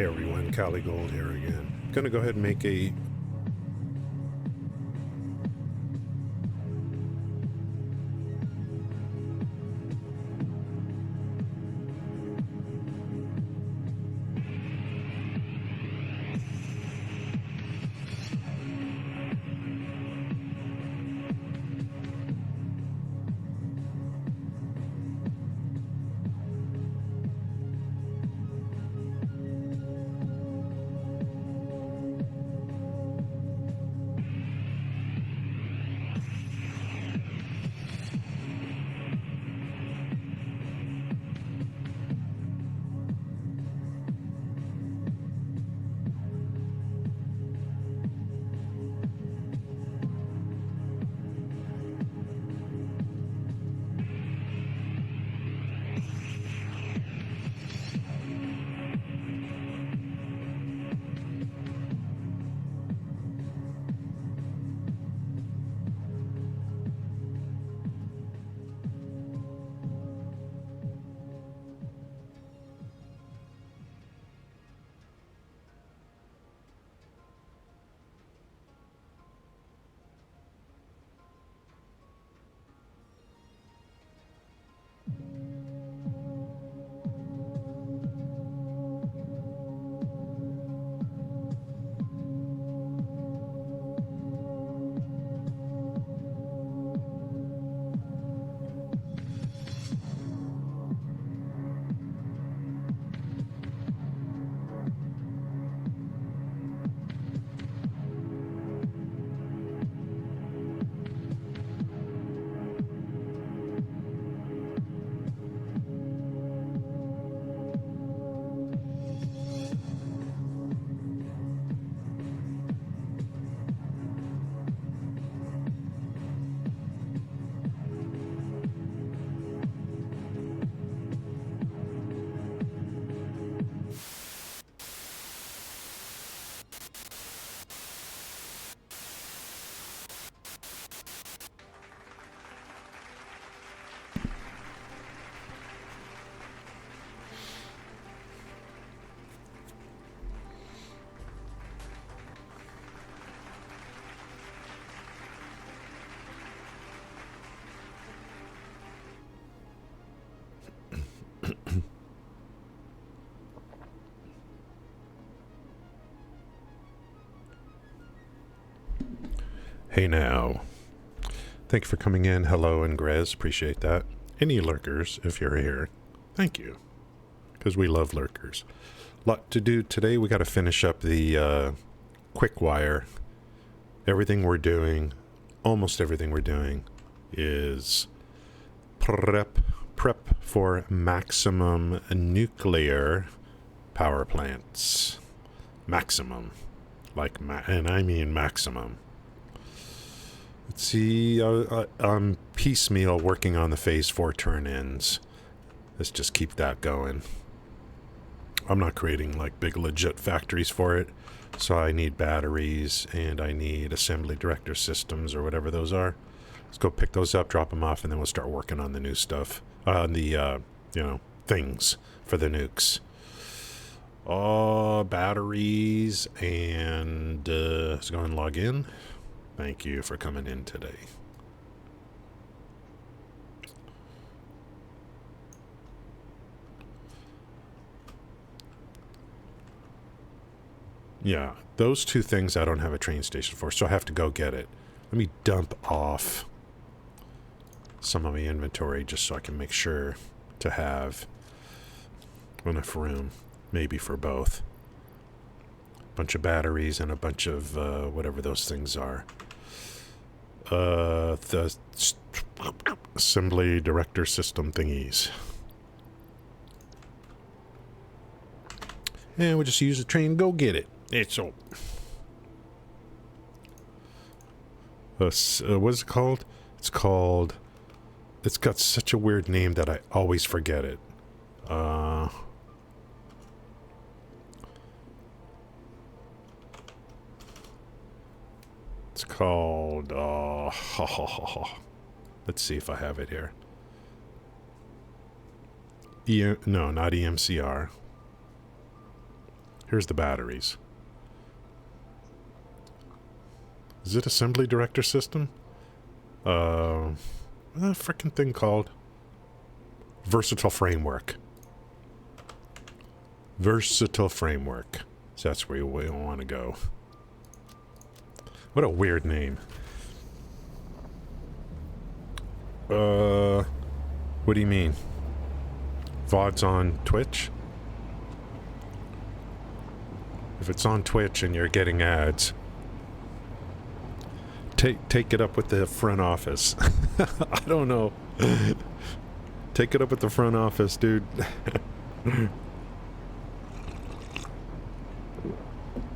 everyone, Cali Gold here again. Gonna go ahead and make a hey now. Thank you for coming in. Hello, and Grez. Appreciate that. Any lurkers, if you're here, thank you. Because we love lurkers. Lot to do today. We got to finish up the quick wire. Everything we're doing, almost everything we're doing, is prep for maximum nuclear power plants. Maximum. And I mean maximum. Let's see, I'm piecemeal working on the phase 4 turn-ins. Let's just keep that going. I'm not creating like big legit factories for it, so I need batteries and I need assembly director systems or whatever those are. Let's go pick those up, drop them off, and then we'll start working on the new stuff. Things for the nukes. Batteries, and let's go and log in. Thank you for coming in today. Yeah, those two things I don't have a train station for, so I have to go get it. Let me dump off some of my inventory just so I can make sure to have enough room, maybe for both. Bunch of batteries and a bunch of whatever those things are. The assembly director system thingies. And we'll just use the train, go get it. It's all. What is it called? It's got such a weird name that I always forget it. It's called, let's see if I have it here. No, not EMCR. Here's the batteries. Is it assembly director system? What's that frickin' thing called? Versatile framework. Versatile framework. So that's where we want to go. What a weird name. What do you mean? VOD's on Twitch? If it's on Twitch and you're getting ads, take it up with the front office. I don't know. Take it up with the front office, dude.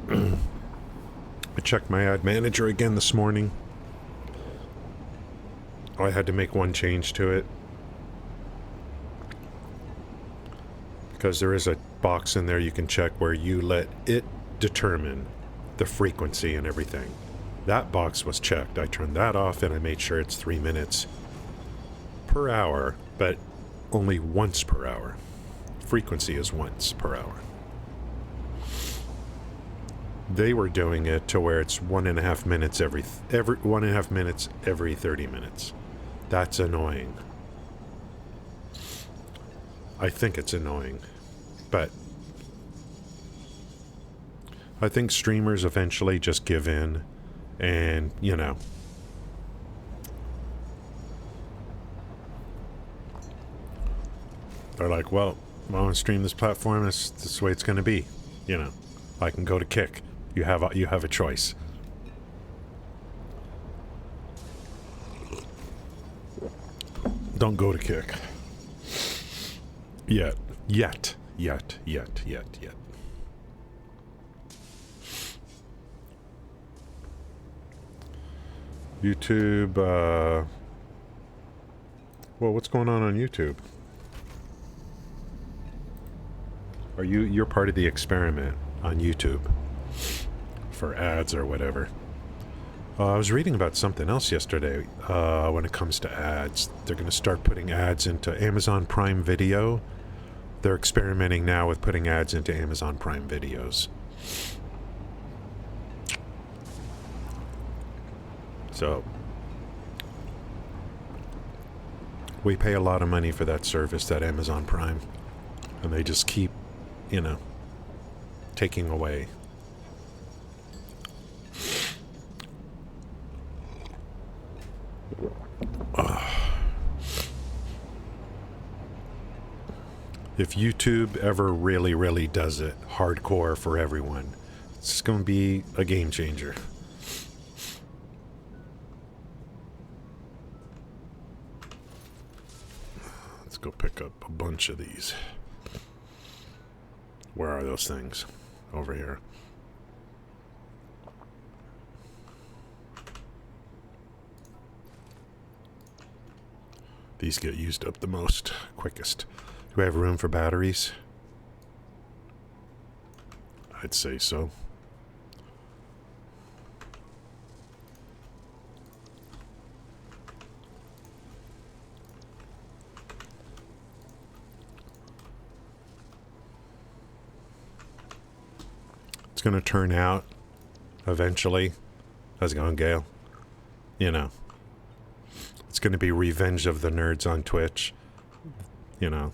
I checked my ad manager again this morning. I had to make one change to it. Because there is a box in there you can check where you let it determine the frequency and everything. That box was checked. I turned that off and I made sure it's 3 minutes per hour, but only once per hour. Frequency is once per hour. They were doing it to where it's 1.5 minutes every 1.5 minutes every 30 minutes. That's annoying. I think it's annoying, but I think streamers eventually just give in and, you know, they're like, well, I want to stream this platform, this is the way it's going to be, you know. I can go to Kick. You have a choice. Don't go to Kick. Yet. YouTube, well, what's going on YouTube? You're part of the experiment on YouTube for ads or whatever. I was reading about something else yesterday. When it comes to ads, they're going to start putting ads into Amazon Prime Video. They're experimenting now with putting ads into Amazon Prime Videos. So we pay a lot of money for that service, that Amazon Prime, and they just keep, you know, taking away. If YouTube ever really does it hardcore for everyone, it's going to be a game changer. Let's go pick up a bunch of these. Where are those things? Over here. These get used up the most, quickest. Do we have room for batteries? I'd say so. It's going to turn out eventually. How's it going, Gail? You know. It's going to be Revenge of the Nerds on Twitch. You know,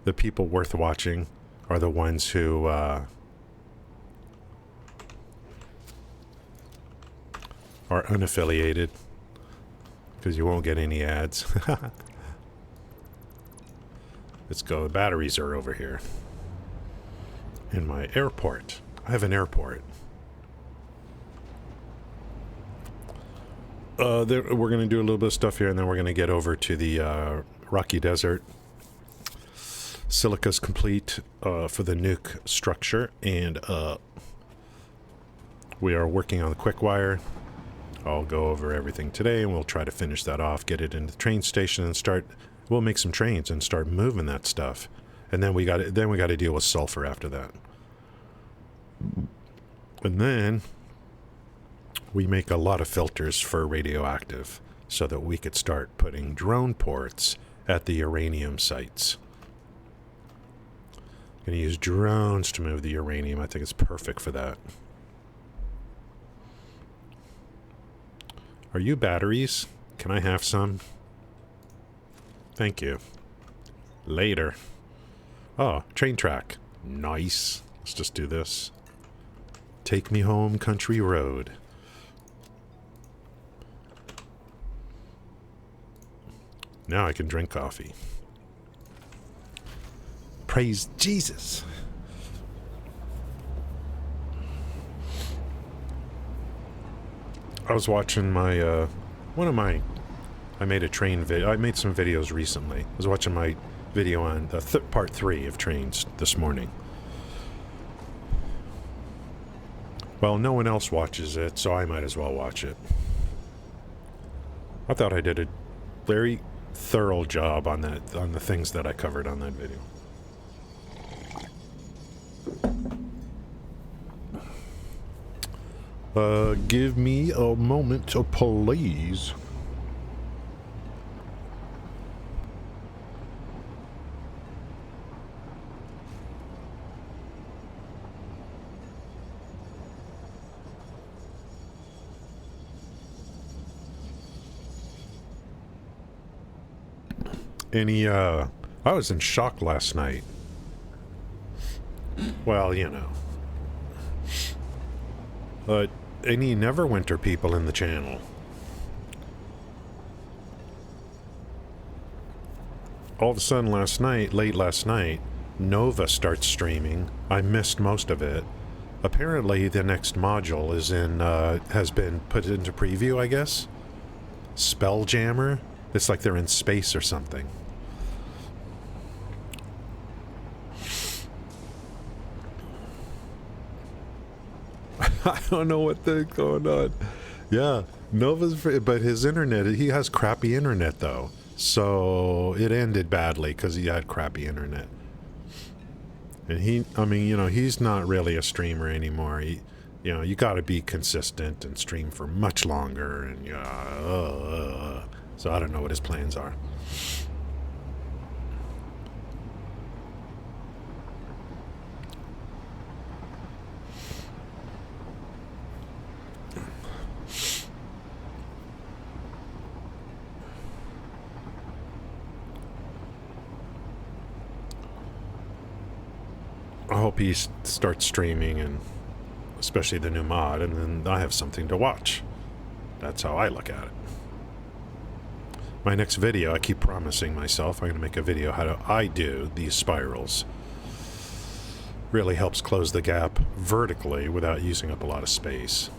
the people worth watching are the ones who are unaffiliated, because you won't get any ads. Let's go. The batteries are over here in my airport. I have an airport. We're going to do a little bit of stuff here, and then we're going to get over to the Rocky Desert. Silica's complete for the nuke structure, and we are working on the quick wire. I'll go over everything today, and we'll try to finish that off, get it into the train station, and start. We'll make some trains and start moving that stuff, and then we got to deal with sulfur after that, and then we make a lot of filters for radioactive, so that we could start putting drone ports at the uranium sites. Gonna use drones to move the uranium. I think it's perfect for that. Are you batteries? Can I have some? Thank you. Later. Oh, train track. Nice. Let's just do this. Take me home, country road. Now I can drink coffee. Praise Jesus. I was watching my, I made a train video. I made some videos recently. I was watching my video on the part 3 of trains this morning. Well, no one else watches it, so I might as well watch it. I thought I did a very thorough job on that, on the things that I covered on that video. Give me a moment, please. I was in shock last night. Well, you know. But any Neverwinter people in the channel. All of a sudden late last night, Nova starts streaming. I missed most of it. Apparently the next module is in, has been put into preview, I guess? Spelljammer? It's like they're in space or something. I don't know what they're going on. Yeah, Nova's free, but his internet, he has crappy internet though. So it ended badly because he had crappy internet. And I mean, you know, he's not really a streamer anymore. You know, you got to be consistent and stream for much longer. And so I don't know what his plans are. I hope he starts streaming, and especially the new mod, and then I have something to watch. That's how I look at it. My next video, I keep promising myself I'm going to make a video how do I do these spirals. Really helps close the gap vertically without using up a lot of space.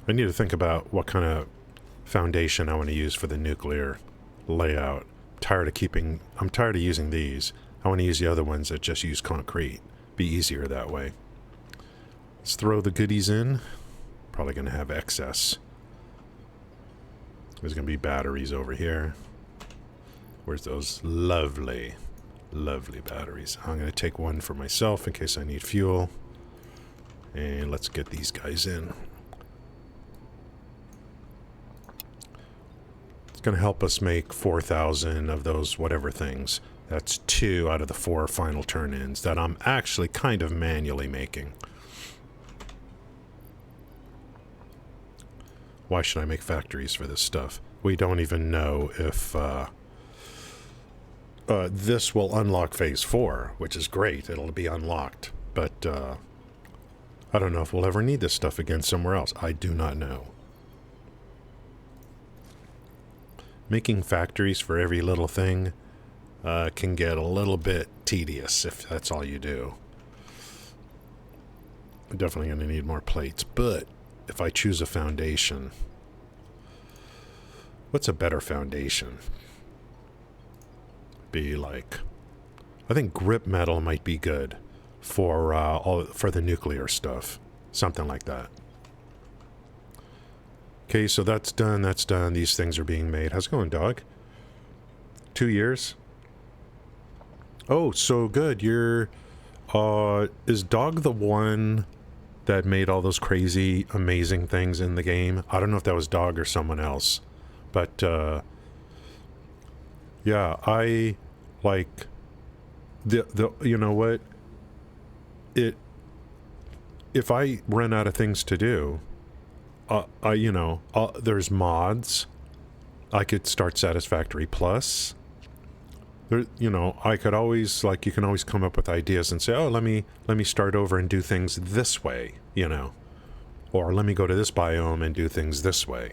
I need to think about what kind of foundation I want to use for the nuclear layout. I'm tired of using these. I want to use the other ones that just use concrete. Be easier that way. Let's throw the goodies in. Probably going to have excess. There's going to be batteries over here. Where's those lovely, lovely batteries? I'm going to take one for myself in case I need fuel. And let's get these guys in. It's going to help us make 4,000 of those whatever things. That's 2 out of the 4 final turn-ins that I'm actually kind of manually making. Why should I make factories for this stuff? We don't even know if this will unlock phase 4, which is great. It'll be unlocked. But I don't know if we'll ever need this stuff again somewhere else. I do not know. Making factories for every little thing can get a little bit tedious if that's all you do. I'm definitely going to need more plates, but if I choose a foundation, what's a better foundation? Be like, I think grip metal might be good for the nuclear stuff, something like that. Okay, so that's done, that's done. These things are being made. How's it going, dog? 2 years? Oh, so good. You're, is dog the one that made all those crazy, amazing things in the game. I don't know if that was Dog or someone else, but yeah, I like the you know what, if I run out of things to do, there's mods. I could start Satisfactory Plus. There, I could always, like, you can always come up with ideas and say, oh, let me start over and do things this way, or let me go to this biome and do things this way.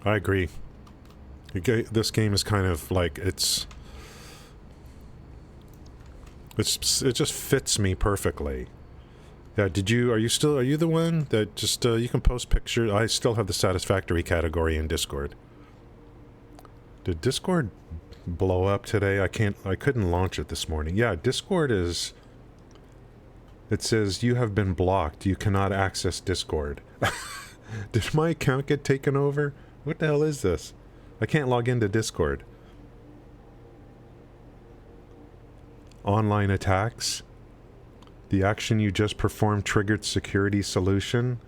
I agree. This game is kind of like, it just fits me perfectly. Yeah, are you the one that just, you can post pictures? I still have the Satisfactory category in Discord. Did Discord blow up today? I couldn't launch it this morning. Yeah, Discord it says you have been blocked. You cannot access Discord. Did my account get taken over? What the hell is this? I can't log into Discord. Online attacks. The action you just performed triggered security solution.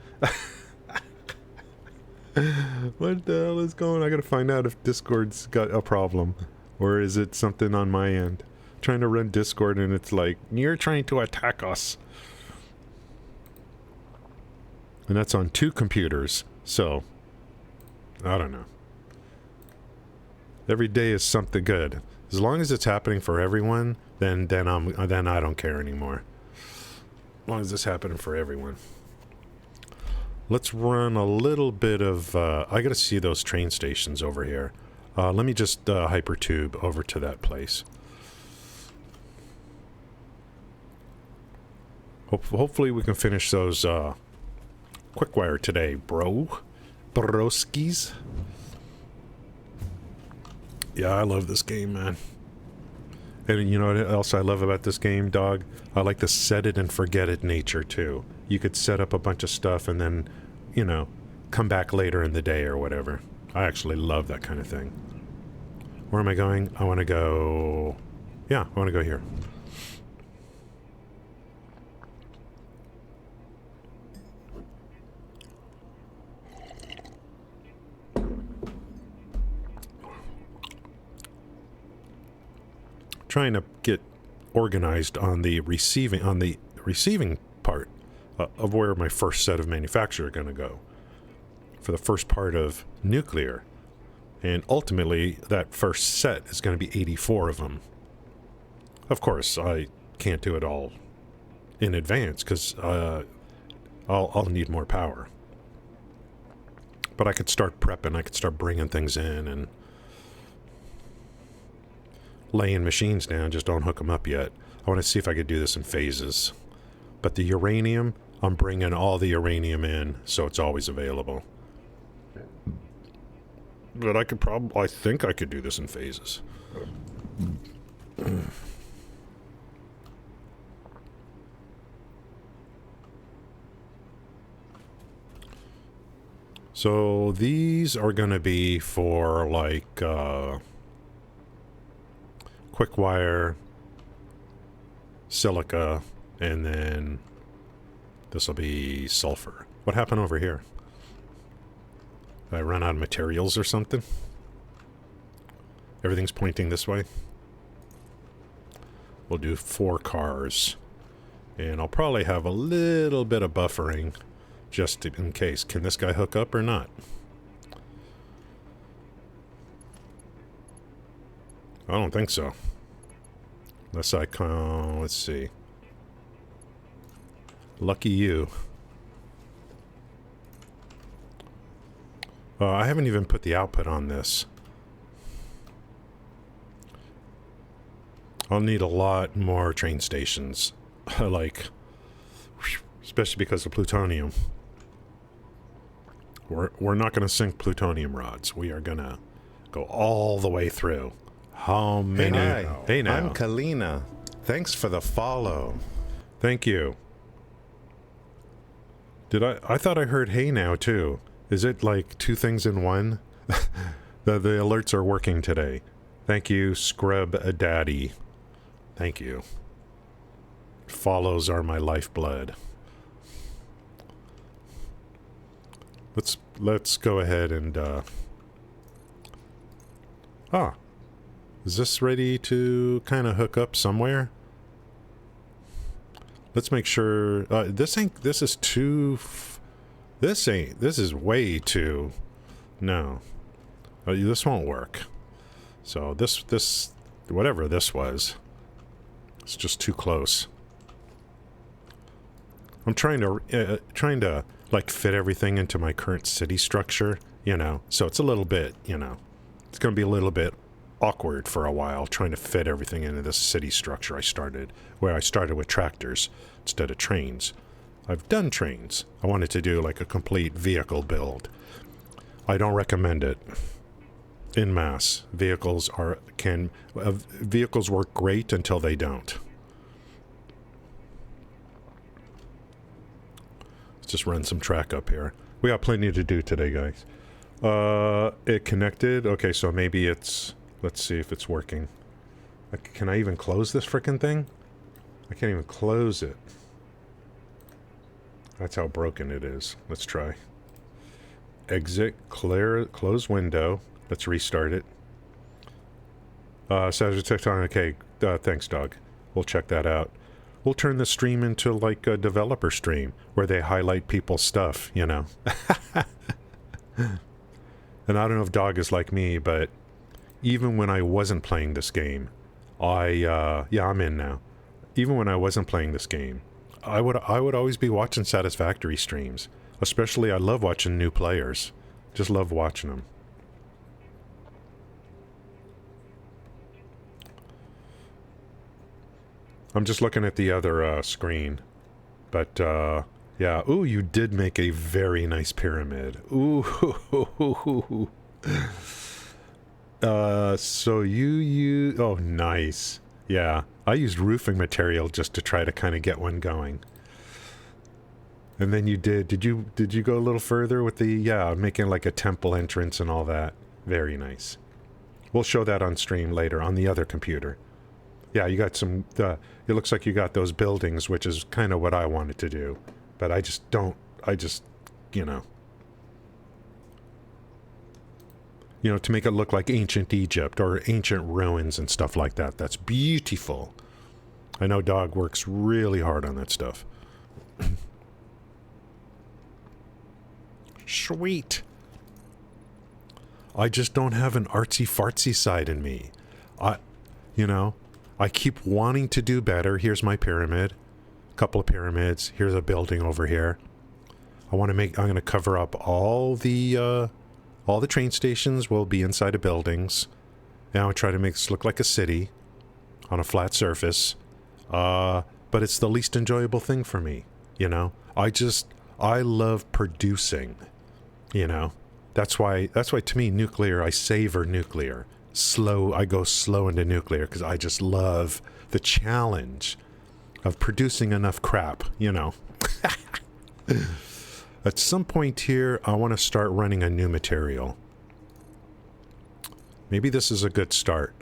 What the hell is going on? I gotta find out if Discord's got a problem. Or is it something on my end? I'm trying to run Discord and it's like, you're trying to attack us. And that's on 2 computers. So, I don't know. Every day is something good. As long as it's happening for everyone, then I don't care anymore. As long as it's happening for everyone. Let's run a little bit of... I gotta see those train stations over here. Let me just hypertube over to that place. Hopefully we can finish those quick-wire today, broskis. Yeah, I love this game, man. And you know what else I love about this game, Dog? I like the set it and forget it nature, too. You could set up a bunch of stuff and then, come back later in the day or whatever. I actually love that kind of thing. Where am I going? I want to go... Yeah, I want to go here. Trying to get organized on the receiving part of where my first set of manufacturer are going to go for the first part of nuclear, and ultimately that first set is going to be 84 of them. Of course, I can't do it all in advance because I'll need more power, but I could start prepping. I could start bringing things in and laying machines down. Just don't hook them up yet. I want to see if I could do this in phases. But the uranium, I'm bringing all the uranium in, so it's always available. But I think I could do this in phases. So these are going to be for like quick wire, silica, and then this will be sulfur. What happened over here? Did I run out of materials or something? Everything's pointing this way. We'll do 4 cars. And I'll probably have a little bit of buffering just in case. Can this guy hook up or not? I don't think so. Unless I can... Let's see. Lucky you. I haven't even put the output on this. I'll need a lot more train stations. Like, especially because of plutonium. We're not going to sink plutonium rods. We are going to go all the way through. How many? Hey now. I'm Kalina. Thanks for the follow. Thank you. I thought I heard hey now too. Is it like 2 things in one? the alerts are working today. Thank you, Scrub Daddy. Thank you. Follows are my lifeblood. Let's go ahead and is this ready to kind of hook up somewhere? Let's make sure this is way too, no. This won't work. So this whatever this was, it's just too close. I'm trying to like fit everything into my current city structure, so it's a little bit, it's going to be a little bit awkward for a while trying to fit everything into this city structure I started with tractors instead of trains. I've done trains. I wanted to do like a complete vehicle build. I don't recommend it. In mass, vehicles work great until they don't. Let's just run some track up here. We got plenty to do today, guys. It connected. Okay, so maybe it's... Let's see if it's working. Can I even close this frickin' thing? I can't even close it. That's how broken it is. Let's try. Exit, close window. Let's restart it. Satisfactory. Okay, thanks, dog. We'll check that out. We'll turn the stream into like a developer stream where they highlight people's stuff, And I don't know if dog is like me, but even when I wasn't playing this game, I'm in now. Even when I wasn't playing this game, I would always be watching Satisfactory streams. Especially, I love watching new players. Just love watching them. I'm just looking at the other screen. But, yeah. Ooh, you did make a very nice pyramid. Ooh. So oh, nice. Yeah. I used roofing material just to try to kind of get one going. And then you did you go a little further with the, making like a temple entrance and all that? Very nice. We'll show that on stream later on the other computer. Yeah, you got some, it looks like you got those buildings, which is kind of what I wanted to do. But I just, to make it look like ancient Egypt or ancient ruins and stuff like that. That's beautiful. I know Dog works really hard on that stuff. Sweet. I just don't have an artsy-fartsy side in me. I keep wanting to do better. Here's my pyramid. A couple of pyramids. Here's a building over here. I'm going to cover up all the train stations will be inside of buildings. Now I try to make this look like a city on a flat surface. But it's the least enjoyable thing for me, I love producing, That's why to me nuclear, I savor nuclear. I go slow into nuclear because I just love the challenge of producing enough crap, At some point here, I want to start running a new material. Maybe this is a good start.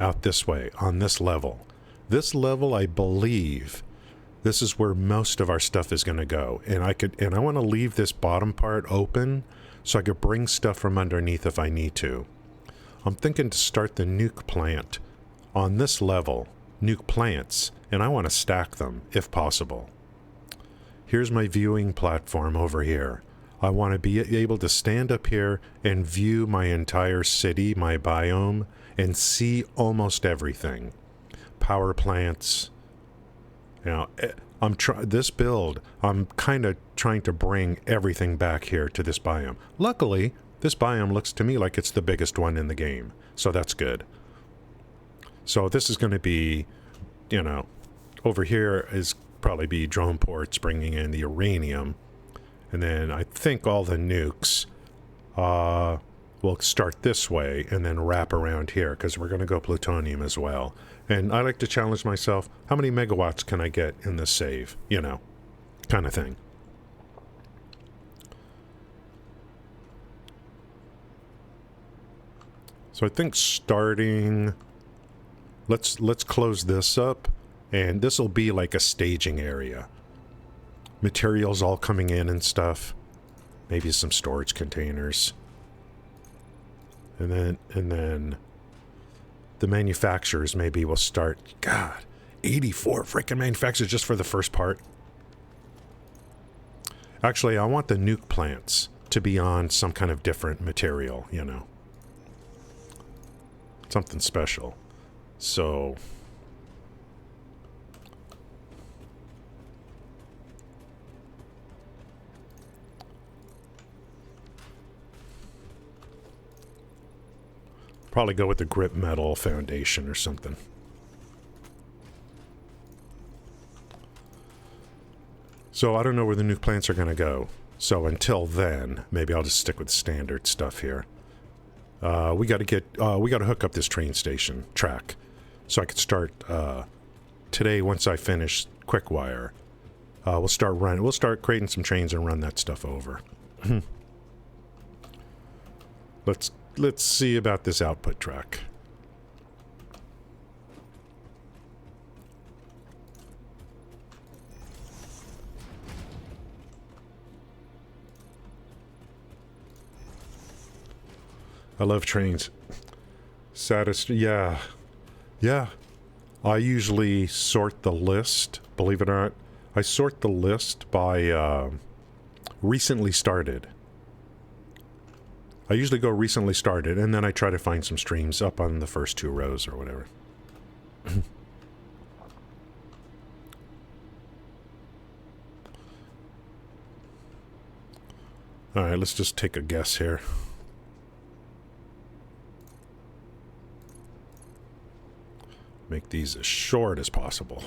Out this way, on this level. This level, I believe, this is where most of our stuff is going to go. And I want to leave this bottom part open so I could bring stuff from underneath if I need to. I'm thinking to start the nuke plant on this level. Nuke plants. And I want to stack them, if possible. Here's my viewing platform over here. I want to be able to stand up here and view my entire city, my biome, and see almost everything. Power plants. This build, I'm kind of trying to bring everything back here to this biome. Luckily, this biome looks to me like it's the biggest one in the game, so that's good. So this is going to be, over here is probably be drone ports bringing in the uranium, and then I think all the nukes will start this way and then wrap around here because we're going to go plutonium as well. And I like to challenge myself, how many megawatts can I get in this save? Kind of thing. So I think starting, let's close this up And this will be like a staging area. Materials all coming in and stuff. Maybe some storage containers. And then the manufacturers maybe will start. God, 84 freaking manufacturers just for the first part. Actually, I want the nuke plants to be on some kind of different material, you know. Something special. So probably go with the grip metal foundation or something. So I don't know where the nuke plants are going to go. So until then, maybe I'll just stick with standard stuff here. We got to hook up this train station track, so I could start today. Once I finish Quickwire, we'll start creating some trains and run that stuff over. Let's see about this output track. I love trains. Yeah. I usually sort the list, believe it or not. I sort the list by recently started. I usually go recently started, and then I try to find some streams up on the first 2 rows or whatever. Alright, let's just take a guess here. Make these as short as possible.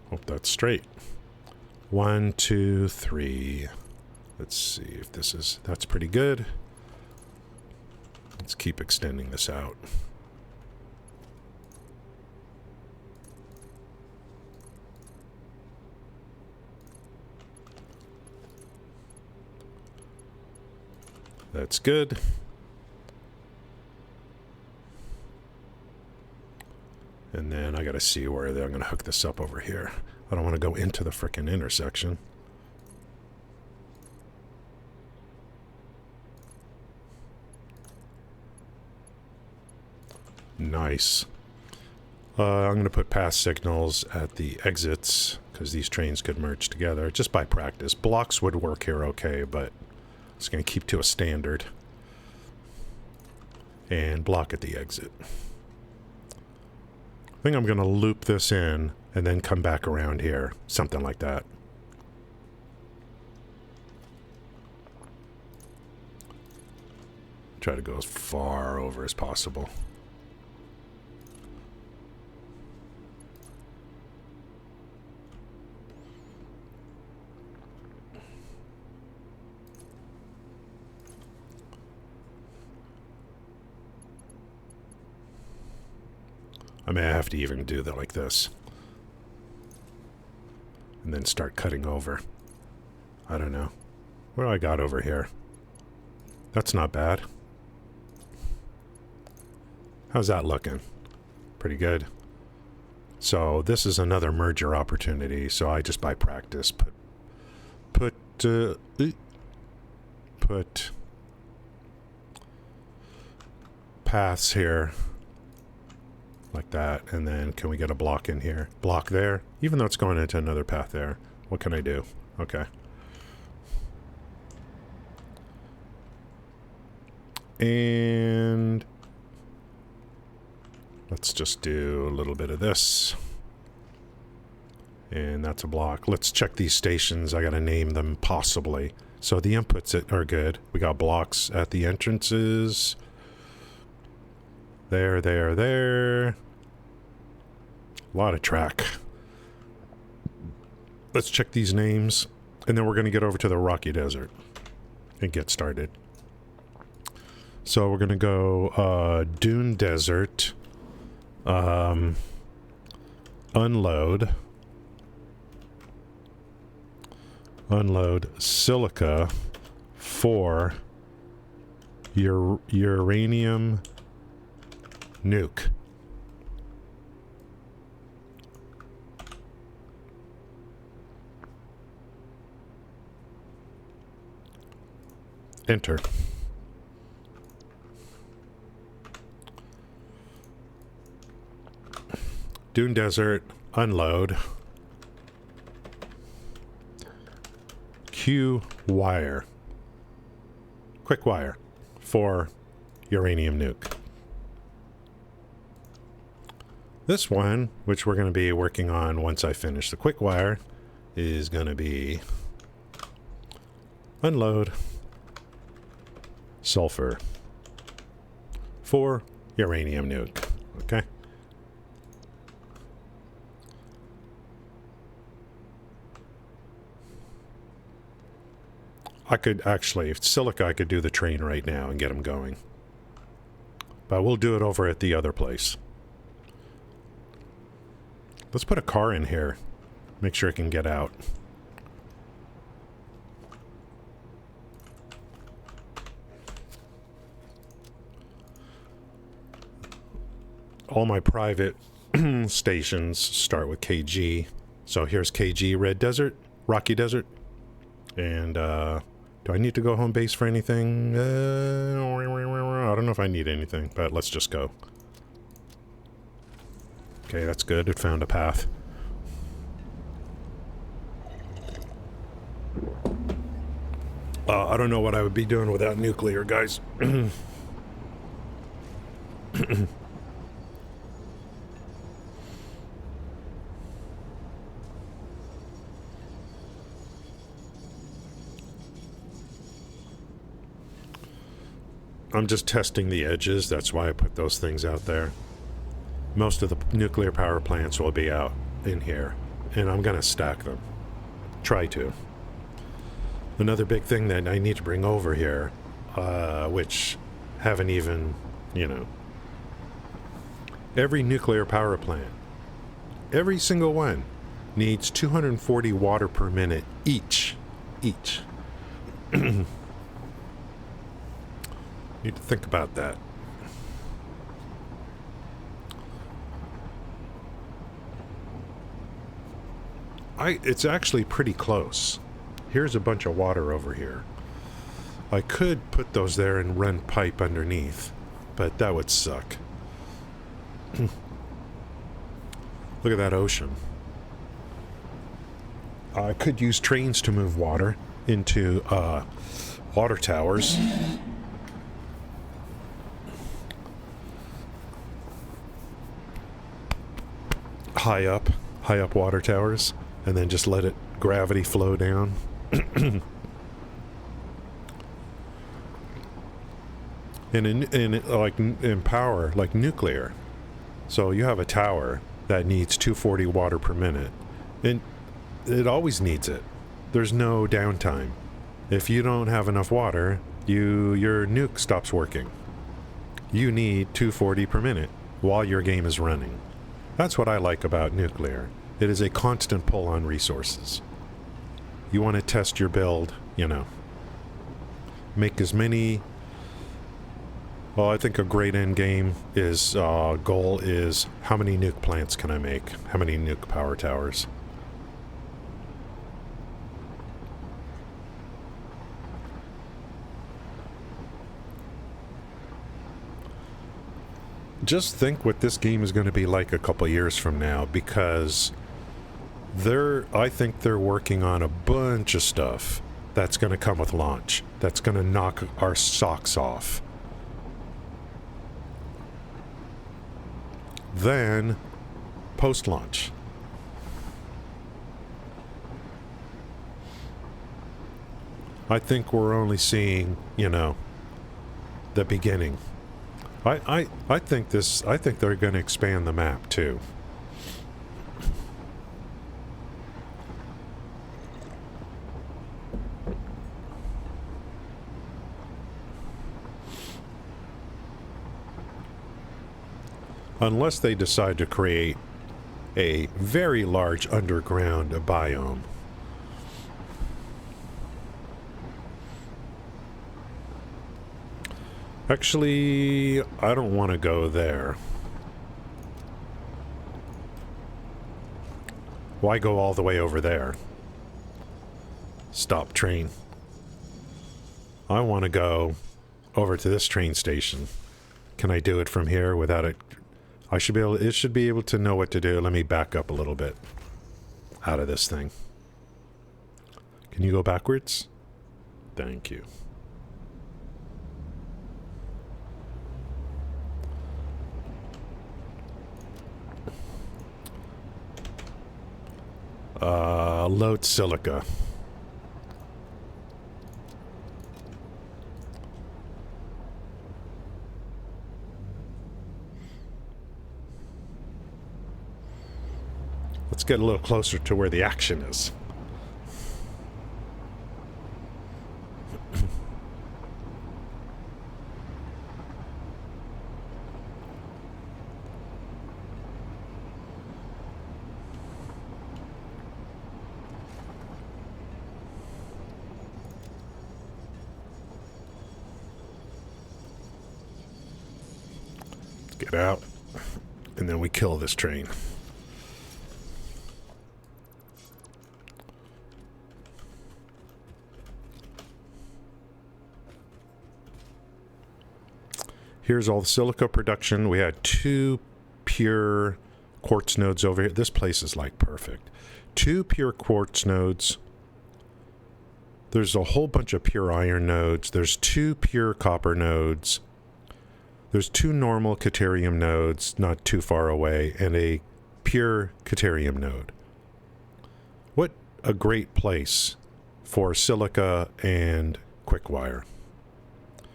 Hope that's straight. 1, 2, 3. Let's see if that's pretty good. Let's keep extending this out. That's good. And then I gotta see where I'm gonna hook this up over here. I don't want to go into the frickin' intersection. Nice. I'm gonna put pass signals at the exits because these trains could merge together just by practice. Blocks would work here okay, but it's going to keep to a standard. And block at the exit. I think I'm going to loop this in and then come back around here. Something like that. Try to go as far over as possible. I may have to even do that like this. And then start cutting over. I don't know. What do I got over here? That's not bad. How's that looking? Pretty good. So this is another merger opportunity. So I just by practice put paths here. Like that, and then can we get a block in here? Block there, even though it's going into another path there. What can I do? Okay. And let's just do a little bit of this. And that's a block. Let's check these stations. I gotta name them possibly. So the inputs are good. We got blocks at the entrances. There. A lot of track. Let's check these names, and then we're going to get over to the Rocky Desert and get started. So we're going to go Dune Desert, unload Silica 4 uranium nuke. Enter. Dune Desert, unload. Q wire. Quick wire for uranium nuke. This one, which we're going to be working on once I finish the quick wire, is going to be unload sulfur for uranium nuke. Okay. I could actually, if silica, I could do the train right now and get them going. But we'll do it over at the other place. Let's put a car in here. Make sure it can get out. All my private stations start with KG. So here's KG, Red Desert, Rocky Desert. And, do I need to go home base for anything? I don't know if I need anything, but let's just go. Okay, that's good. It found a path. I don't know what I would be doing without nuclear, guys. I'm just testing the edges. That's why I put those things out there. Most of the nuclear power plants will be out in here, and I'm going to stack them. Try to. Another big thing that I need to bring over here, which haven't even, you know, every nuclear power plant, every single one, needs 240 water per minute each. Need to think about that. It's actually pretty close. Here's a bunch of water over here. I could put those there and run pipe underneath, but that would suck. Look at that ocean. I could use trains to move water into water towers. High up water towers, and then just let it gravity flow down. And in power, like nuclear, so you have a tower that needs 240 water per minute, and it always needs it. There's no downtime. If you don't have enough water, your nuke stops working. You need 240 per minute while your game is running. That's what I like about nuclear. It is a constant pull on resources. You want to test your build, you know. Make as many... Well, I think a great end game is... goal is how many nuke plants can I make? How many nuke power towers? Just think what this game is going to be like a couple years from now, because I think they're working on a bunch of stuff that's going to come with launch, that's going to knock our socks off. Then, post-launch. I think we're only seeing, you know, the beginning. I think they're going to expand the map too. Unless they decide to create a very large underground biome. Actually, I don't want to go there. Why go all the way over there? Stop train. I want to go over to this train station. Can I do it from here without it? I should be able. It should be able to know what to do. Let me back up a little bit out of this thing. Can you go backwards? Thank you. Load silica. Let's get a little closer to where the action is. Get out, and then we kill this train. Here's all the silica production. We had 2 pure quartz nodes over here. This place is like perfect. 2 pure quartz nodes. There's a whole bunch of pure iron nodes. There's 2 pure copper nodes. There's 2 normal caterium nodes not too far away, and a pure caterium node. What a great place for silica and quick wire.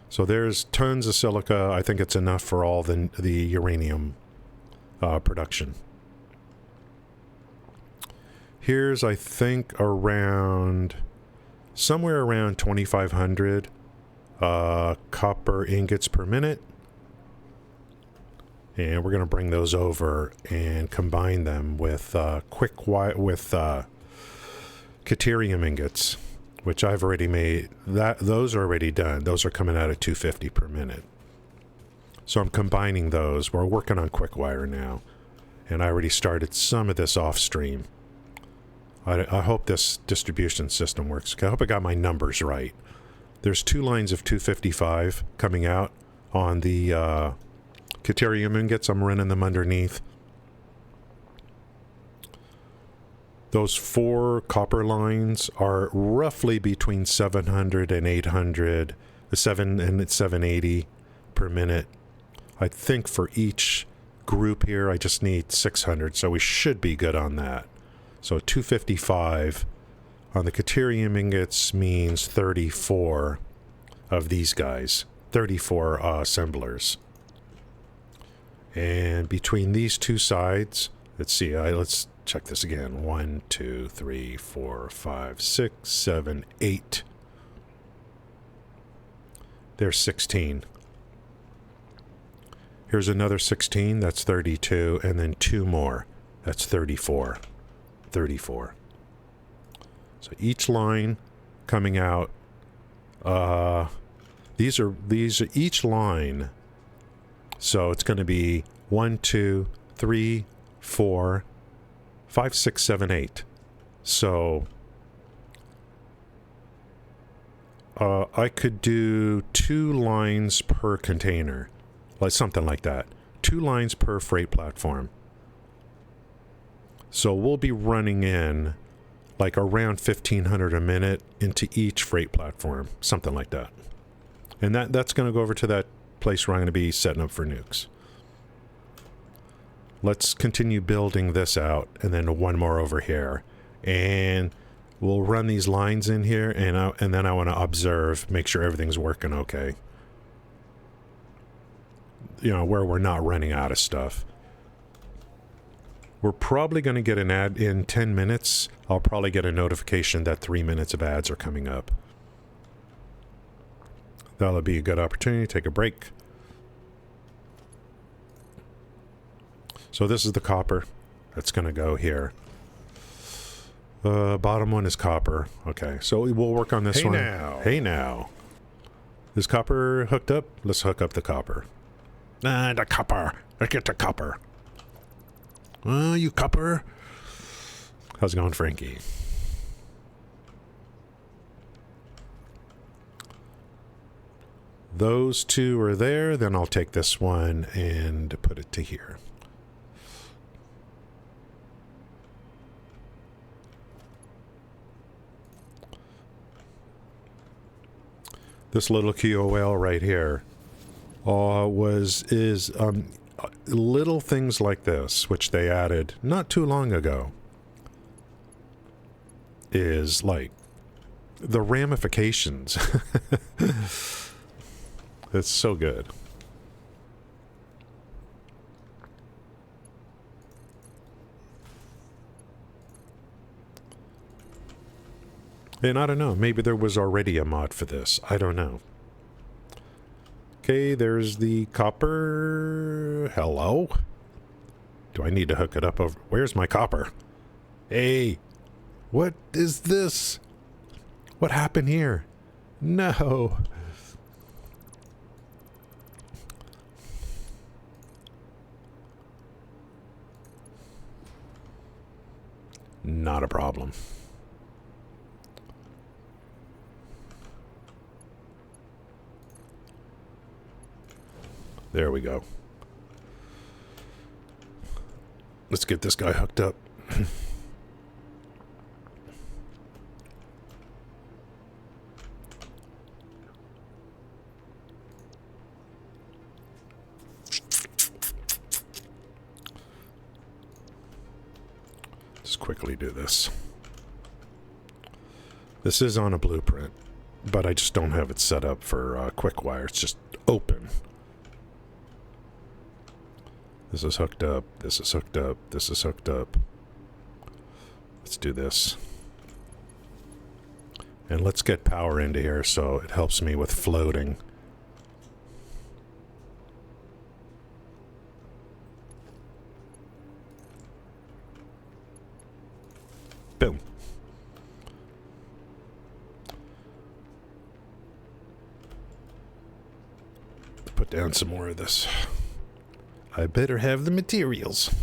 So there's tons of silica. I think it's enough for all the uranium production. Here's, I think, somewhere around 2,500 copper ingots per minute. And we're going to bring those over and combine them with caterium ingots, which I've already made. Those are already done. Those are coming out at 250 per minute. So I'm combining those. We're working on quick wire now, and I already started some of this off stream. I hope this distribution system works. I hope I got my numbers right. There's 2 lines of 255 coming out on the caterium ingots. I'm running them underneath. Those 4 copper lines are roughly between 700 and 800, 780 per minute. I think for each group here, I just need 600, so we should be good on that. So 255 on the caterium ingots means 34 of these guys, 34 assemblers. And between these 2 sides, let's see, let's check this again. 1, 2, 3, 4, 5, 6, 7, 8. There's 16. Here's another 16, that's 32, and then 2 more, that's 34. 34. So each line coming out, these are each line. So it's going to be 1, 2, 3, 4, 5, 6, 7, 8. So I could do 2 lines per container, like something like that. 2 lines per freight platform. So we'll be running in like around 1,500 a minute into each freight platform, something like that. And that's going to go over to that place where I'm going to be setting up for nukes. Let's continue building this out, and then 1 more over here. And we'll run these lines in here, and then I want to observe, make sure everything's working okay. You know, where we're not running out of stuff. We're probably going to get an ad in 10 minutes. I'll probably get a notification that 3 minutes of ads are coming up. That'll be a good opportunity to take a break. So this is the copper that's going to go here. Bottom one is copper. Okay, so we'll work on this one. Hey now. Is copper hooked up? Let's hook up the copper. Ah, the copper. Let's get the copper. You copper. How's it going, Frankie? Those two are there. Then I'll take this one and put it to here. This little QOL right here is little things like this, which they added not too long ago, is like the ramifications. It's so good. And I don't know, maybe there was already a mod for this. I don't know. Okay, there's the copper. Hello? Do I need to hook it up over... Where's my copper? Hey, what is this? What happened here? No. Not a problem. There we go. Let's get this guy hooked up. Just quickly do this. This is on a blueprint, but I just don't have it set up for quick wire. It's just open. This is hooked up. This is hooked up. This is hooked up. Let's do this. And let's get power into here so it helps me with floating. Boom. Put down some more of this. I better have the materials.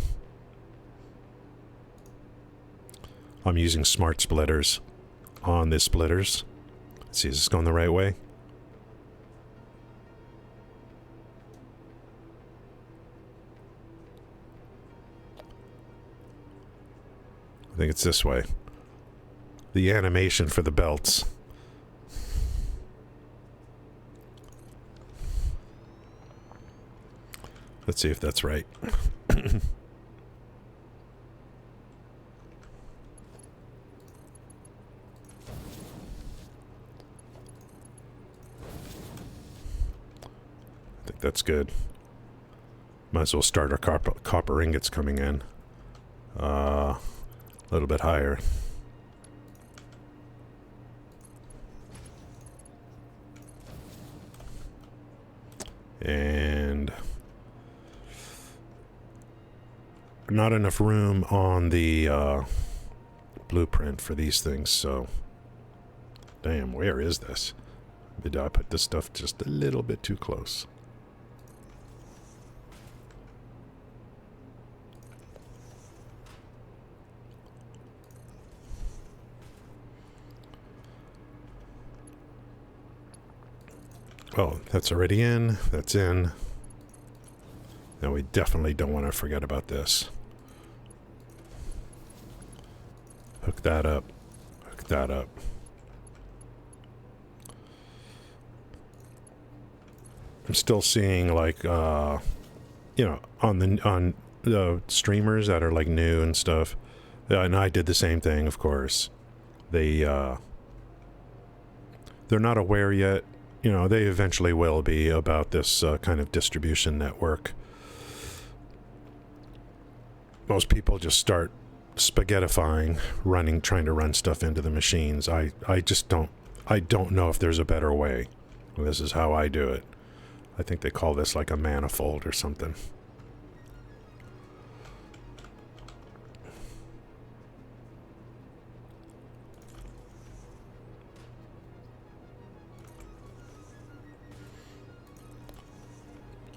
I'm using smart splitters on the splitters. Let's see, is this going the right way? I think it's this way. The animation for the belts. Let's see if that's right. I think that's good. Might as well start our copper ingots coming in. A little bit higher. And not enough room on the blueprint for these things, so damn, where is this? Did I put this stuff just a little bit too close? Oh, that's already in. That's in. Now we definitely don't want to forget about this. Hook that up. Hook that up. I'm still seeing like on the streamers that are like new and stuff. And I did the same thing, of course. They're not aware yet. You know, they eventually will be about this kind of distribution network. Most people just start spaghettifying, trying to run stuff into the machines. I don't know if there's a better way. This is how I do it. I think they call this like a manifold or something.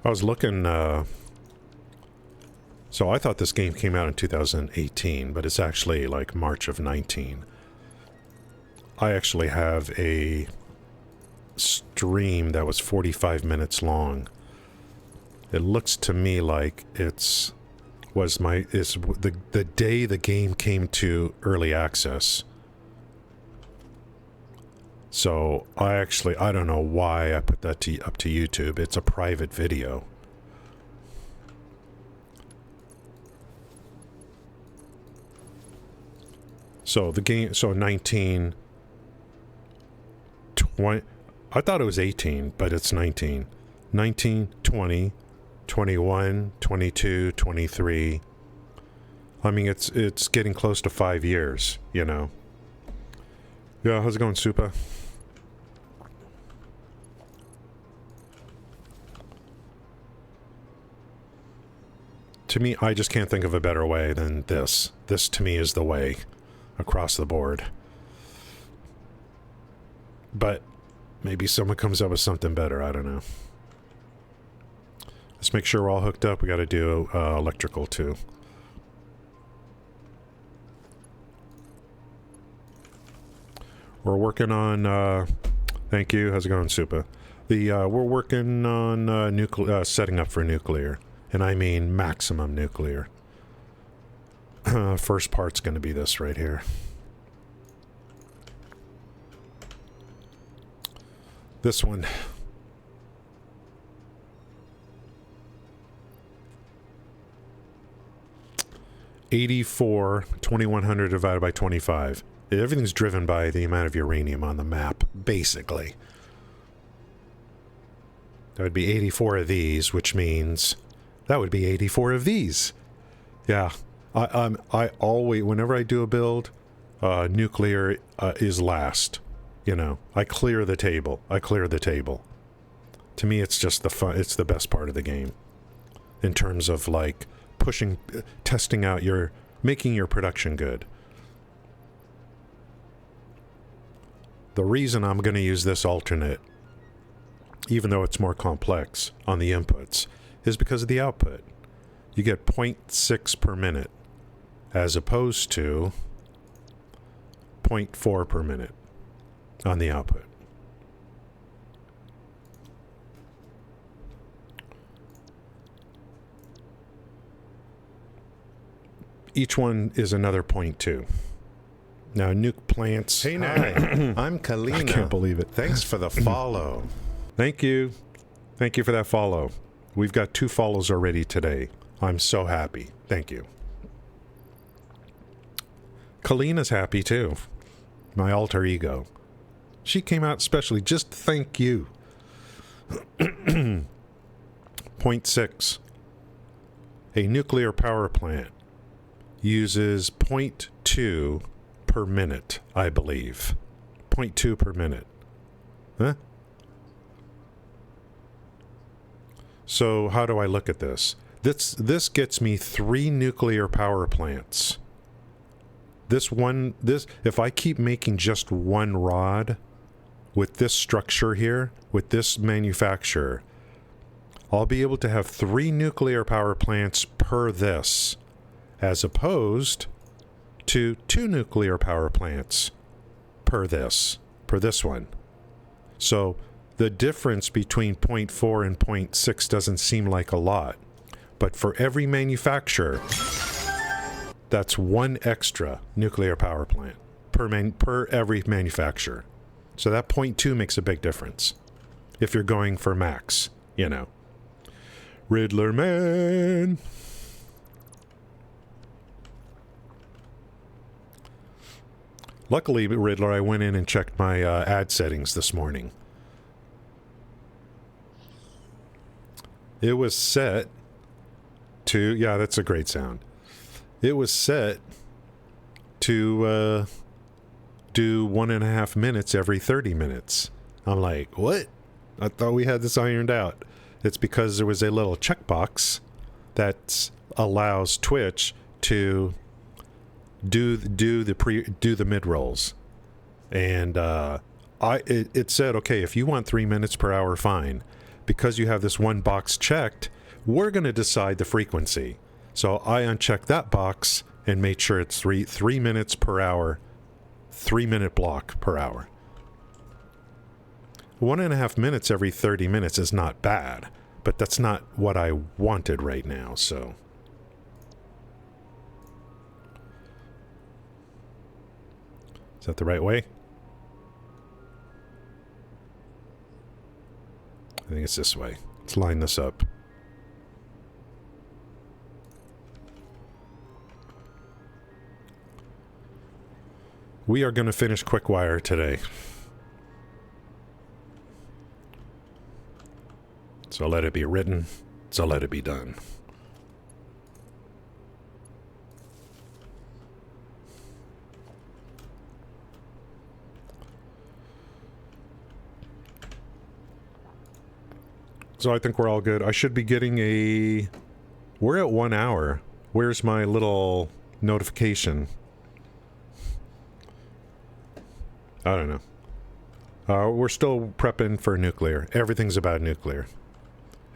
I was looking, so I thought this game came out in 2018, but it's actually like March of 19. I actually have a stream that was 45 minutes long. It looks to me like it's the day the game came to early access. So I don't know why I put that up to YouTube. It's a private video. So the game, so 19, 20, I thought it was 18, but it's 19. 19, 20, 21, 22, 23. I mean, it's getting close to 5 years, you know. Yeah, how's it going, Supa? To me, I just can't think of a better way than this. This, to me, is the way across the board. But maybe someone comes up with something better. I don't know. Let's make sure we're all hooked up. We got to do electrical, too. We're working on... thank you. How's it going, Supa? We're working on setting up for nuclear. And I mean maximum nuclear. First part's going to be this right here. This one. $84, 2100 divided by 25. Everything's driven by the amount of uranium on the map, basically. That would be 84 of these, which means that would be 84 of these. Yeah. I always, whenever I do a build, nuclear is last. You know, I clear the table. To me, it's just it's the best part of the game. In terms of, like, testing out making your production good. The reason I'm going to use this alternate, even though it's more complex on the inputs, is because of the output. You get 0.6 per minute, as opposed to 0.4 per minute on the output. Each one is another 0.2. Now, nuke plants... Hey, now, I'm Kalina. I can't believe it. Thanks for the follow. Thank you. Thank you for that follow. We've got 2 follows already today. I'm so happy. Thank you. Kalina's happy, too. My alter ego. She came out specially. Just thank you. 0.6. A nuclear power plant uses 0.2 per minute, I believe. 0.2 per minute. Huh? So how do I look at this? This gets me 3 nuclear power plants. If I keep making just one rod with this structure here, with this manufacturer, I'll be able to have 3 nuclear power plants per this, as opposed to 2 nuclear power plants per this one. So the difference between 0.4 and 0.6 doesn't seem like a lot, but for every manufacturer, that's 1 extra nuclear power plant per every manufacturer. So that 0.2 makes a big difference if you're going for max, you know. Riddler Man. Luckily, Riddler, I went in and checked my ad settings this morning. It was set to... Yeah, that's a great sound. It was set to do 1.5 minutes every 30 minutes. I'm like, what? I thought we had this ironed out. It's because there was a little checkbox that allows Twitch to do the mid rolls, and it said, okay, if you want 3 minutes per hour, fine, because you have this one box checked, we're going to decide the frequency. So I unchecked that box and made sure it's 3 minutes per hour, 3-minute block per hour. 1.5 minutes every 30 minutes is not bad, but that's not what I wanted right now, so. Is that the right way? I think it's this way. Let's line this up. We are going to finish Quickwire today. So let it be written, so let it be done. So I think we're all good. I should be getting a... We're at 1 hour. Where's my little notification? I don't know. We're still prepping for nuclear. Everything's about nuclear.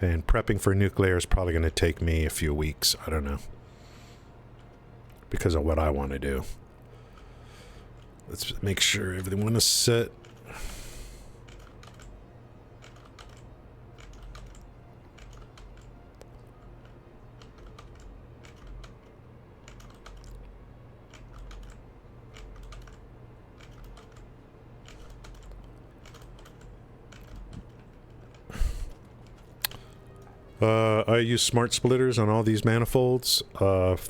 And prepping for nuclear is probably going to take me a few weeks. I don't know. Because of what I want to do. Let's make sure everyone is set. I use smart splitters on all these manifolds for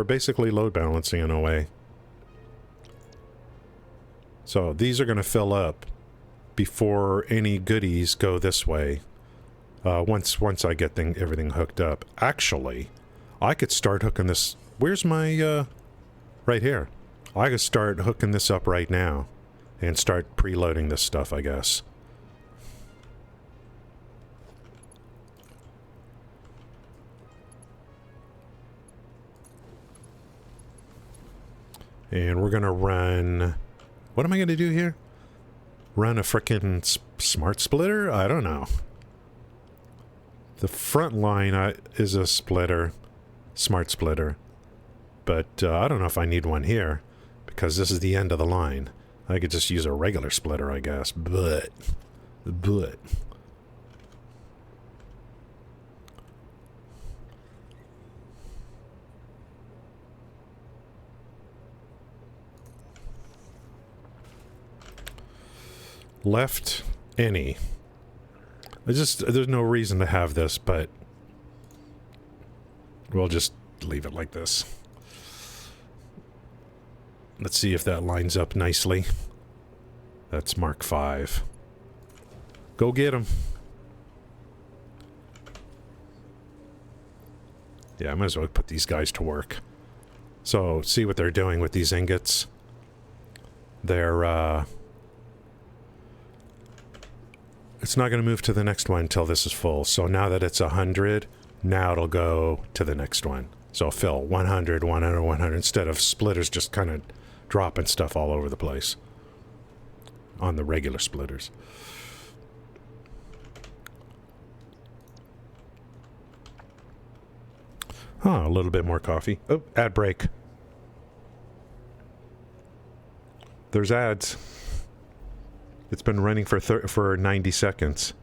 basically load balancing in a way. So these are going to fill up before any goodies go this way. Once I get everything hooked up. Actually, I could start hooking this. Where's my right here? I could start hooking this up right now and start preloading this stuff, I guess. And we're going to run... What am I going to do here? Run a frickin' smart splitter? I don't know. The front line is a splitter. Smart splitter. But I don't know if I need one here. Because this is the end of the line. I could just use a regular splitter, I guess. But... Left any. There's no reason to have this, but we'll just leave it like this. Let's see if that lines up nicely. That's Mark 5. Go get him. Yeah, I might as well put these guys to work. So, see what they're doing with these ingots. They're, it's not going to move to the next one until this is full. So now that it's 100, now it'll go to the next one. So fill 100, 100, 100, instead of splitters just kind of dropping stuff all over the place on the regular splitters. Oh, a little bit more coffee. Oh, ad break. There's ads. It's been running for 90 seconds.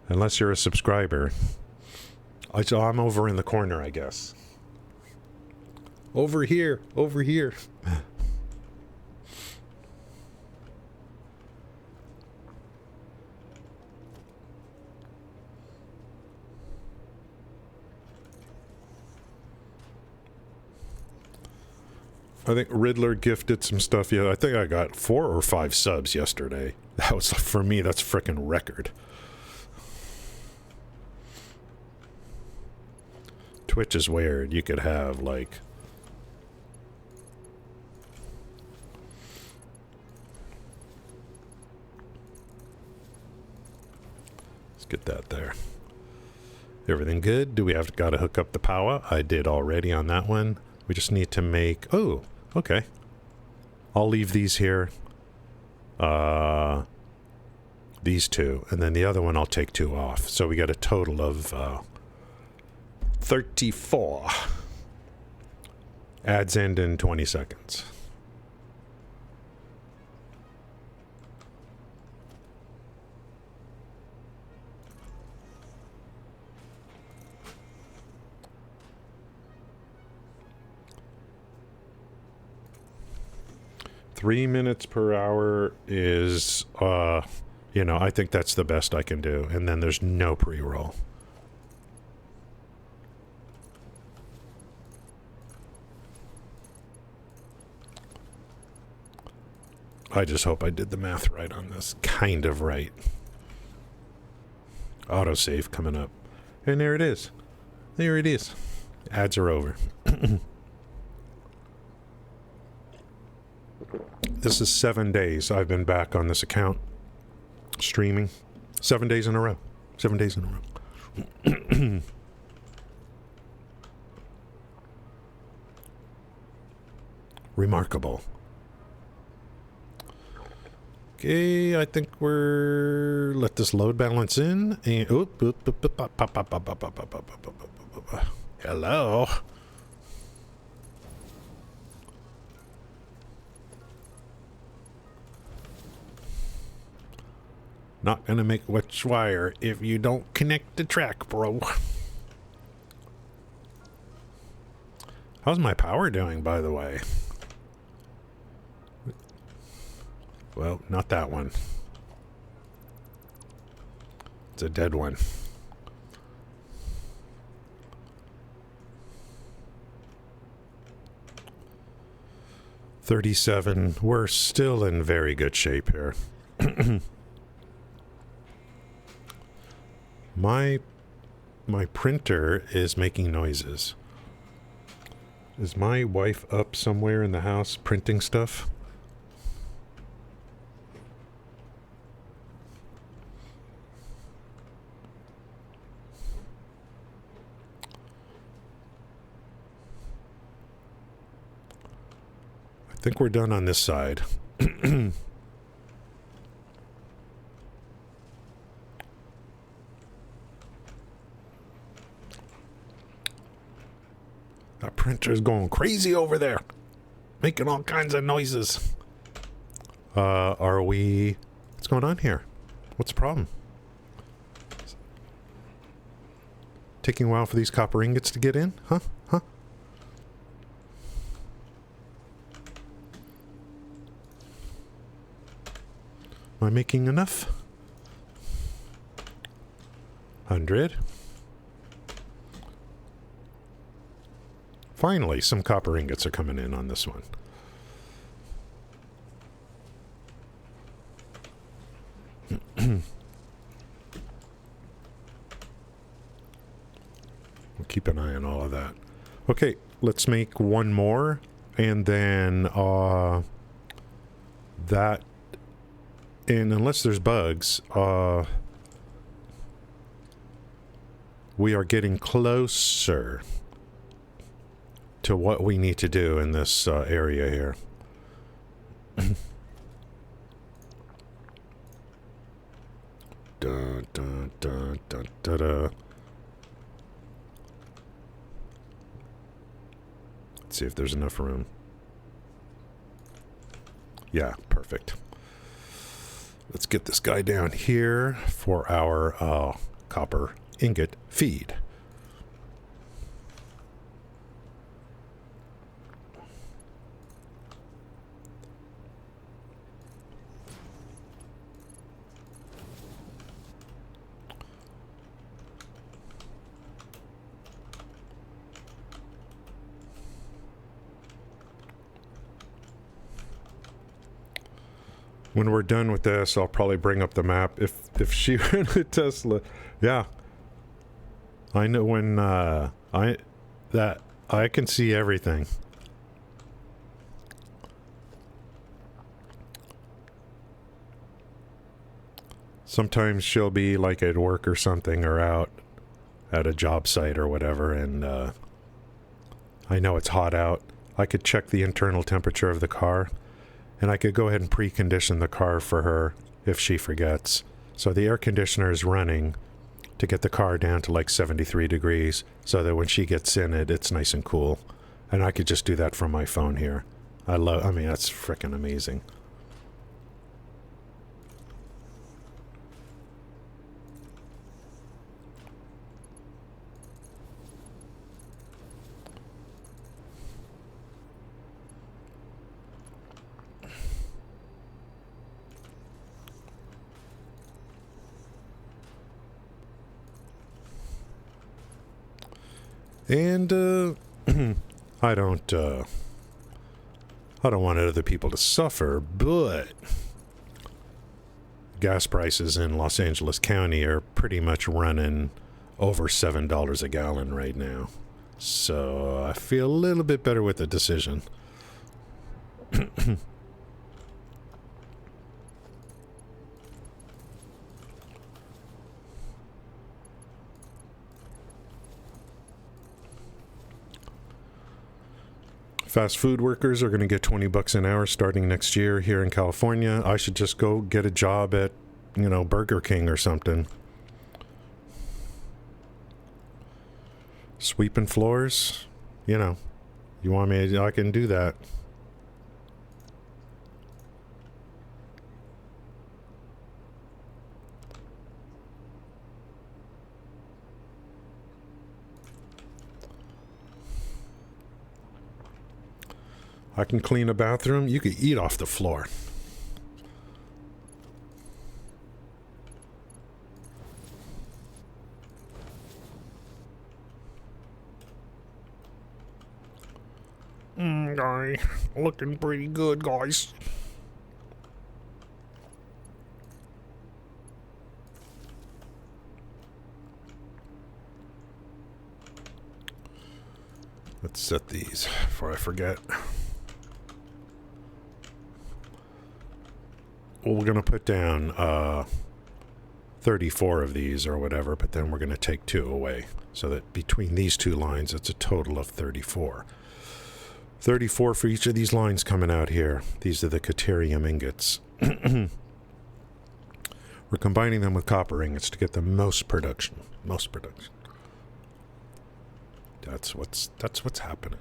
Unless you're a subscriber. I'm over in the corner, I guess. Over here. Over here. I think Riddler gifted some stuff. Yeah, I think I got 4 or 5 subs yesterday. That was, for me, that's frickin' record. Twitch is weird. You could have, like... Let's get that there. Everything good? Do we have got to hook up the power? I did already on that one. We just need to make... Oh, okay. I'll leave these here. these two, and then the other one I'll take 2 off. So we got a total of 34. Ads end in 20 seconds. Three minutes per hour is, you know, I think that's the best I can do. And then there's no pre-roll. I just hope I did the math right on this. Kind of right. Autosave coming up. And there it is. There it is. Ads are over. This is 7 days I've been back on this account. Streaming. 7 days in a row. 7 days in a row. Remarkable. Okay, I think we're... Let this load balance in. And... Hello. Not gonna make much wire if you don't connect the track, bro. How's my power doing, by the way? Well, not that one. It's a dead one. $37. We're still in very good shape here. My printer is making noises. Is my wife up somewhere in the house printing stuff? I think we're done on this side. That printer's going crazy over there, making all kinds of noises. Are we... What's going on here? What's the problem? Taking a while for these copper ingots to get in? Huh? Huh? Am I making enough? 100. Finally, some copper ingots are coming in on this one. We'll keep an eye on all of that. Okay, let's make one more, and then that, and unless there's bugs, we are getting closer to what we need to do in this area here. Dun, dun, dun, dun, dun, dun. Let's see if there's enough room. Yeah, perfect. Let's get this guy down here for our copper ingot feed. When we're done with this, I'll probably bring up the map. If she ran a Tesla, yeah. I know when I can see everything. Sometimes she'll be like at work or something, or out at a job site or whatever, and I know it's hot out. I could check the internal temperature of the car. And I could go ahead and precondition the car for her if she forgets. So the air conditioner is running to get the car down to like 73 degrees so that when she gets in it, it's nice and cool. And I could just do that from my phone here. I mean, that's freaking amazing. And I don't want other people to suffer, but gas prices in Los Angeles County are pretty much running over $7 a gallon right now. So I feel a little bit better with the decision. Fast food workers are going to get $20 an hour starting next year here in California. I should just go get a job at, Burger King or something. Sweeping floors, you want me, I can do that. I can clean a bathroom. You could eat off the floor. Guy, looking pretty good, guys. Let's set these before I forget. Well, we're going to put down 34 of these or whatever, but then we're going to take 2 away. So that between these 2 lines, it's a total of 34. 34 for each of these lines coming out here. These are the Caterium ingots. We're combining them with copper ingots to get the most production. Most production. That's what's happening.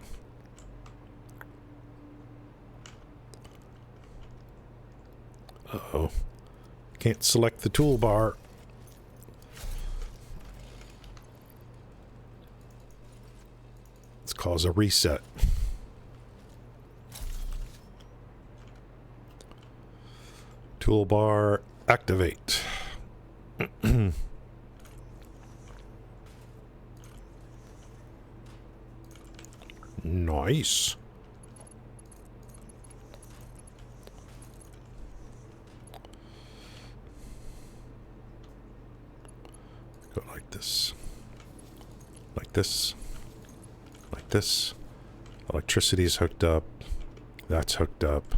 Uh-oh. Can't select the toolbar. Let's cause a reset. Toolbar activate. Nice. Go like this. Like this. Like this. Electricity's hooked up. That's hooked up.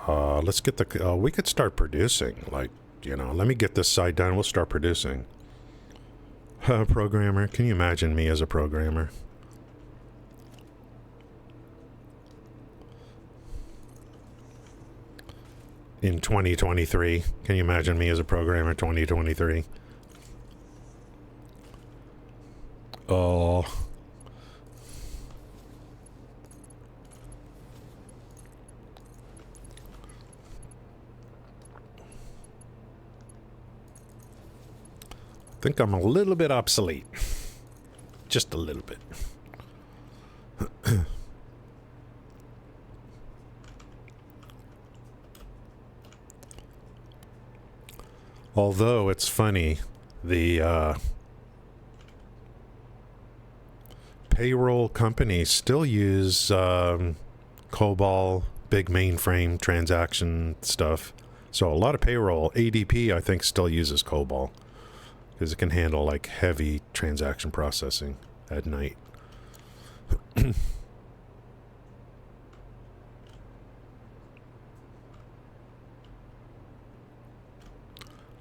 Let's get the... we could start producing. Like, let me get this side done. We'll start producing. Programmer. Can you imagine me as a programmer? In 2023. Can you imagine me as a programmer in 2023? Oh... I think I'm a little bit obsolete. Just a little bit. Although it's funny, the payroll companies still use COBOL, big mainframe transaction stuff. So a lot of payroll, ADP I think still uses COBOL. Because it can handle like heavy transaction processing at night.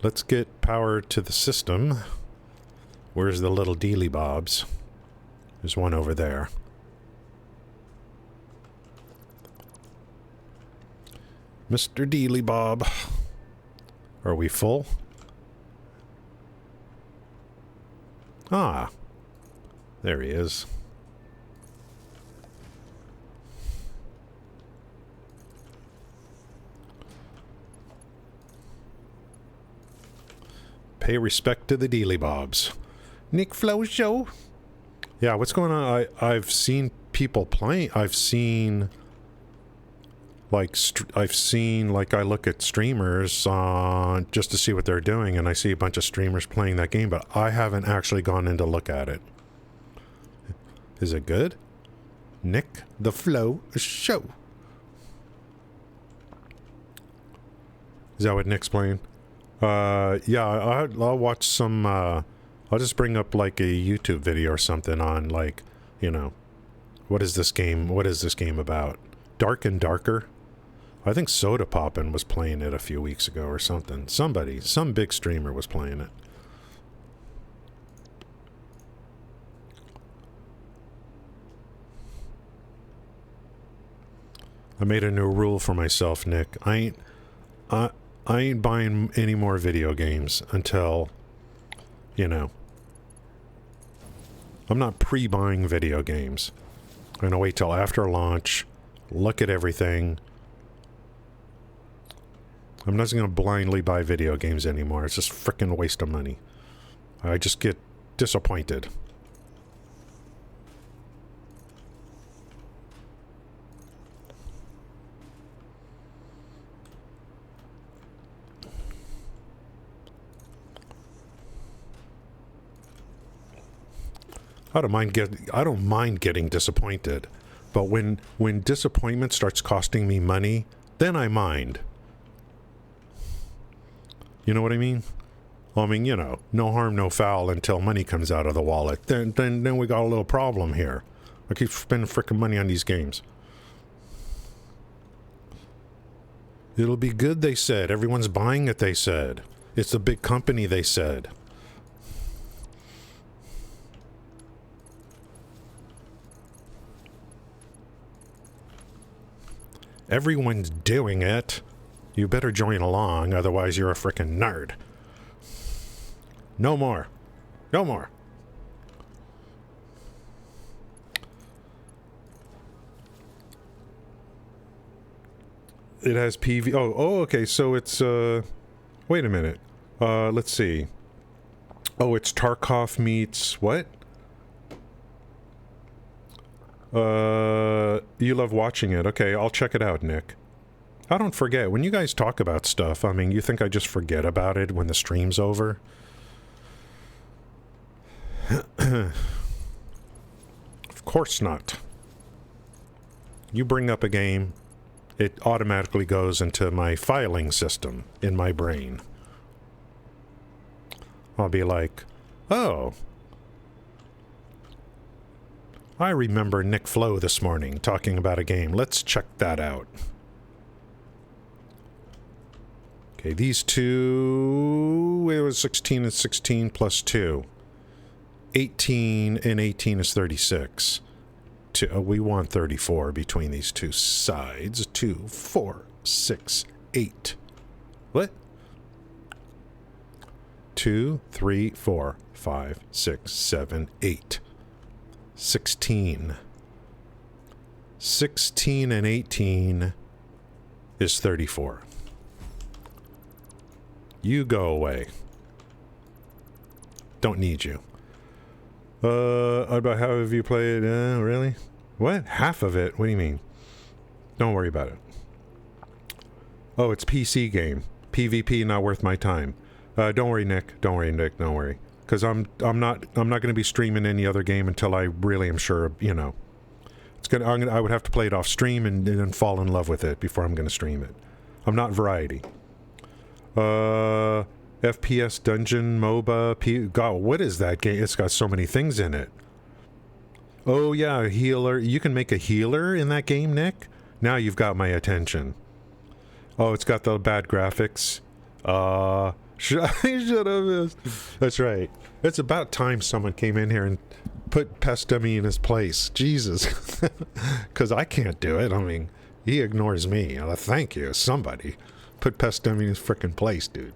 Let's get power to the system. Where's the little dealy bobs? There's one over there. Mr. Dealy Bob. Are we full? Ah, there he is. Pay respect to the Dealy Bobs. Nick Flo Show. Yeah, what's going on? I've seen people playing. I've seen like I look at streamers just to see what they're doing, and I see a bunch of streamers playing that game, but I haven't actually gone in to look at it. Is it good? Nick the Flow Show. Is that what Nick's playing? Yeah, I'll watch some, I'll just bring up like a YouTube video or something on like, you know, what is this game about? Dark and Darker? I think Soda Poppin' was playing it a few weeks ago or something. Some big streamer was playing it. I made a new rule for myself, Nick. I ain't buying any more video games until, you know, I'm not pre-buying video games. I'm going to wait till after launch, look at everything. I'm not going to blindly buy video games anymore. It's just freaking a waste of money. I just get disappointed. I don't mind getting disappointed, but when disappointment starts costing me money, then I mind. You know what I mean? Well, I mean, you know, no harm, no foul until money comes out of the wallet. Then we got a little problem here. I keep spending frickin' money on these games. It'll be good, they said. Everyone's buying it, they said. It's a big company, they said. Everyone's doing it. You better join along, otherwise you're a frickin' nerd. No more. No more. It has PV. Oh, okay. So it's, wait a minute. Let's see. Oh, it's Tarkov meets what? You love watching it. Okay, I'll check it out, Nick. I don't forget. When you guys talk about stuff, I mean, you think I just forget about it when the stream's over? Of course not. You bring up a game, it automatically goes into my filing system in my brain. I'll be like, oh, I remember Nick Flo this morning talking about a game. Let's check that out. Okay, these two, it was 16 and 16 plus 2. 18 and 18 is 36. We want 34 between these two sides. 2, 4, 6, 8. What? 2, 3, 4, 5, 6, 7, 8. 16. 16 and 18 is 34. You go away. Don't need you. About how have you played? Really? What? Half of it? What do you mean? Don't worry about it. Oh, it's PC game. PvP not worth my time. Don't worry, Nick. Don't worry, Nick. Don't worry. Because I'm not going to be streaming any other game until I really am sure, you know. I would have to play it off stream and then fall in love with it before I'm going to stream it. I'm not Variety. FPS Dungeon, MOBA, God, what is that game? It's got so many things in it. Oh yeah, healer. You can make a healer in that game, Nick? Now you've got my attention. Oh, it's got the bad graphics. Should have. That's right. It's about time someone came in here and put Pest Dummy in his place. Jesus. Because I can't do it. I mean, he ignores me. Thank you, somebody. Put Pest Dummy in his frickin' place, dude.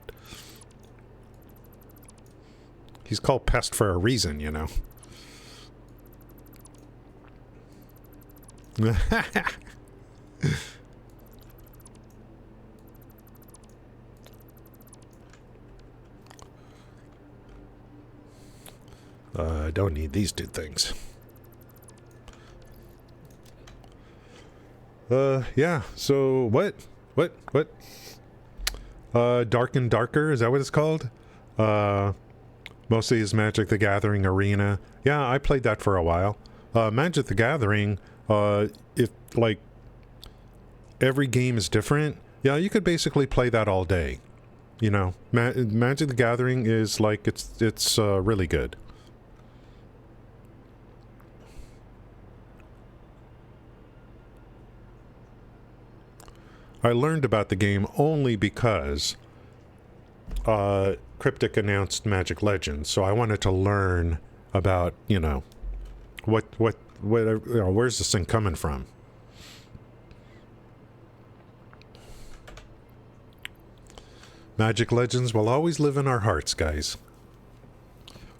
He's called Pest for a reason, you know. I don't need these two things. Yeah, so what? Dark and Darker, is that what it's called? Mostly is Magic the Gathering Arena. Yeah, I played that for a while. Magic the Gathering, if, like, every game is different, yeah, you could basically play that all day. You know, Magic the Gathering is, like, it's really good. I learned about the game only because Cryptic announced Magic Legends, so I wanted to learn about, you know, what you know, where's this thing coming from? Magic Legends will always live in our hearts, guys.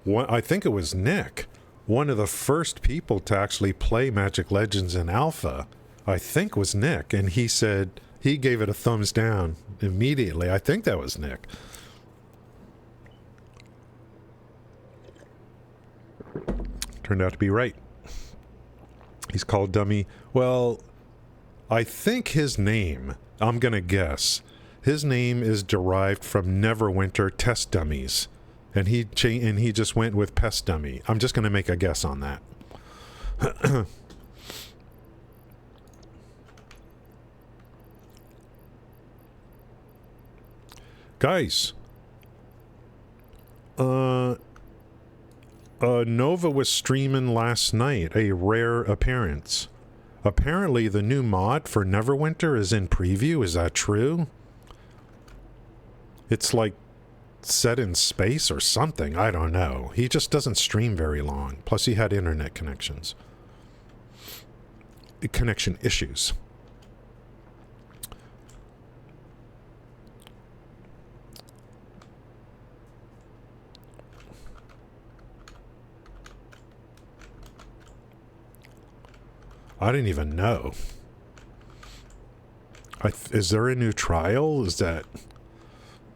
I think it was Nick, one of the first people to actually play Magic Legends in alpha, I think was Nick, and he said he gave it a thumbs down immediately. I think that was Nick. Turned out to be right. He's called Dummy. Well, I think his name, I'm going to guess, his name is derived from Neverwinter Test Dummies. And he just went with Pest Dummy. I'm just going to make a guess on that. Guys, Nova was streaming last night, a rare appearance. Apparently the new mod for Neverwinter is in preview, is that true? It's like set in space or something, I don't know. He just doesn't stream very long, plus he had internet connection issues. I didn't even know. Is there a new trial? Is that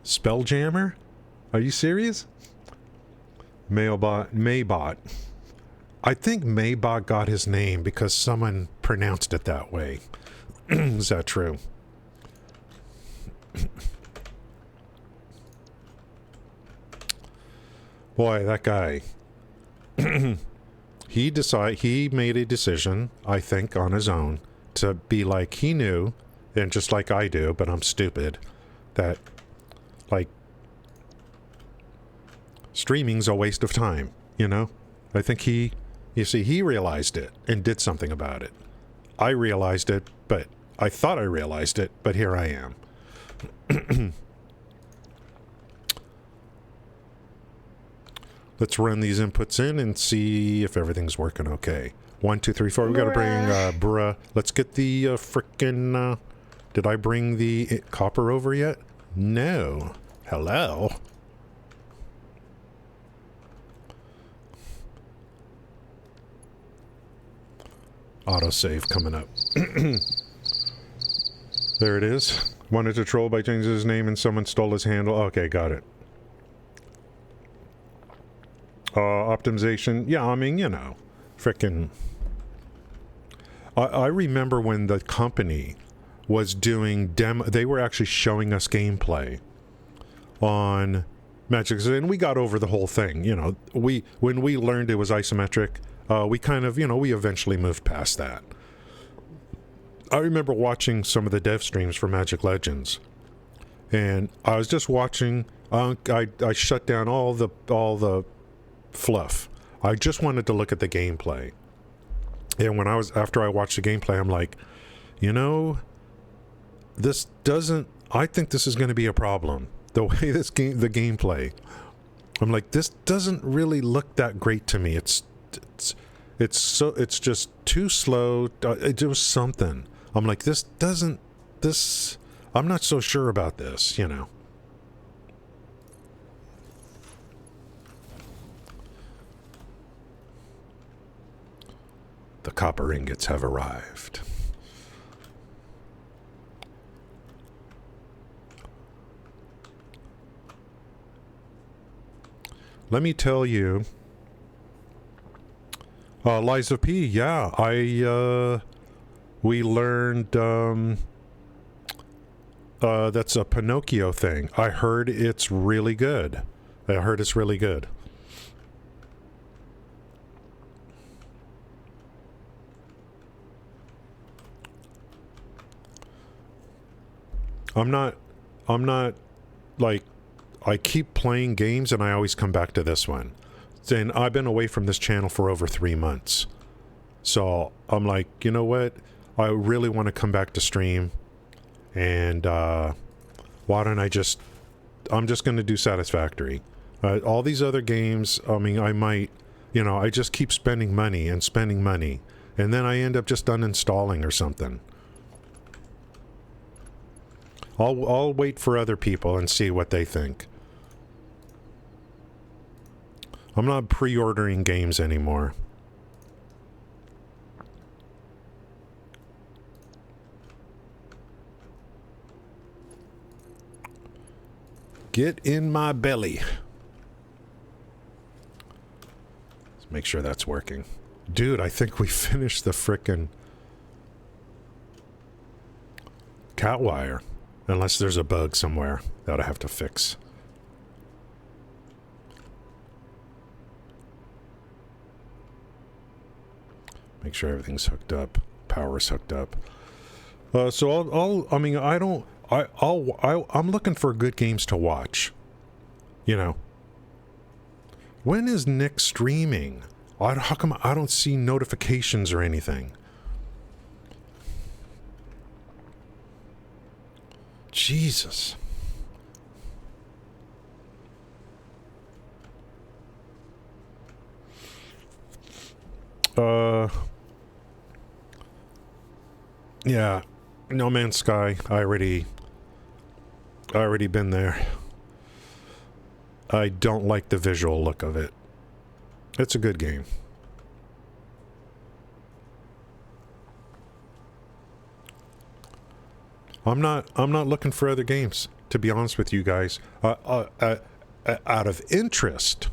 Spelljammer? Are you serious? Maybot. I think Maybot got his name because someone pronounced it that way. Is that true? Boy, that guy. He made a decision, I think, on his own, to be like, he knew, and just like I do, but I'm stupid, that, like, streaming's a waste of time, you know? I think he realized it and did something about it. I realized it, but I thought I realized it, but here I am. Let's run these inputs in and see if everything's working okay. 1, 2, 3, 4. We gotta bring bruh. Let's get the frickin' did I bring the copper over yet? No. Hello. Autosave coming up. There it is. Wanted to troll by changing his name and someone stole his handle. Okay, got it. Optimization. Yeah, I mean, you know, frickin'. I remember when the company was doing demo, they were actually showing us gameplay on Magic, and we got over the whole thing. You know, when we learned it was isometric, we kind of, you know, we eventually moved past that. I remember watching some of the dev streams for Magic Legends, and I was just watching. I shut down all the fluff. I just wanted to look at the gameplay. And after I watched the gameplay, I'm like, you know, I think this is going to be a problem. The way the gameplay, I'm like, this doesn't really look that great to me. It's just too slow. It was something. I'm like, I'm not so sure about this, you know. copper ingots have arrived. Let me tell you, Liza P, yeah, we learned, that's a Pinocchio thing. I heard it's really good. I'm not, like, I keep playing games and I always come back to this one. And I've been away from this channel for over 3 months. So I'm like, you know what? I really want to come back to stream. And why don't I'm just going to do Satisfactory. All these other games, I mean, I might, I just keep spending money. And then I end up just uninstalling or something. I'll wait for other people and see what they think. I'm not pre-ordering games anymore. Get in my belly. Let's make sure that's working. Dude, I think we finished the frickin' cat wire. Unless there's a bug somewhere that I have to fix. Make sure everything's hooked up. Power's hooked up. So I'm looking for good games to watch. When is Nick streaming? How come I don't see notifications or anything? Jesus. Yeah, No Man's Sky. I already been there. I don't like the visual look of it. It's a good game. I'm not looking for other games, to be honest with you guys. Out of interest,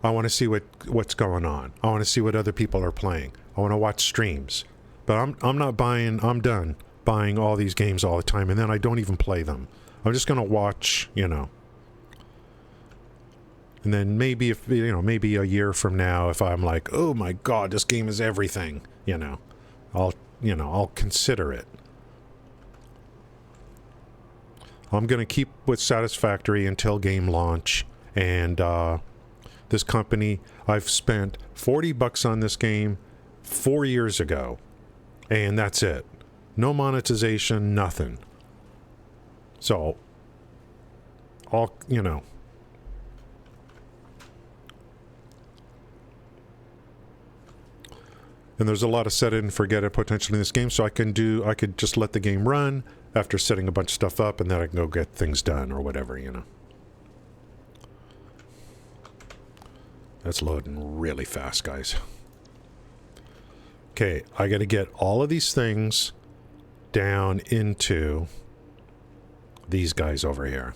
I want to see what's going on. I want to see what other people are playing. I want to watch streams. But I'm not buying. I'm done buying all these games all the time, and then I don't even play them. I'm just gonna watch, And then maybe maybe a year from now, if I'm like, oh my God, this game is everything, I'll consider it. I'm going to keep with Satisfactory until game launch. And this company, I've spent $40 on this game 4 years ago. And that's it. No monetization, nothing. So, And there's a lot of set it and forget it potential in this game. So I could just let the game run after setting a bunch of stuff up, and then I can go get things done or whatever, That's loading really fast, guys. Okay, I got to get all of these things down into these guys over here.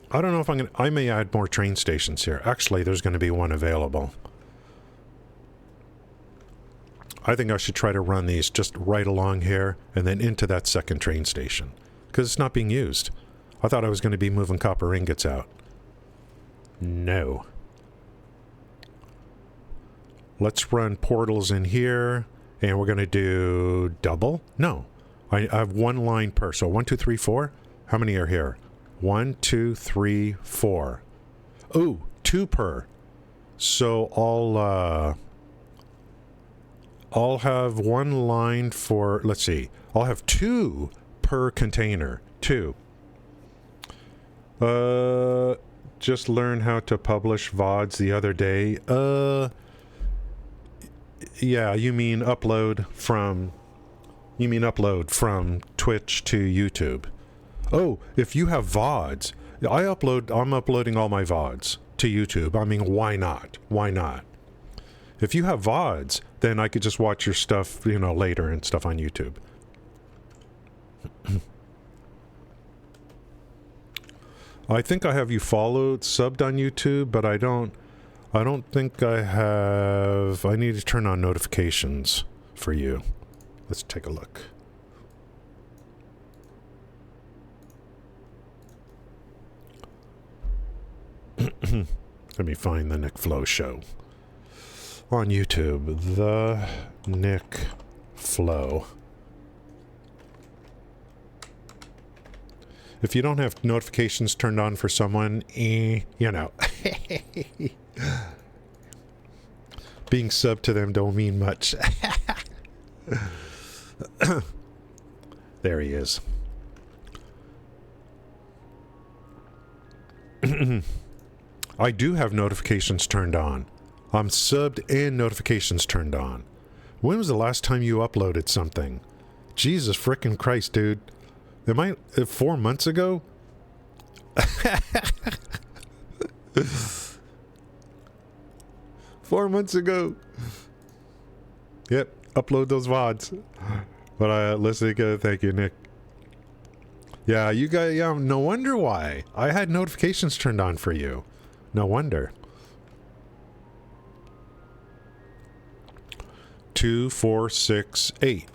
I don't know if I may add more train stations here. Actually, there's going to be one available. I think I should try to run these just right along here and then into that second train station. Because it's not being used. I thought I was going to be moving copper ingots out. No. Let's run portals in here. And we're going to do double? No. I have one line per. So 1, 2, 3, 4. How many are here? 1, 2, 3, 4. Ooh, 2 per. So I'll have one line for, let's see. I'll have 2 per container. 2. Just learned how to publish VODs the other day. Yeah, you mean upload from Twitch to YouTube. Oh, if you have VODs, I'm uploading all my VODs to YouTube. I mean, why not? Why not? If you have VODs, then I could just watch your stuff, you know, later and stuff on YouTube. I think I have you followed, subbed on YouTube, but I don't think I have. I need to turn on notifications for you. Let's take a look. Let me find the Nick Flow show on YouTube. The Nick Flow. If you don't have notifications turned on for someone, you know, being sub to them don't mean much. There he is. I do have notifications turned on. I'm subbed and notifications turned on. When was the last time you uploaded something? Jesus frickin' Christ, dude. Am I 4 months ago? 4 months ago. Yep, upload those VODs. But listen, thank you, Nick. Yeah, you guys, yeah, no wonder why. I had notifications turned on for you. No wonder. 2, 4, 6, 8.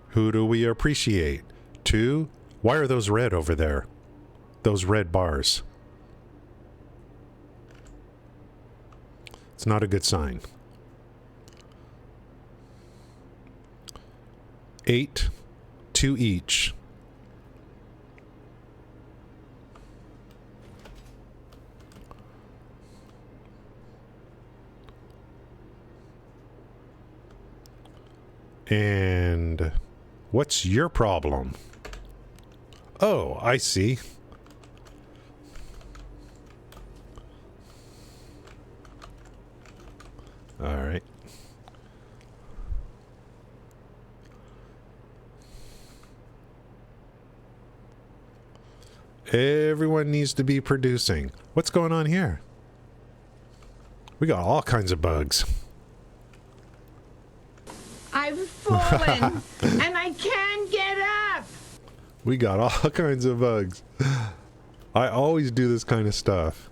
Who do we appreciate? 2. Why are those red over there? Those red bars. It's not a good sign. 8, 2 each. And what's your problem? Oh, I see. All right. Everyone needs to be producing. What's going on here? We got all kinds of bugs. I've fallen and I can't get up. We got all kinds of bugs. I always do this kind of stuff.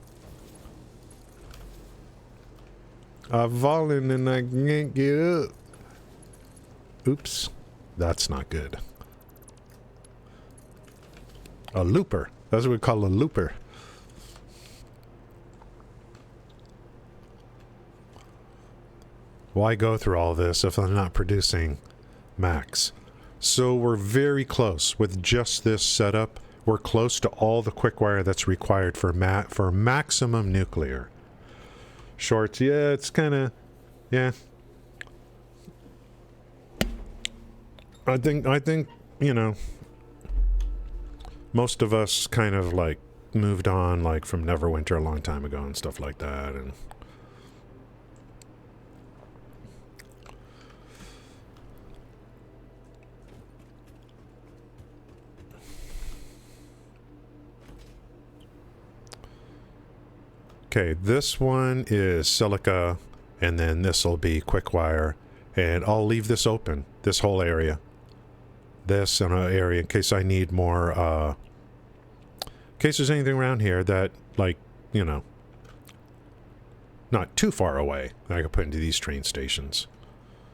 I've fallen and I can't get up. Oops. That's not good. A looper. That's what we call a looper. Why go through all this if I'm not producing max? So we're very close with just this setup. We're close to all the quick wire that's required for maximum nuclear. Shorts, yeah, it's kind of, yeah. I think, you know, most of us kind of like moved on like from Neverwinter a long time ago and stuff like that, and okay, this one is silica, and then this will be quick wire, and I'll leave this open, this whole area. This in an area in case I need more, in case there's anything around here that, like, you know, not too far away that I can put into these train stations.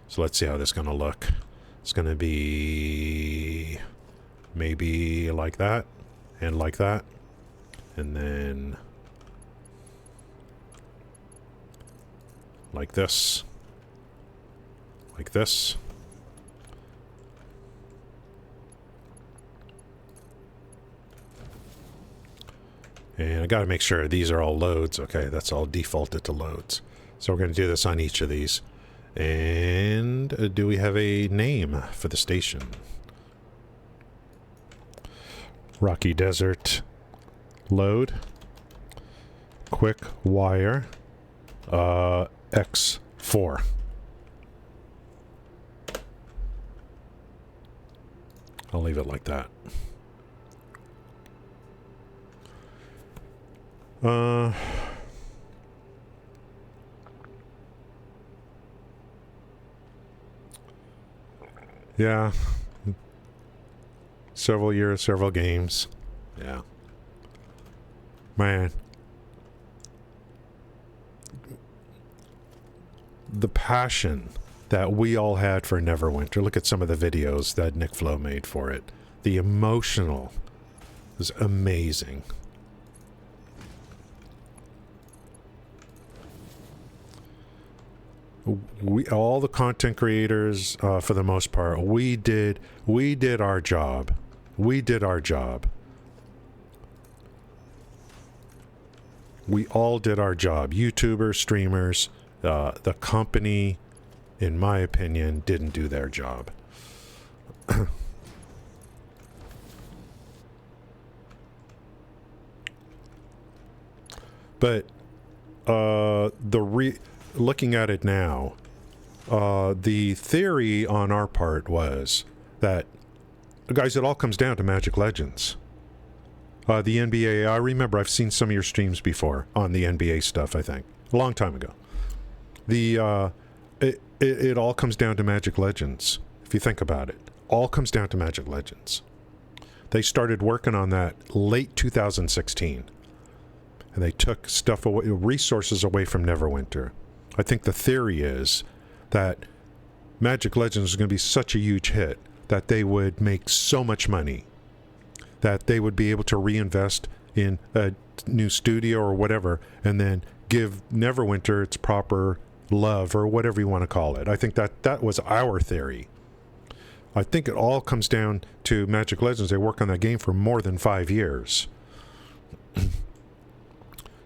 So let's see how this is going to look. It's going to be maybe like that, and like that, and then like this, like this. And I got to make sure these are all loads. Okay, that's all defaulted to loads. So we're going to do this on each of these. And do we have a name for the station? Rocky Desert load. Quick wire. X4. I'll leave it like that. Uh, yeah. Several years, several games. Yeah. Man. The passion that we all had for Neverwinter. Look at some of the videos that Nick Flo made for it. The emotional is amazing. We all the content creators, for the most part, we did our job. We did our job. We all did our job. YouTubers, streamers, the company, in my opinion, didn't do their job. But looking at it now, the theory on our part was that, guys, it all comes down to Magic Legends. The NBA, I remember I've seen some of your streams before on the NBA stuff, I think. A long time ago. It all comes down to Magic Legends, if you think about it. All comes down to Magic Legends. They started working on that late 2016. And they took stuff away, resources away from Neverwinter. I think the theory is that Magic Legends is going to be such a huge hit that they would make so much money that they would be able to reinvest in a new studio or whatever and then give Neverwinter its proper love or whatever you want to call it. I think that was our theory. I think it all comes down to Magic Legends. They work on that game for more than 5 years.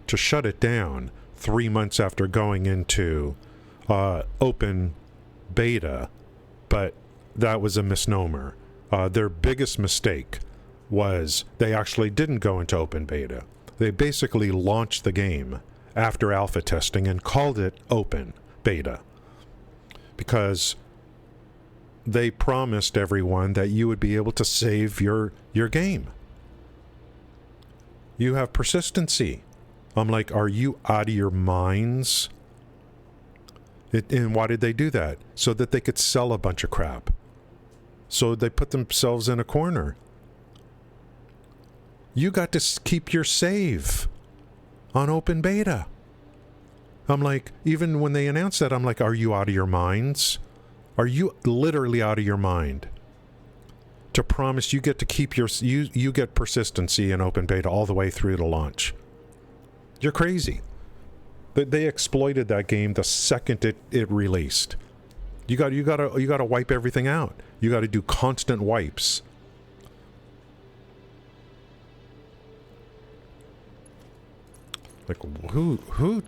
To shut it down 3 months after going into open beta, but that was a misnomer. Their biggest mistake was they actually didn't go into open beta. They basically launched the game after alpha testing and called it open beta because they promised everyone that you would be able to save your game. You have persistency. I'm like, are you out of your minds? And why did they do that? So that they could sell a bunch of crap. So they put themselves in a corner. You got to keep your save on open beta. I'm like, even when they announced that, I'm like, are you out of your minds? Are you literally out of your mind? To promise you get to keep you get persistency in open beta all the way through to launch. You're crazy. But they exploited that game the second it released. You got to wipe everything out. You got to do constant wipes. Like who?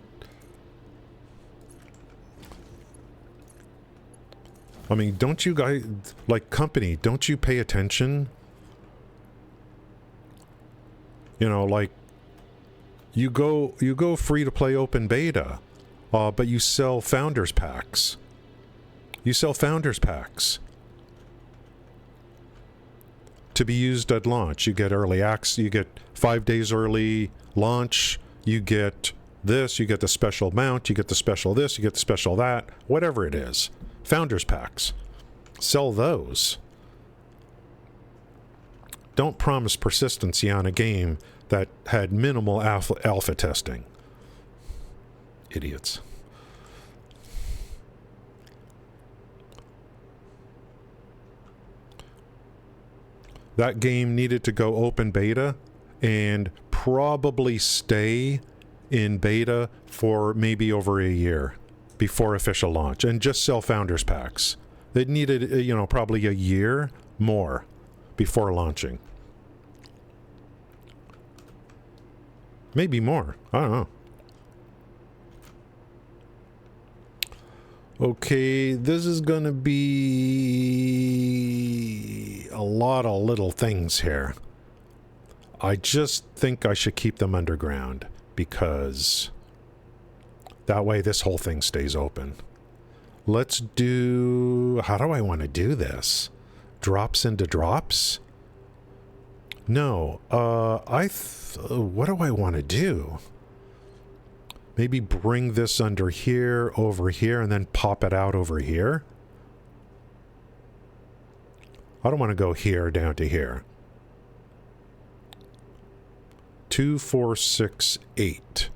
I mean, don't you guys, like company, don't you pay attention? You know, like you go free to play open beta, but you sell founders packs. You sell founders packs to be used at launch. You get early access. You get 5 days early launch. You get this. You get the special mount. You get the special this. You get the special that. Whatever it is, founders packs. Sell those. Don't promise persistency on a game that had minimal alpha testing. Idiots. That game needed to go open beta and probably stay in beta for maybe over a year before official launch and just sell founders packs. It needed, probably a year more before launching. Maybe more. I don't know. Okay, this is gonna be a lot of little things here. I just think I should keep them underground because that way this whole thing stays open. Let's do... How do I want to do this? Drops into drops? No. What do I want to do? Maybe bring this under here, over here, and then pop it out over here. I don't want to go here down to here. 2, 4, 6, 8.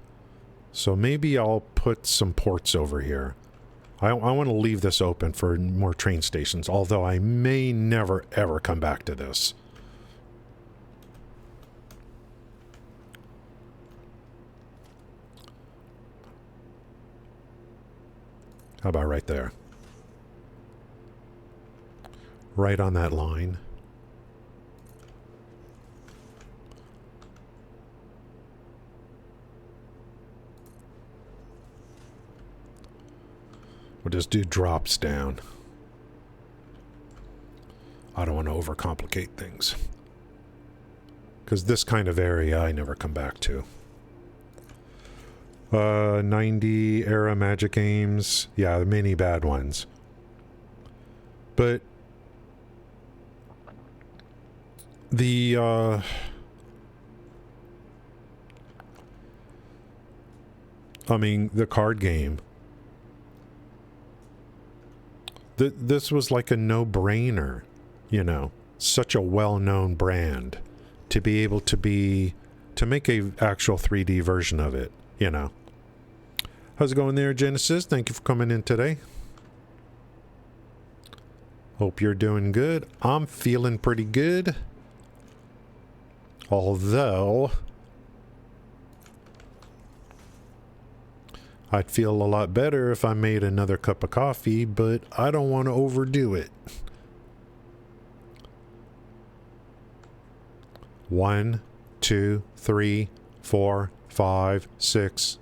So maybe I'll put some ports over here. I want to leave this open for more train stations, although I may never ever come back to this. How about right there? Right on that line. We'll just do drops down. I don't want to overcomplicate things. Because this kind of area I never come back to. 90 era Magic games. Yeah, the many bad ones. But the I mean, the card game. This was like a no-brainer, you know. Such a well-known brand to be able to make a actual 3D version of it, you know. How's it going there, Genesis? Thank you for coming in today. Hope you're doing good. I'm feeling pretty good. Although I'd feel a lot better if I made another cup of coffee, but I don't want to overdo it. 1, 2, 3, 4, 5, 6.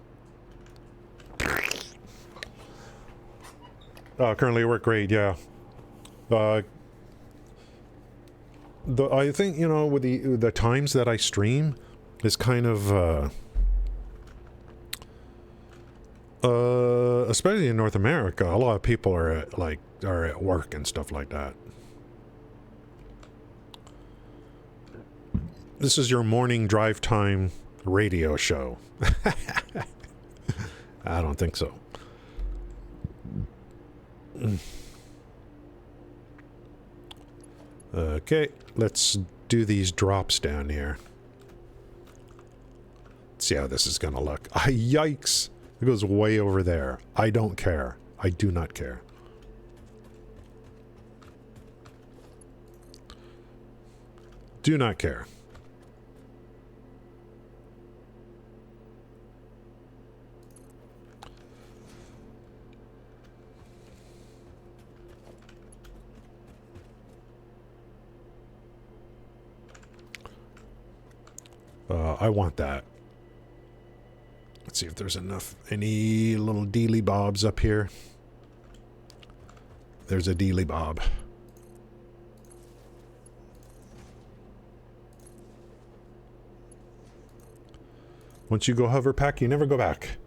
Currently at work, great, yeah. I think, you know, with the times that I stream is kind of especially in North America, a lot of people are at work and stuff like that. This is your morning drive time radio show. I don't think so. Okay, let's do these drops down here. See how this is gonna look. Yikes! It goes way over there. I don't care. I do not care. Do not care. I want that. Let's see if there's any little dealy bobs up here. There's a dealy bob. Once you go hover pack, you never go back.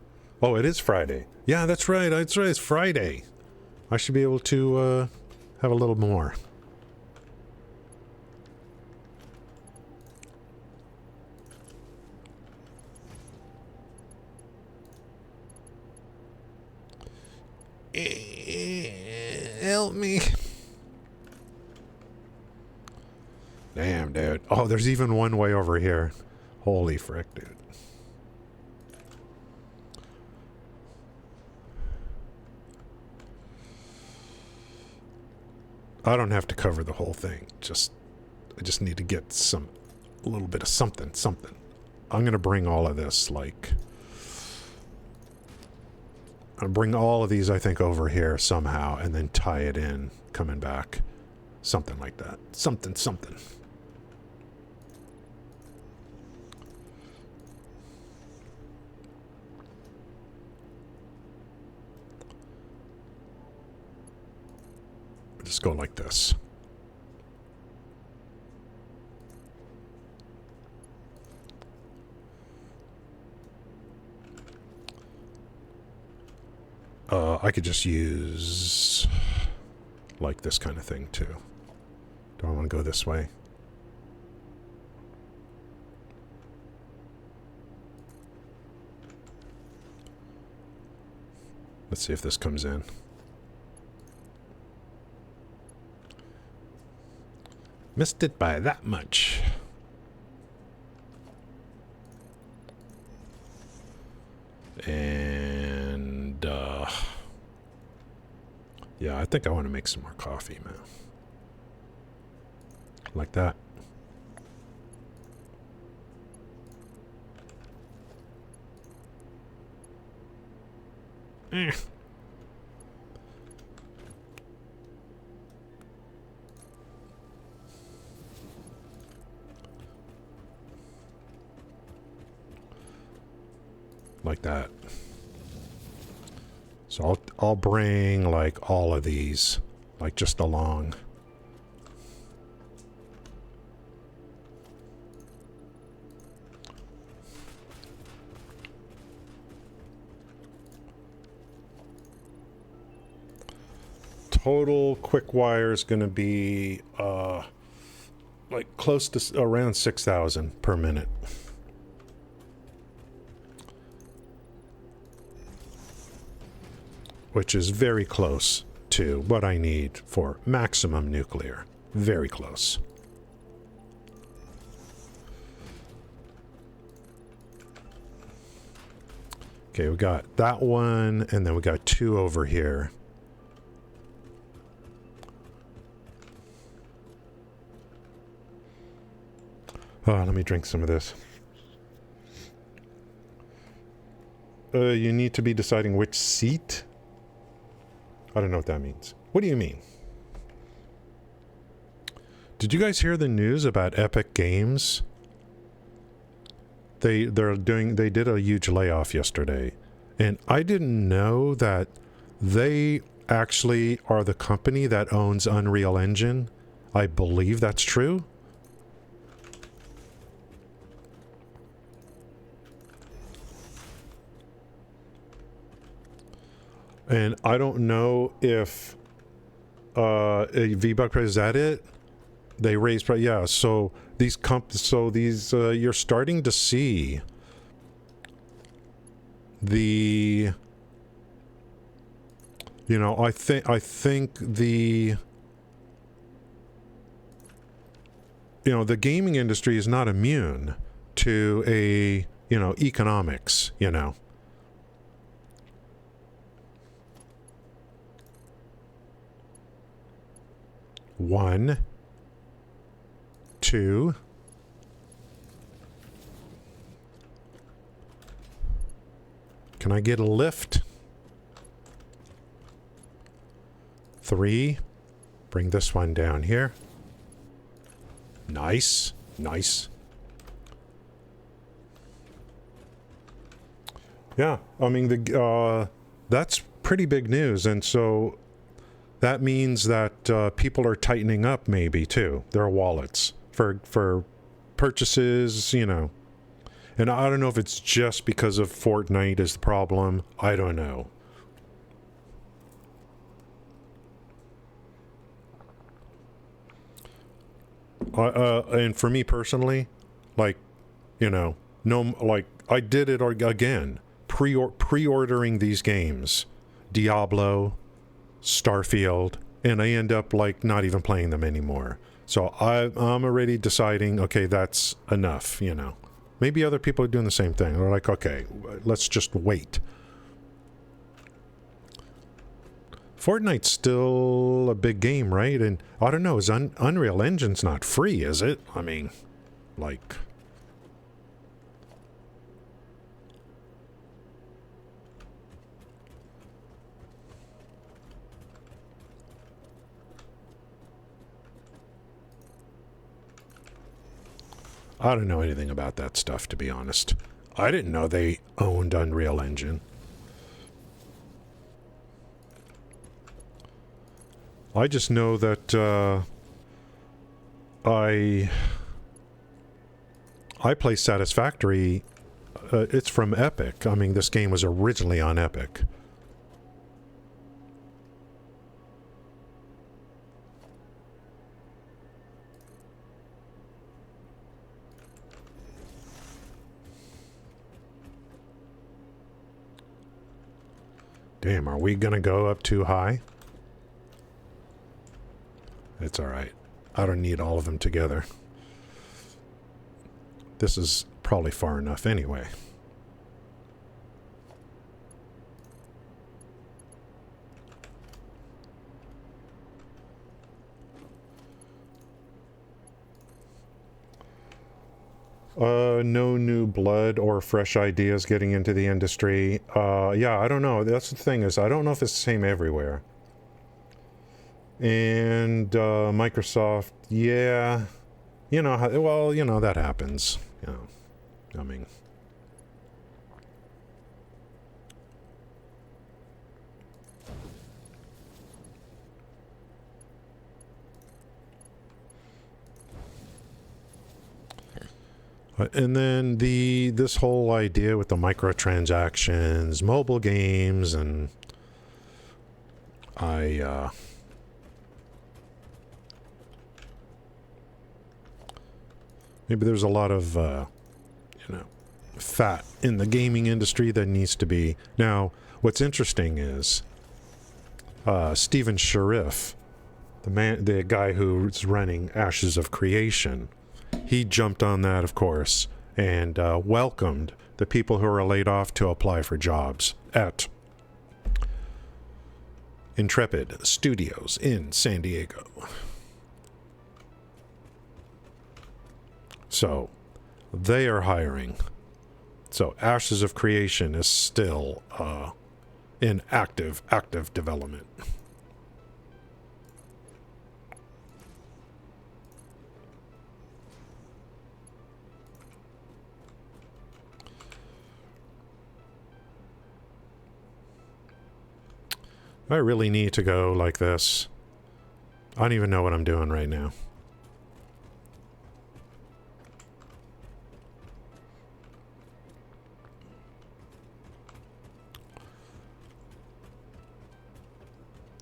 Oh, it is Friday. Yeah, that's right. That's right. It's Friday. I should be able to have a little more. Help me. Damn, dude. Oh, there's even one way over here. Holy frick, dude. I don't have to cover the whole thing. I just need to get a little bit of something. I'm going to bring all of this, like... I'll bring all of these, I think, over here somehow, and then tie it in, coming back. Something like that. Something. Just go like this. I could just use like this kind of thing too. Do I want to go this way? Let's see if this comes in. Missed it by that much. And, yeah, I think I want to make some more coffee, man. Like that. Eh. Like that. So I'll bring like all of these like just along. Total quick wire is going to be like close to around 6,000 per minute. Which is very close to what I need for maximum nuclear. Very close. Okay, we got that one, and then we got two over here. Oh, let me drink some of this. You need to be deciding which seat? I don't know what that means. What do you mean? Did you guys hear the news about Epic Games? They did a huge layoff yesterday. And I didn't know that they actually are the company that owns Unreal Engine. I believe that's true. And I don't know if V-Buck is that it? They raised price, yeah. So these you're starting to see the, you know, I think the, you know, the gaming industry is not immune to a, you know, economics, you know. One, two, can I get a lift? Three, bring this one down here. Nice, nice. Yeah, I mean, that's pretty big news, and so that means that people are tightening up maybe too their wallets for purchases, you know. And I don't know if it's just because of Fortnite is the problem. I don't know. And for me personally, like, you know, no, like I did it again, pre-ordering these games, Diablo, Starfield, and I end up like not even playing them anymore. So I'm already deciding, okay, that's enough, you know. Maybe other people are doing the same thing. They're like, okay, let's just wait. Fortnite's still a big game, right? And I don't know, is Unreal Engine's not free, is it? I mean, like, I don't know anything about that stuff, to be honest. I didn't know they owned Unreal Engine. I just know that I play Satisfactory. It's from Epic. I mean, this game was originally on Epic. Damn, are we gonna go up too high? It's alright. I don't need all of them together. This is probably far enough anyway. No new blood or fresh ideas getting into the industry. Yeah, I don't know. That's the thing is, I don't know if it's the same everywhere. And Microsoft, yeah, you know, well, you know, that happens. You know, I mean, and then this whole idea with the microtransactions, mobile games, and maybe there's a lot of you know, fat in the gaming industry that needs to be. Now, what's interesting is Stephen Sharif, the guy who's running Ashes of Creation. He jumped on that, of course, and welcomed the people who are laid off to apply for jobs at Intrepid Studios in San Diego. So, they are hiring. So, Ashes of Creation is still in active development. I really need to go like this. I don't even know what I'm doing right now.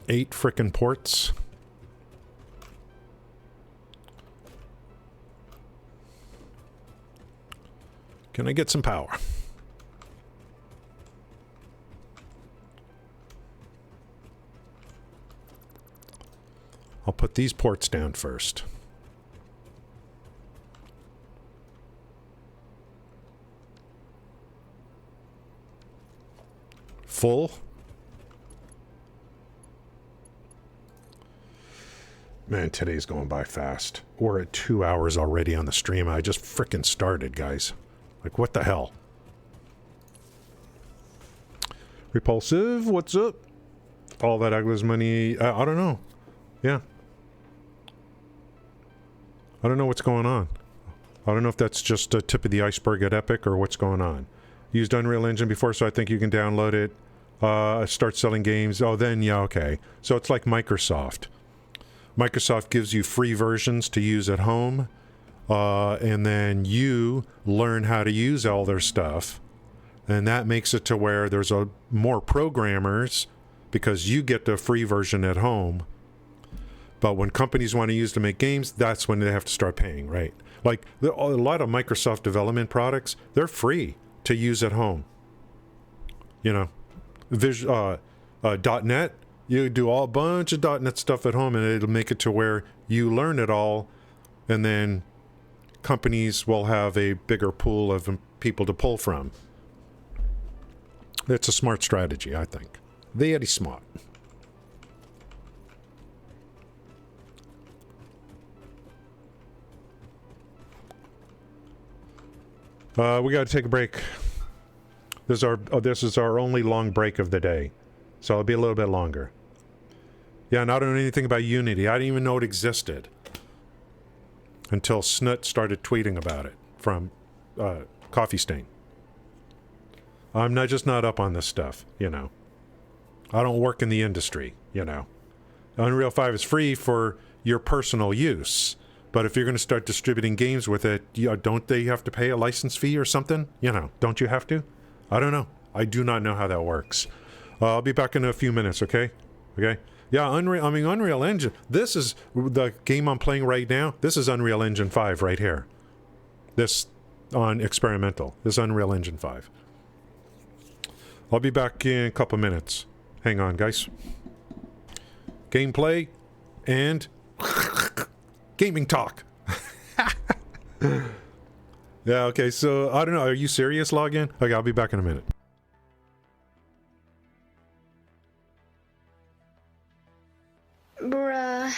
Eight frickin' ports. Can I get some power? I'll put these ports down first. Full. Man, today's going by fast. We're at 2 hours already on the stream. I just frickin' started, guys. Like, what the hell? Repulsive, what's up? All that Agla's money, I don't know. Yeah. I don't know what's going on. I don't know if that's just a tip of the iceberg at Epic or what's going on. Used Unreal Engine before, so I think you can download it. Start selling games. Oh, then, yeah, okay. So it's like Microsoft. Microsoft gives you free versions to use at home, and then you learn how to use all their stuff. And that makes it to where there's more programmers because you get the free version at home. But when companies want to use to make games, that's when they have to start paying, right? Like, a lot of Microsoft development products, they're free to use at home. You know, .NET, you do a bunch of .NET stuff at home, and it'll make it to where you learn it all, and then companies will have a bigger pool of people to pull from. It's a smart strategy, I think. Very smart. We got to take a break. This is our only long break of the day, so it'll be a little bit longer. Yeah, and I don't know anything about Unity. I didn't even know it existed until Snut started tweeting about it from Coffee Stain. I'm not up on this stuff, you know. I don't work in the industry, you know. Unreal 5 is free for your personal use. But if you're going to start distributing games with it, don't they have to pay a license fee or something? You know, don't you have to? I don't know. I do not know how that works. I'll be back in a few minutes, okay? Okay? Yeah, Unreal Engine. This is the game I'm playing right now. This is Unreal Engine 5 right here. This on experimental. This Unreal Engine 5. I'll be back in a couple minutes. Hang on, guys. Gameplay and gaming talk. Yeah, okay, so I don't know. Are you serious, login? Okay, I'll be back in a minute. Bruh.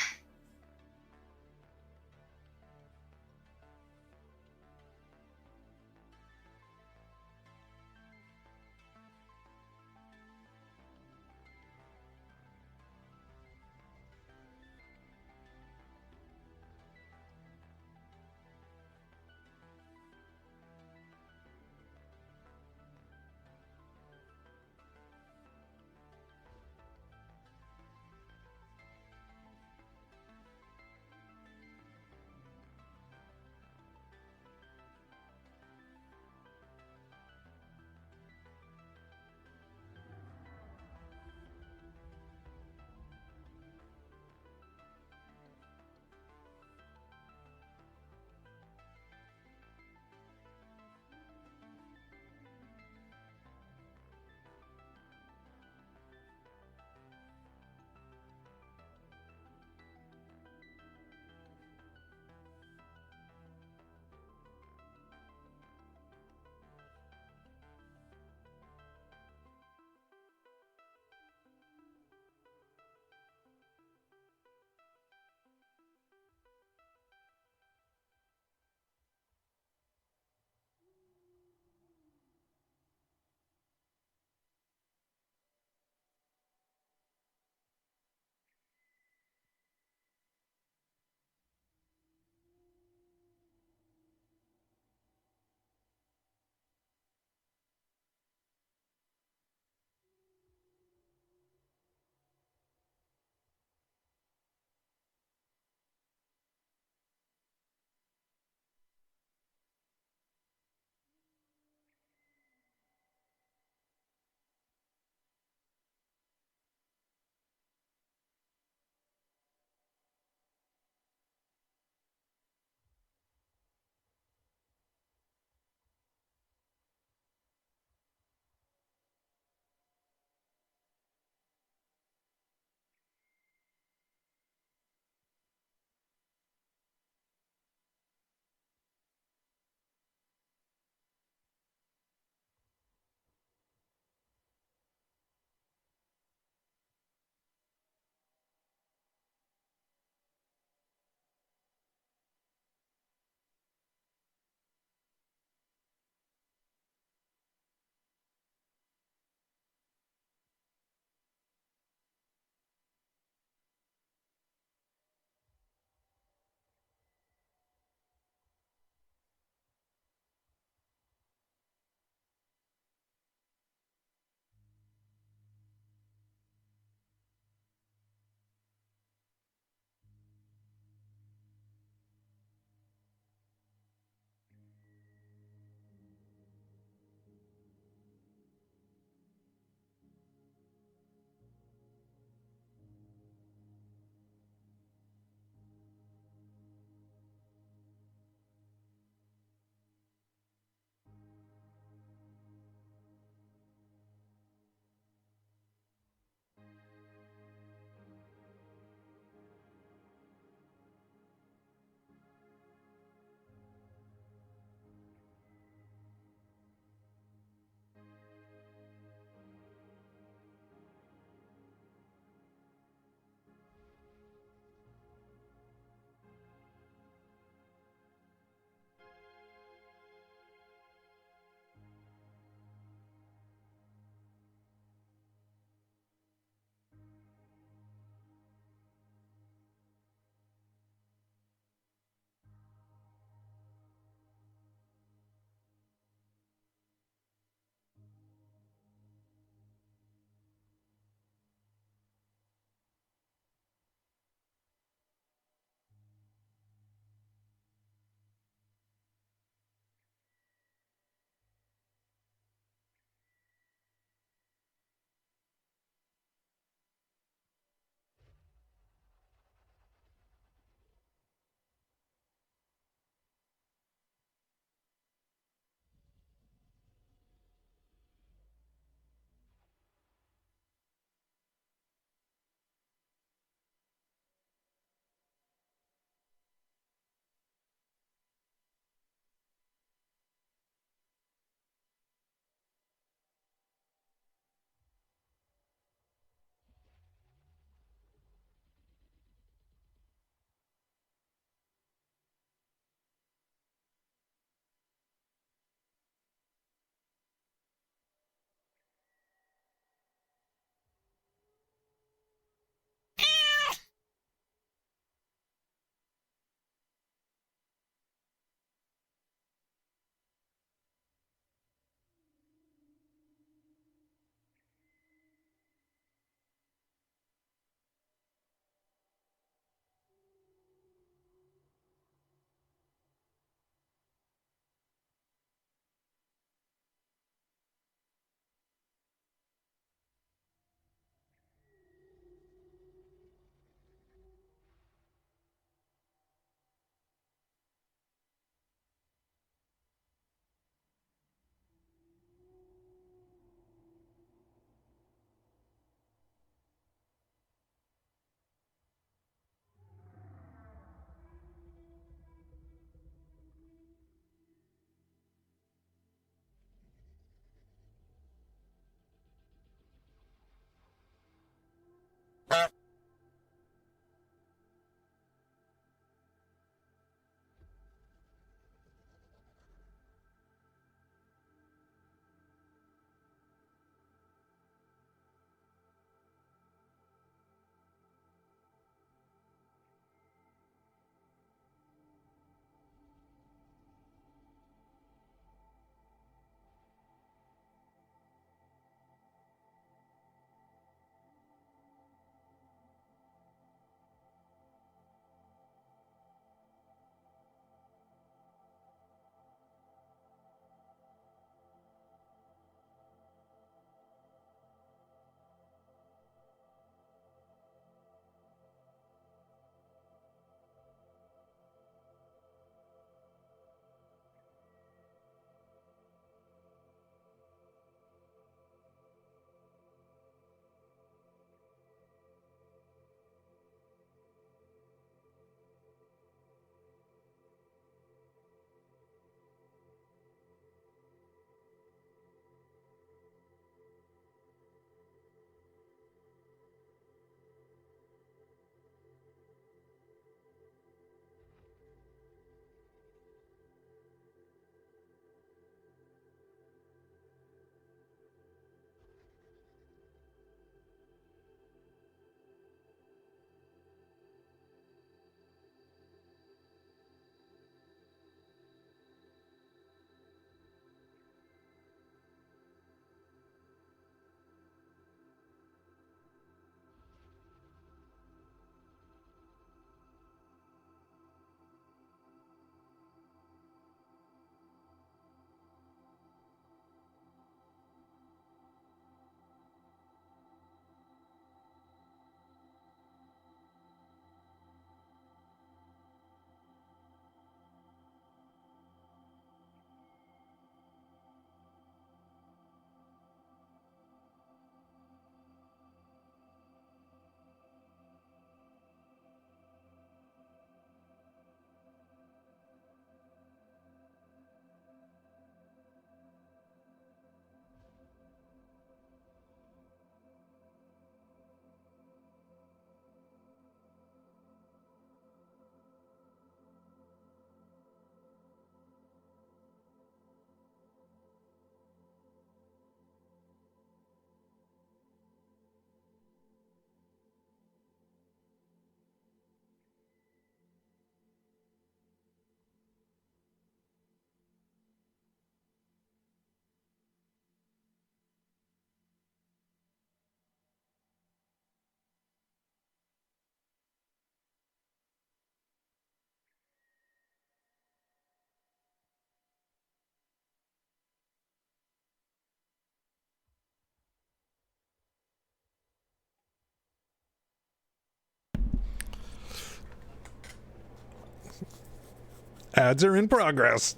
Ads are in progress.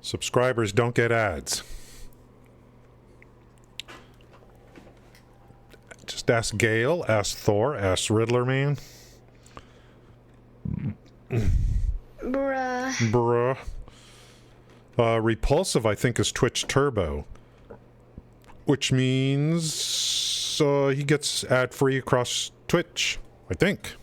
Subscribers don't get ads. Just ask Gale, ask Thor, ask Riddler Man. Bruh. Repulsive, I think, is Twitch Turbo, which means he gets ad-free across Twitch, I think.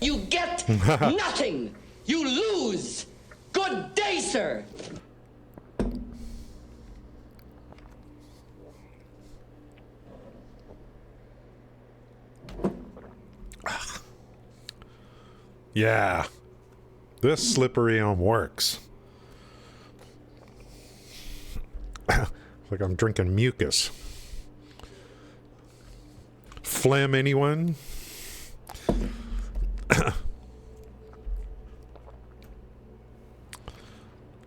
You get nothing. You lose. Good day, sir. Yeah. This slippery elm works. Like I'm drinking mucus. Phlegm, anyone?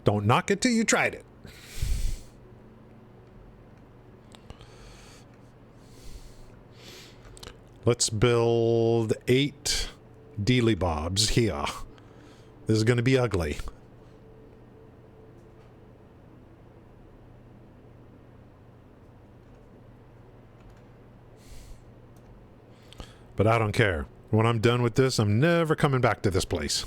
Don't knock it till you tried it. Let's build 8 dealy bobs here. This is going to be ugly. But I don't care. When I'm done with this, I'm never coming back to this place.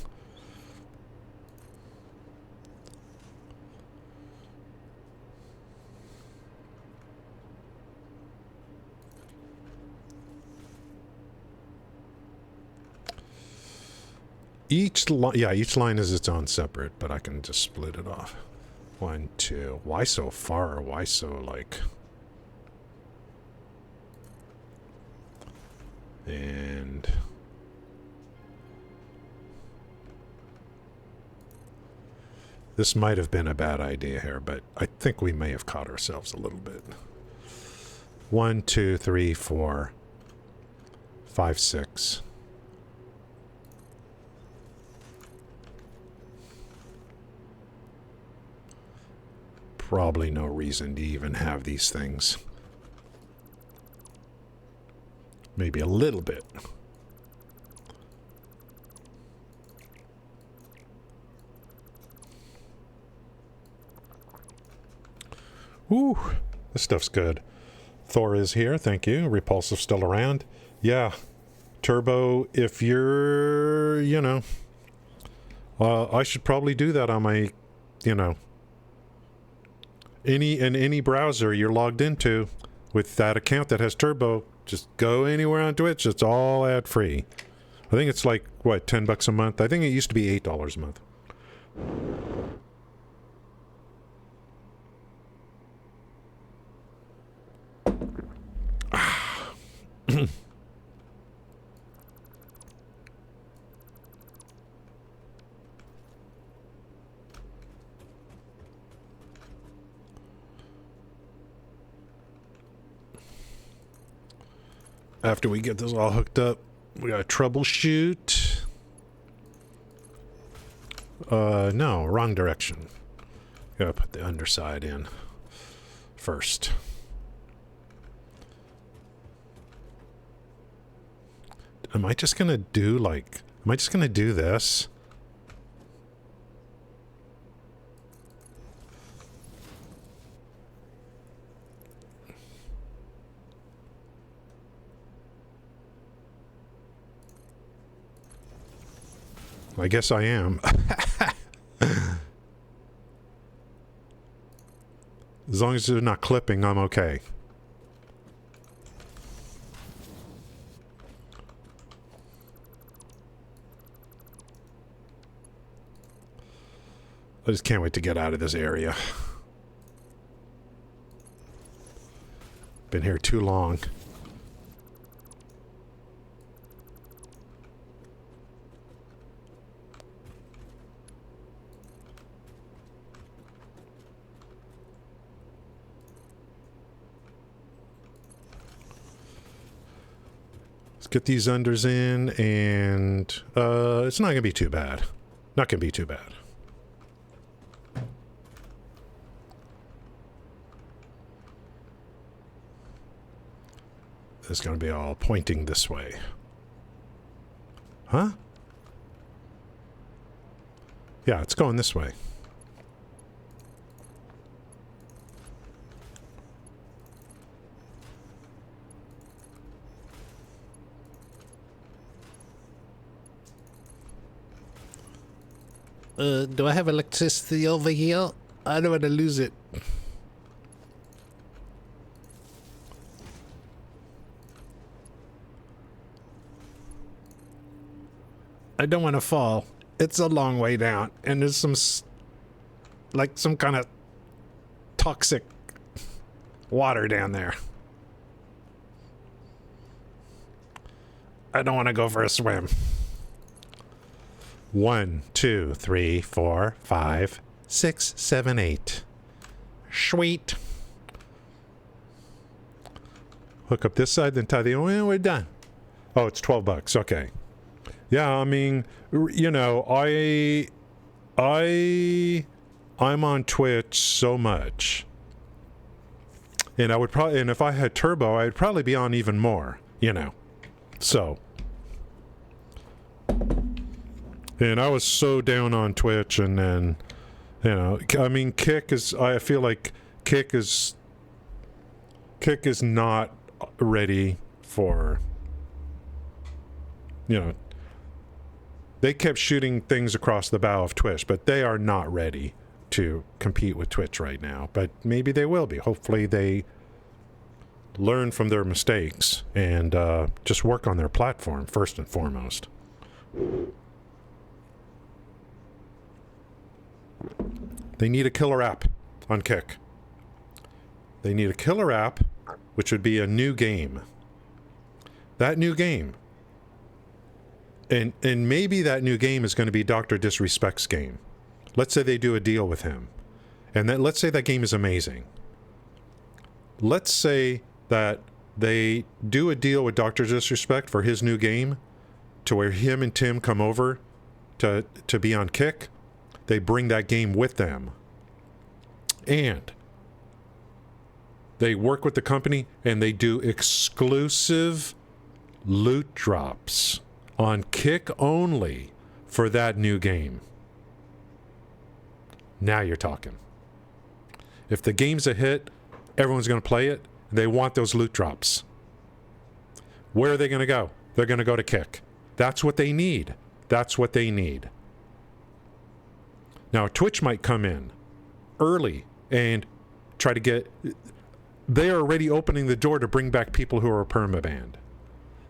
each line is its own separate, but I can just split it off. 1, 2. Why so far? Why so like? And this might have been a bad idea here, but I think we may have caught ourselves a little bit. 1, 2, 3, 4, 5, 6. Probably no reason to even have these things. Maybe a little bit. Woo, this stuff's good. Thor is here, thank you. Repulsive still around. Yeah, Turbo, if you're, you know, I should probably do that on my, you know, any browser you're logged into with that account that has Turbo. Just go anywhere on Twitch. It's all ad free. I think it's like what, $10 a month. I think it used to be $8 a month. After we get this all hooked up, we gotta troubleshoot. No, wrong direction. Gotta put the underside in first. Am I just gonna do this? I guess I am. As long as they're not clipping, I'm okay. I just can't wait to get out of this area. Been here too long. Get these unders in, and it's not gonna be too bad. Not gonna be too bad. It's gonna be all pointing this way. Huh? Yeah, it's going this way. Do I have electricity over here? I don't want to lose it. I don't want to fall. It's a long way down, and there's some kind of toxic water down there. I don't want to go for a swim. 1, 2, 3, 4, 5, 6, 7, 8. Sweet. Hook up this side, then tie the... Oh, we're done. Oh, it's $12. Okay. Yeah, I mean, you know, I'm on Twitch so much. And I would probably... And if I had Turbo, I'd probably be on even more, you know. So... And I was so down on Twitch, and then, you know, I mean, Kick is, I feel like Kick is not ready for, you know, they kept shooting things across the bow of Twitch, but they are not ready to compete with Twitch right now. But maybe they will be. Hopefully they learn from their mistakes and just work on their platform first and foremost. They need a killer app on Kick. They need a killer app, which would be a new game. That new game. And maybe that new game is going to be Dr. Disrespect's game. Let's say they do a deal with him. And then let's say that game is amazing. Let's say that they do a deal with Dr. Disrespect for his new game to where him and Tim come over to be on Kick. They bring that game with them. And they work with the company and they do exclusive loot drops on Kick only for that new game. Now you're talking. If the game's a hit, everyone's going to play it. They want those loot drops. Where are they going to go? They're going to go to Kick. That's what they need. That's what they need. Now, Twitch might come in early and try to get... They are already opening the door to bring back people who are permabanned.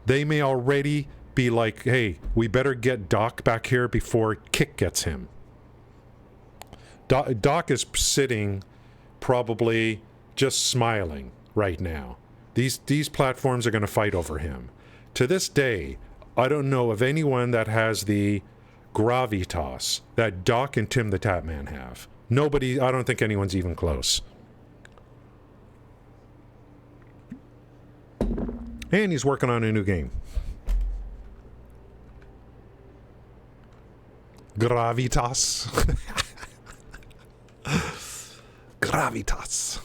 They may already be like, hey, we better get Doc back here before Kick gets him. Doc is sitting probably just smiling right now. These platforms are going to fight over him. To this day, I don't know of anyone that has the gravitas that Doc and Tim the Tatman have. Nobody, I don't think anyone's even close. And he's working on a new game. Gravitas. Gravitas.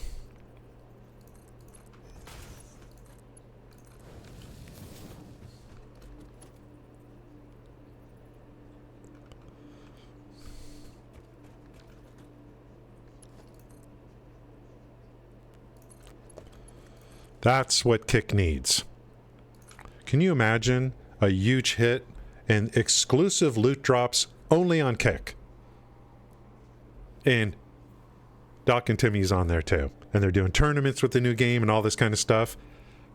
That's what Kick needs. Can you imagine a huge hit and exclusive loot drops only on Kick? And Doc and Timmy's on there too. And they're doing tournaments with the new game and all this kind of stuff.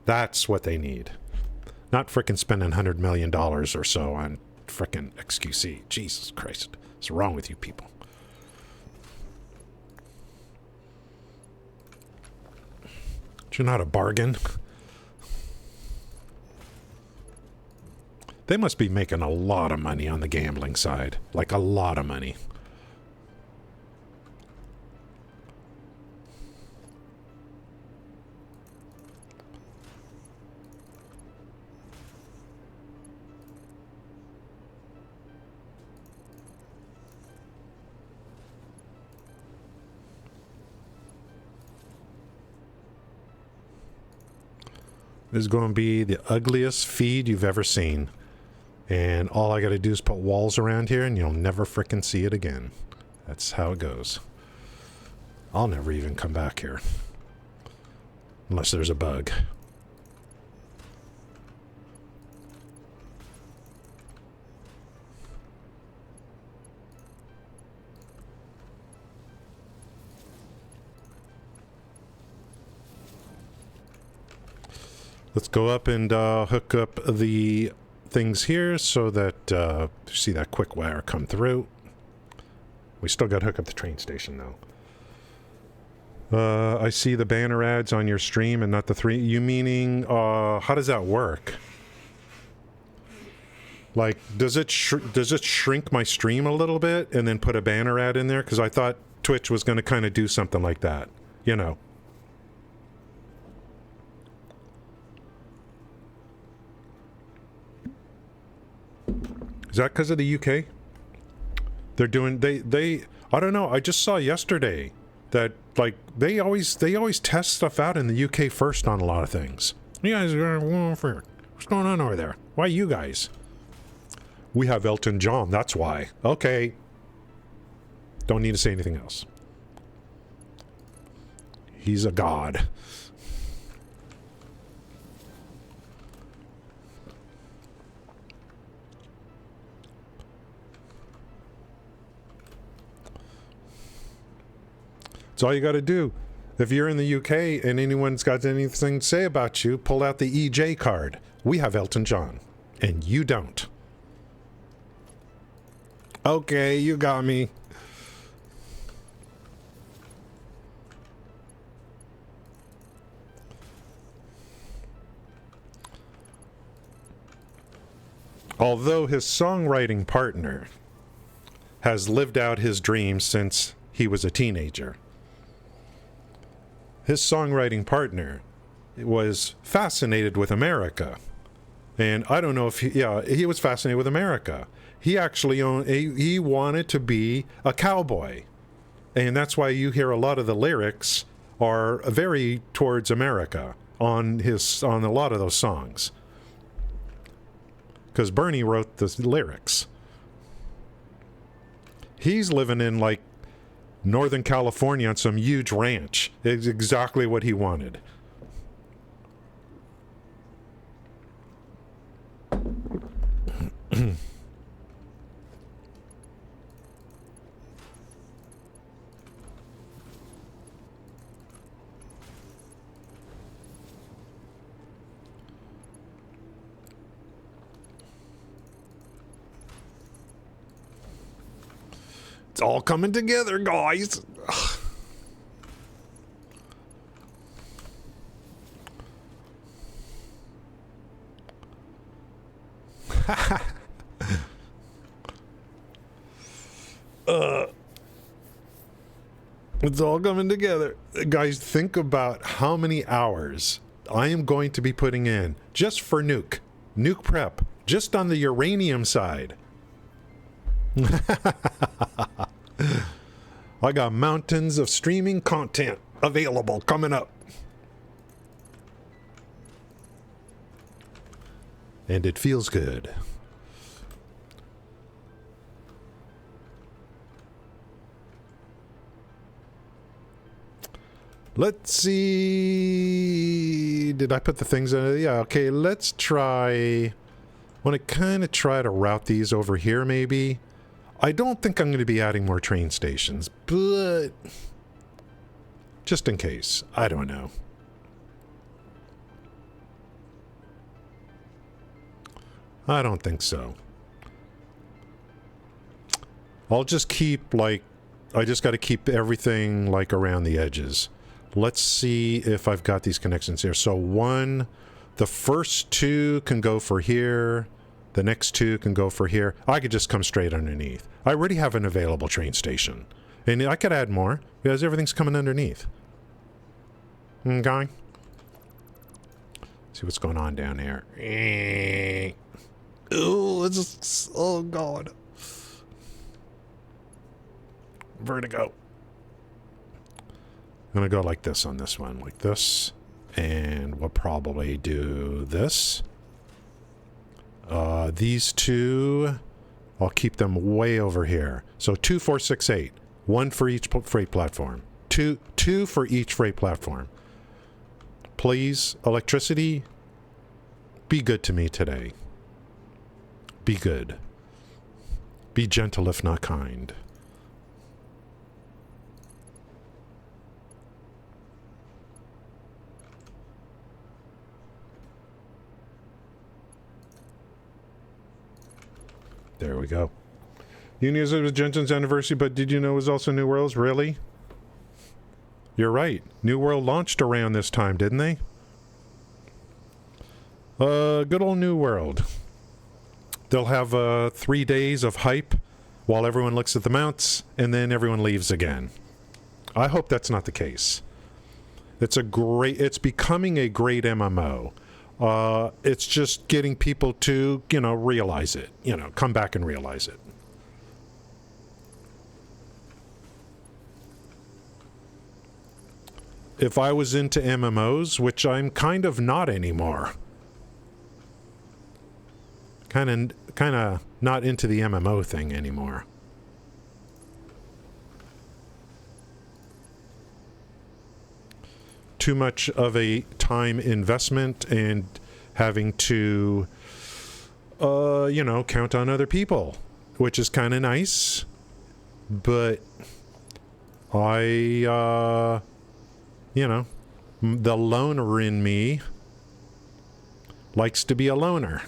That's what they need. Not frickin' spending $100 million or so on frickin' XQC. Jesus Christ. What's wrong with you people? You're not a bargain. They must be making a lot of money on the gambling side. Like a lot of money. This is going to be the ugliest feed you've ever seen. And all I got to do is put walls around here and you'll never frickin' see it again. That's how it goes. I'll never even come back here. Unless there's a bug. Let's go up and hook up the things here so that see that quick wire come through. We still got to hook up the train station though. I see the banner ads on your stream and not the three. You meaning how does that work? Like, does it shrink my stream a little bit and then put a banner ad in there? Because I thought Twitch was going to kind of do something like that, you know. Is that because of the UK? They're doing they I don't know. I just saw yesterday that like they always test stuff out in the UK first on a lot of things. You guys are what's going on over there? Why you guys? We have Elton John, that's why. Okay. Don't need to say anything else. He's a god. That's all you got to do. If you're in the UK and anyone's got anything to say about you, pull out the EJ card. We have Elton John, and you don't. Okay, you got me. Although his songwriting partner has lived out his dreams since he was a teenager. His songwriting partner was fascinated with America. And I don't know if he was fascinated with America. He actually he wanted to be a cowboy. And that's why you hear a lot of the lyrics are very towards America on a lot of those songs. Because Bernie wrote the lyrics. He's living in like Northern California on some huge ranch. It's exactly what he wanted. It's all coming together, guys. It's all coming together. Guys, think about how many hours I am going to be putting in just for nuke prep, just on the uranium side. I got mountains of streaming content available coming up. And it feels good. Let's see. Did I put the things in? Yeah, okay, let's try. I want to kind of try to route these over here, maybe. I don't think I'm going to be adding more train stations, but just in case. I don't know. I don't think so. I'll just keep, like, I just got to keep everything, like, around the edges. Let's see if I've got these connections here. So the first two can go for here. The next two can go for here. I could just come straight underneath. I already have an available train station. And I could add more because everything's coming underneath. Okay. See what's going on down here. Oh, it's just, oh God. Vertigo. I'm going to go like this on this one, like this. And we'll probably do this. These two, I'll keep them way over here. So 2, 4, 6, 8. One for each freight platform. Two for each freight platform. Please, electricity, be good to me today. Be good. Be gentle if not kind. There we go. You knew it was Jensen's anniversary, but did you know it was also New World's? Really? You're right. New World launched around this time, didn't they? Good old New World. They'll have 3 days of hype while everyone looks at the mounts, and then everyone leaves again. I hope that's not the case. It's becoming a great MMO. It's just getting people to, realize it. Come back and realize it. If I was into MMOs, which I'm kind of not anymore. Kind of not into the MMO thing anymore. Too much of a time investment and having to, count on other people, which is kind of nice. But the loner in me likes to be a loner.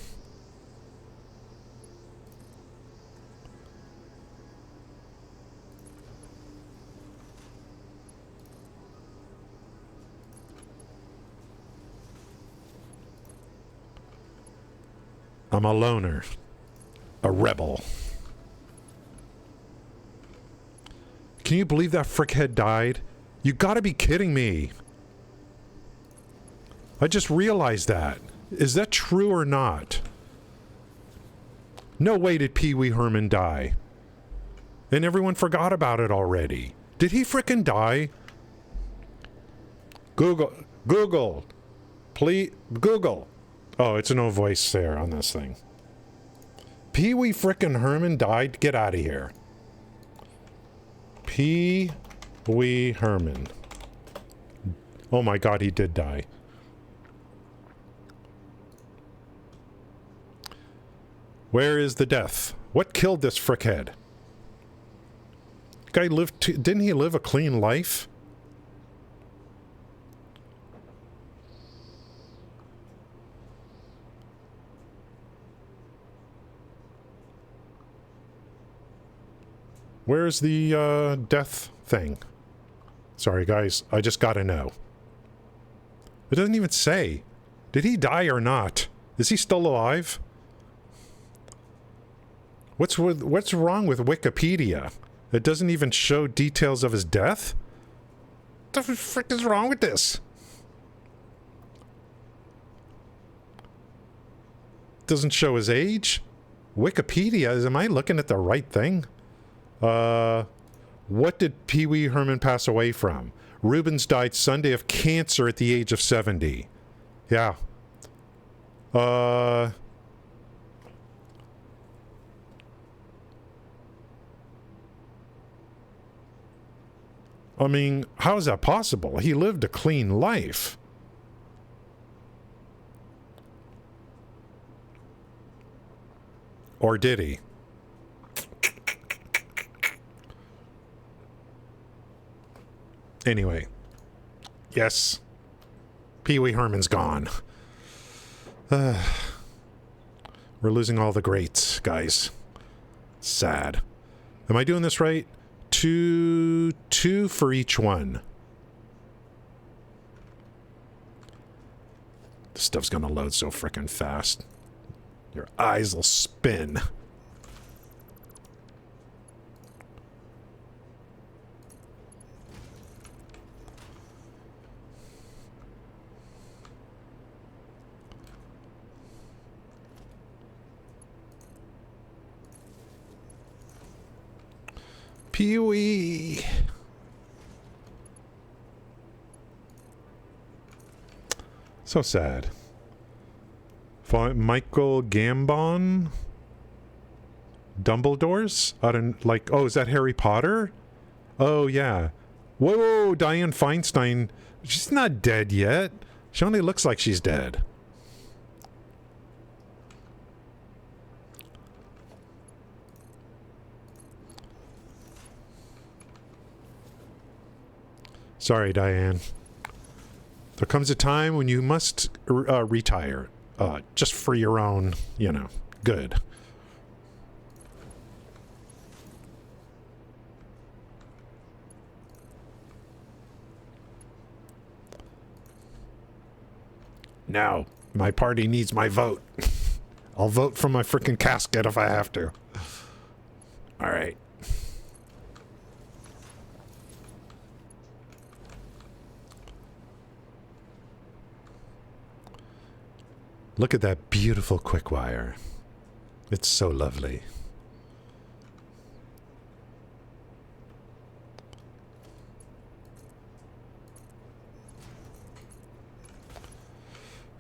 I'm a loner. A rebel. Can you believe that frickhead died? You gotta be kidding me. I just realized that. Is that true or not? No way did Pee Wee Herman die. And everyone forgot about it already. Did he frickin' die? Google. Please, Google. Oh, it's no voice there on this thing. Pee Wee frickin' Herman died? Get out of here. Pee Wee Herman. Oh my god, he did die. Where is the death? What killed this frickhead? Guy lived didn't he live a clean life? Where's the death thing? Sorry guys, I just gotta know. It doesn't even say. Did he die or not? Is he still alive? What's wrong with Wikipedia? It doesn't even show details of his death? What the frick is wrong with this? Doesn't show his age? Wikipedia, am I looking at the right thing? What did Pee Wee Herman pass away from? Rubens died Sunday of cancer at the age of 70. Yeah. I mean, how is that possible? He lived a clean life. Or did he? Anyway. Yes. Pee Wee Herman's gone. We're losing all the greats, guys. Sad. Am I doing this right? Two for each one. This stuff's gonna load so frickin' fast. Your eyes will spin. Pee-wee. So sad. Michael Gambon? Dumbledore's? I don't like. Oh, is that Harry Potter? Oh, yeah. Whoa, Dianne Feinstein. She's not dead yet. She only looks like she's dead. Sorry, Diane. There comes a time when you must retire. Just for your own, you know, good. Now, my party needs my vote. I'll vote from my freaking casket if I have to. All right. Look at that beautiful quick wire. It's so lovely.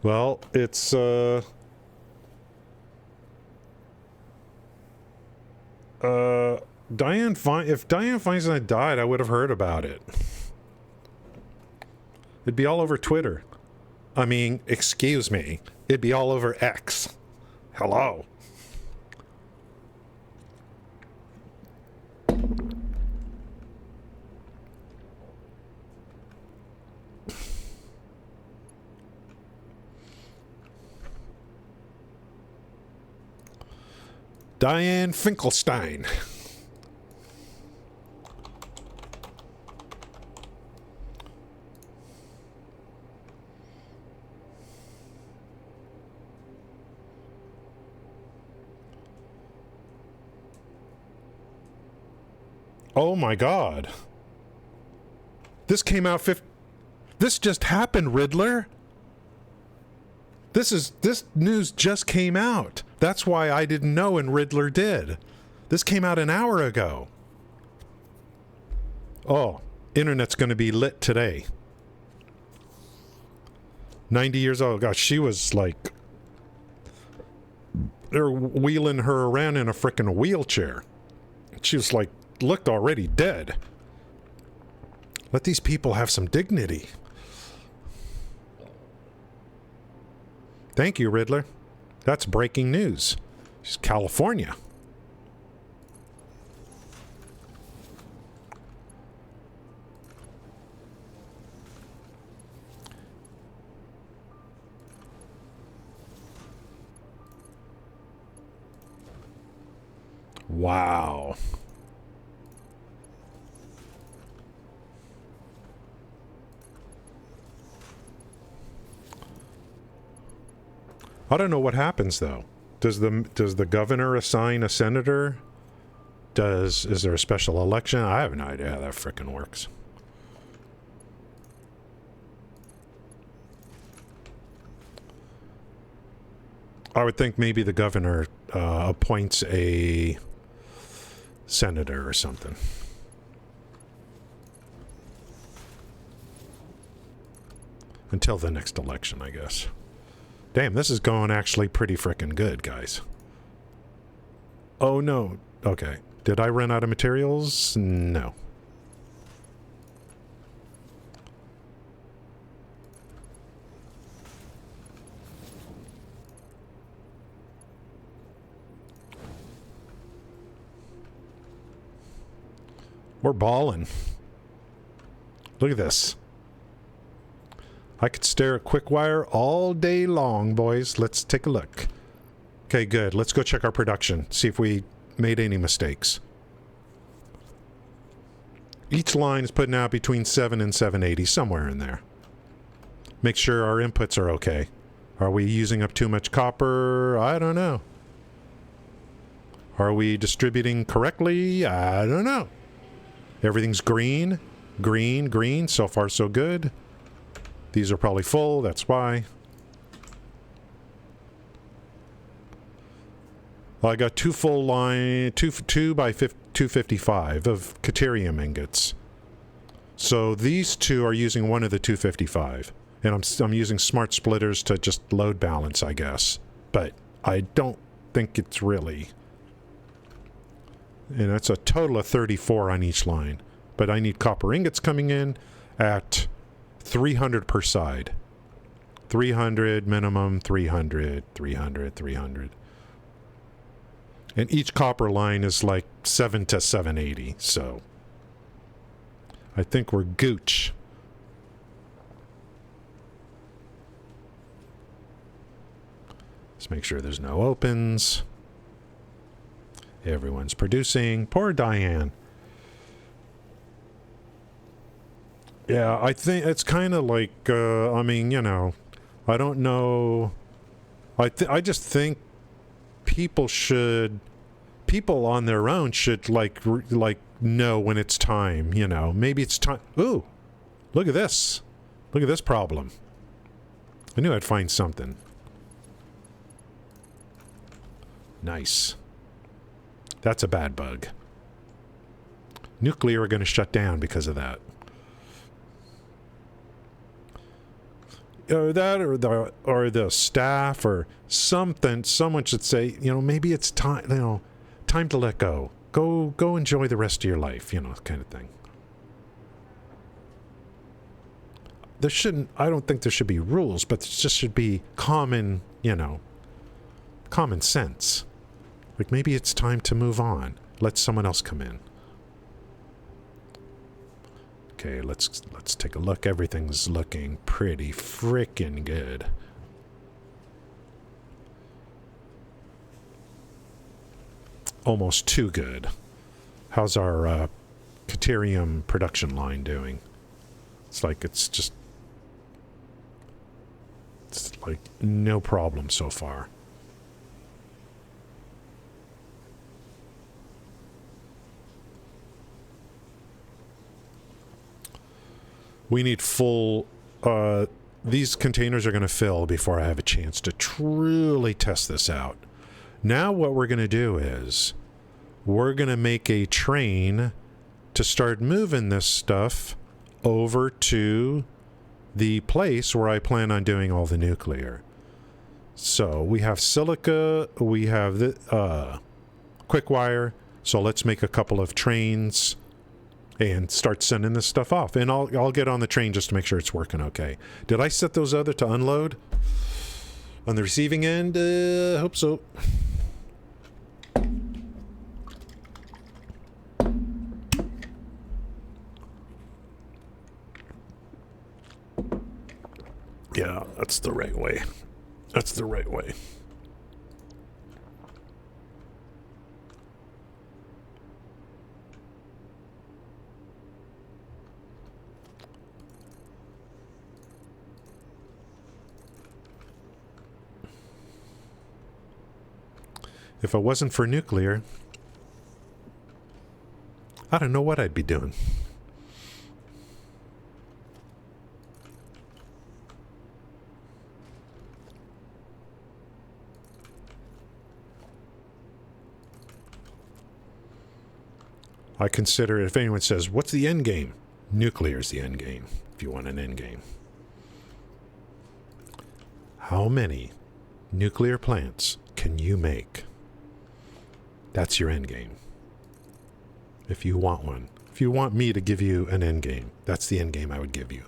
Well, it's if Dianne Feinstein died, I would have heard about it. It'd be all over Twitter. I mean, excuse me. It'd be all over X. Hello. Dianne Finkelstein. Oh my God. This came out This just happened, Riddler. This news just came out. That's why I didn't know and Riddler did. This came out an hour ago. Oh, internet's going to be lit today. 90 years old. Gosh, she was like... They're wheeling her around in a frickin' wheelchair. She was like, looked already dead. Let these people have some dignity. Thank you, Riddler. That's breaking news. It's California. Wow. I don't know what happens though. Does the governor assign a senator? Is there a special election? I have no idea how that frickin' works. I would think maybe the governor appoints a senator or something. Until the next election, I guess. Damn, this is going actually pretty frickin' good, guys. Oh, no. Okay. Did I run out of materials? No. We're balling. Look at this. I could stare at Quickwire all day long, boys. Let's take a look. Okay, good. Let's go check our production. See if we made any mistakes. Each line is putting out between 7 and 780, somewhere in there. Make sure our inputs are okay. Are we using up too much copper? I don't know. Are we distributing correctly? I don't know. Everything's green. Green, green. So far, so good. These are probably full, that's why. Well, I got two full line, 2 by 255 of Caterium ingots. So these two are using one of the 255. And I'm using smart splitters to just load balance, I guess. But I don't think it's really... And that's a total of 34 on each line. But I need copper ingots coming in at 300 per side. 300 minimum, 300, 300, 300. And each copper line is like 7 to 780, so I think we're gooch. Let's make sure there's no opens. Everyone's producing. Poor Diane. Yeah, I think it's kind of like, I mean, you know, I don't know. I just think people on their own should like know when it's time, you know. Maybe it's time. Ooh, look at this. Look at this problem. I knew I'd find something. Nice. That's a bad bug. Nuclear are going to shut down because of that. That or the staff or something. Someone should say, you know, maybe it's time. You know, time to let go. Go enjoy the rest of your life. You know, kind of thing. There shouldn't. I don't think there should be rules, but there just should be common. You know, common sense. Like maybe it's time to move on. Let someone else come in. Okay, let's take a look. Everything's looking pretty frickin' good. Almost too good. How's our Caterium production line doing? It's like it's like no problem so far. We need full... these containers are going to fill before I have a chance to truly test this out. Now what we're going to do is we're going to make a train to start moving this stuff over to the place where I plan on doing all the nuclear. So we have silica, we have the quick wire, so let's make a couple of trains and start sending this stuff off. And I'll get on the train just to make sure it's working okay. Did I set those other to unload on the receiving end? Hope so. Yeah, that's the right way. That's the right way. If it wasn't for nuclear, I don't know what I'd be doing. I consider, if anyone says, what's the end game? Nuclear is the end game, if you want an end game. How many nuclear plants can you make? That's your end game. If you want one. If you want me to give you an end game, that's the end game I would give you.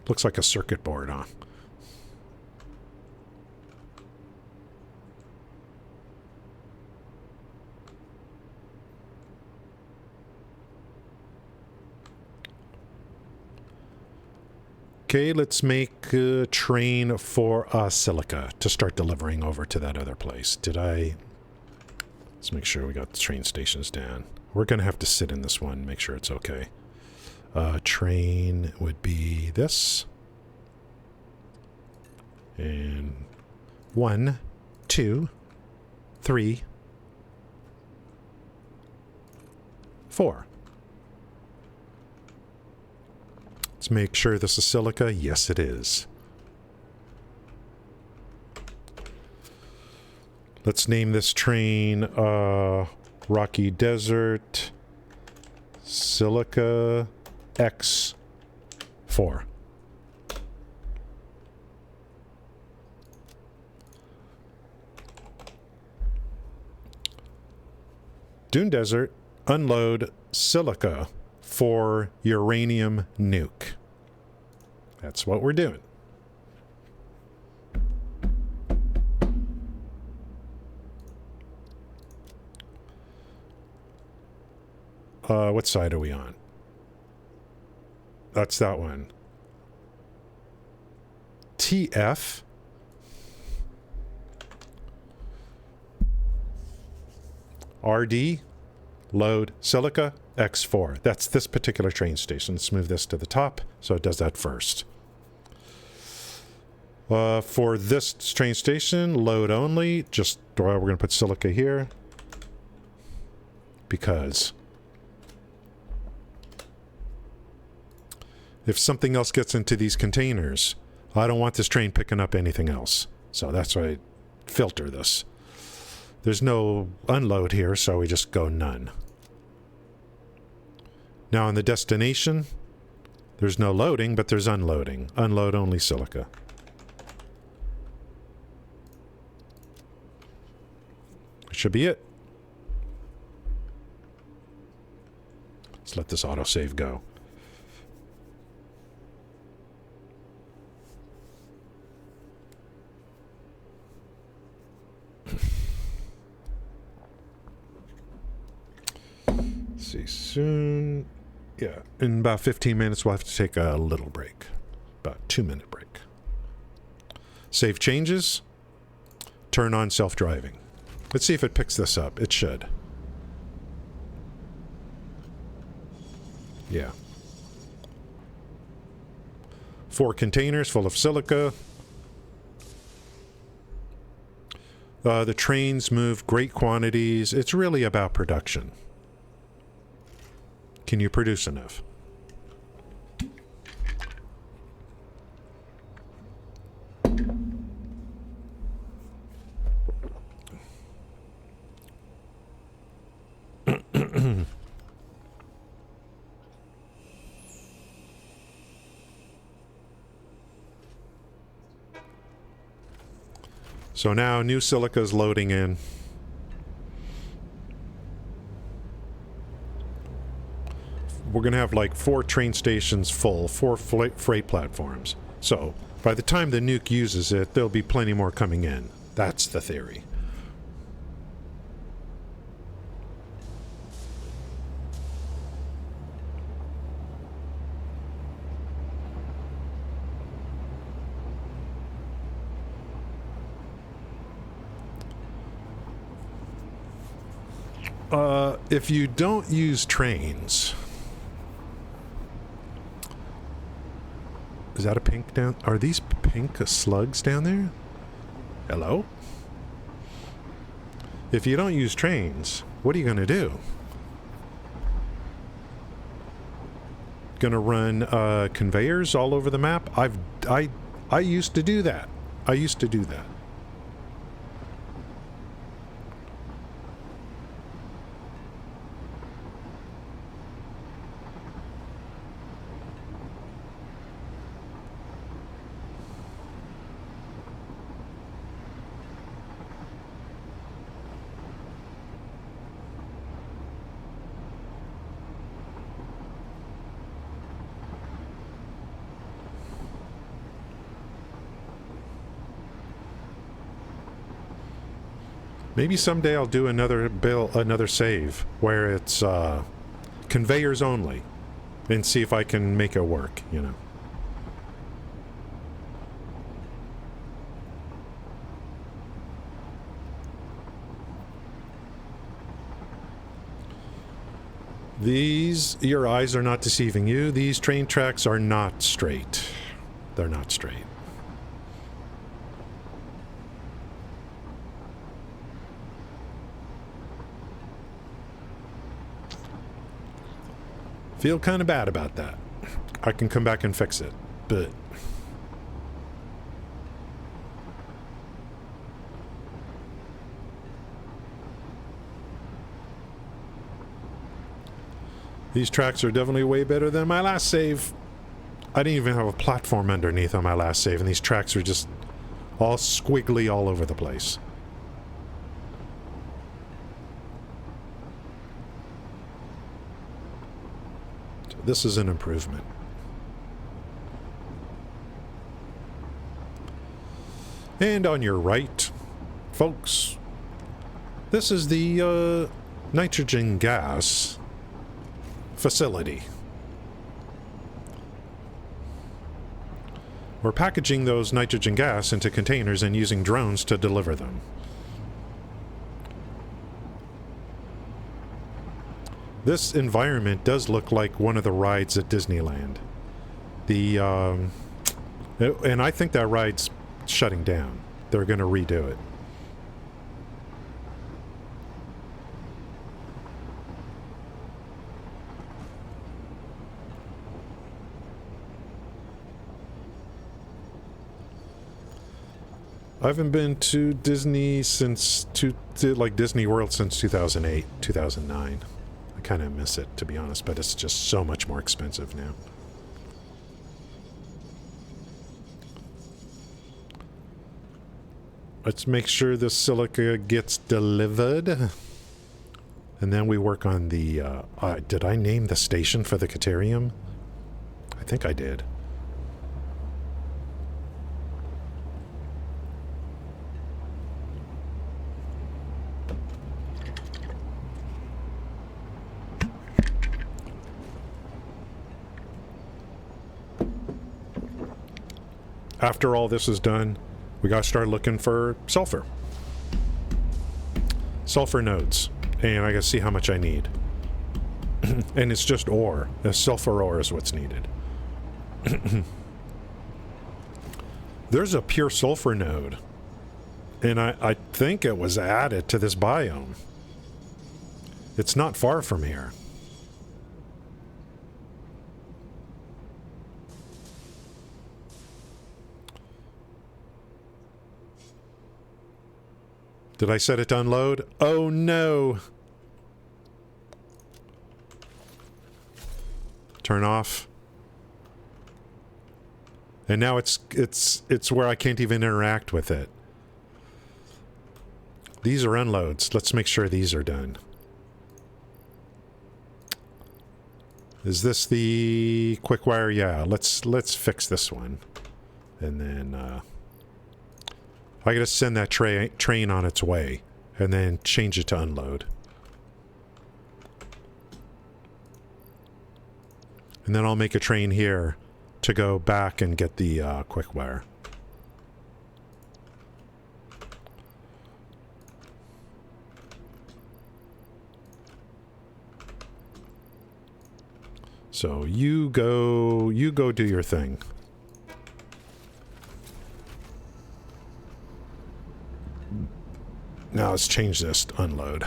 Looks like a circuit board, huh? Okay, let's make a train for silica to start delivering over to that other place. Let's make sure we got the train stations down. We're going to have to sit in this one, make sure it's okay. Train would be this. And 1, 2, 3, 4. Let's make sure this is silica. Yes, it is. Let's name this train Rocky Desert Silica X4. Dune Desert, unload silica for uranium nuke. That's what we're doing. What side are we on? That's that one. TF. RD. Load silica X4. That's this particular train station. Let's move this to the top so it does that first. For this train station, load only. Just we're going to put silica here because if something else gets into these containers, I don't want this train picking up anything else. So that's why I filter this. There's no unload here, so we just go none. Now on the destination, there's no loading, but there's unloading. Unload only silica. Should be it. Let's let this autosave go. See soon. Yeah, in about 15 minutes we'll have to take a little break. About 2-minute break. Save changes. Turn on self-driving. Let's see if it picks this up. It should. Yeah. 4 containers full of silica. The trains move great quantities. It's really about production. Can you produce enough? So now new silica is loading in. We're going to have like 4 train stations full, 4 freight platforms. So by the time the nuke uses it, there'll be plenty more coming in. That's the theory. If you don't use trains... Is that a pink down? Are these pink slugs down there? Hello? If you don't use trains, what are you going to do? Gonna run conveyors all over the map? I used to do that. I used to do that. Maybe someday I'll do another save where it's conveyors only, and see if I can make it work, you know. Your eyes are not deceiving you. These train tracks are not straight. They're not straight. Feel kind of bad about that. I can come back and fix it, but... These tracks are definitely way better than my last save. I didn't even have a platform underneath on my last save, and these tracks are just all squiggly all over the place. So this is an improvement. And on your right, folks, this is the nitrogen gas facility. We're packaging those nitrogen gas into containers and using drones to deliver them. This environment does look like one of the rides at Disneyland. And I think that ride's shutting down. They're going to redo it. I haven't been to Disney since Disney World since 2008, 2009. I kind of miss it, to be honest, but it's just so much more expensive now. Let's make sure the silica gets delivered. And then we work on the... did I name the station for the Caterium? I think I did. After all this is done, we gotta start looking for sulfur. Sulfur nodes. And I gotta see how much I need. And it's just ore. The sulfur ore is what's needed. There's a pure sulfur node And I think it was added to this biome. It's not far from here. Did I set it to unload? Oh no! Turn off. And now it's where I can't even interact with it. These are unloads. Let's make sure these are done. Is this the quick wire? Yeah, let's fix this one. And then I gotta send that train on its way and then change it to unload. And then I'll make a train here to go back and get the quick wire. So you go do your thing. Now let's change this to unload.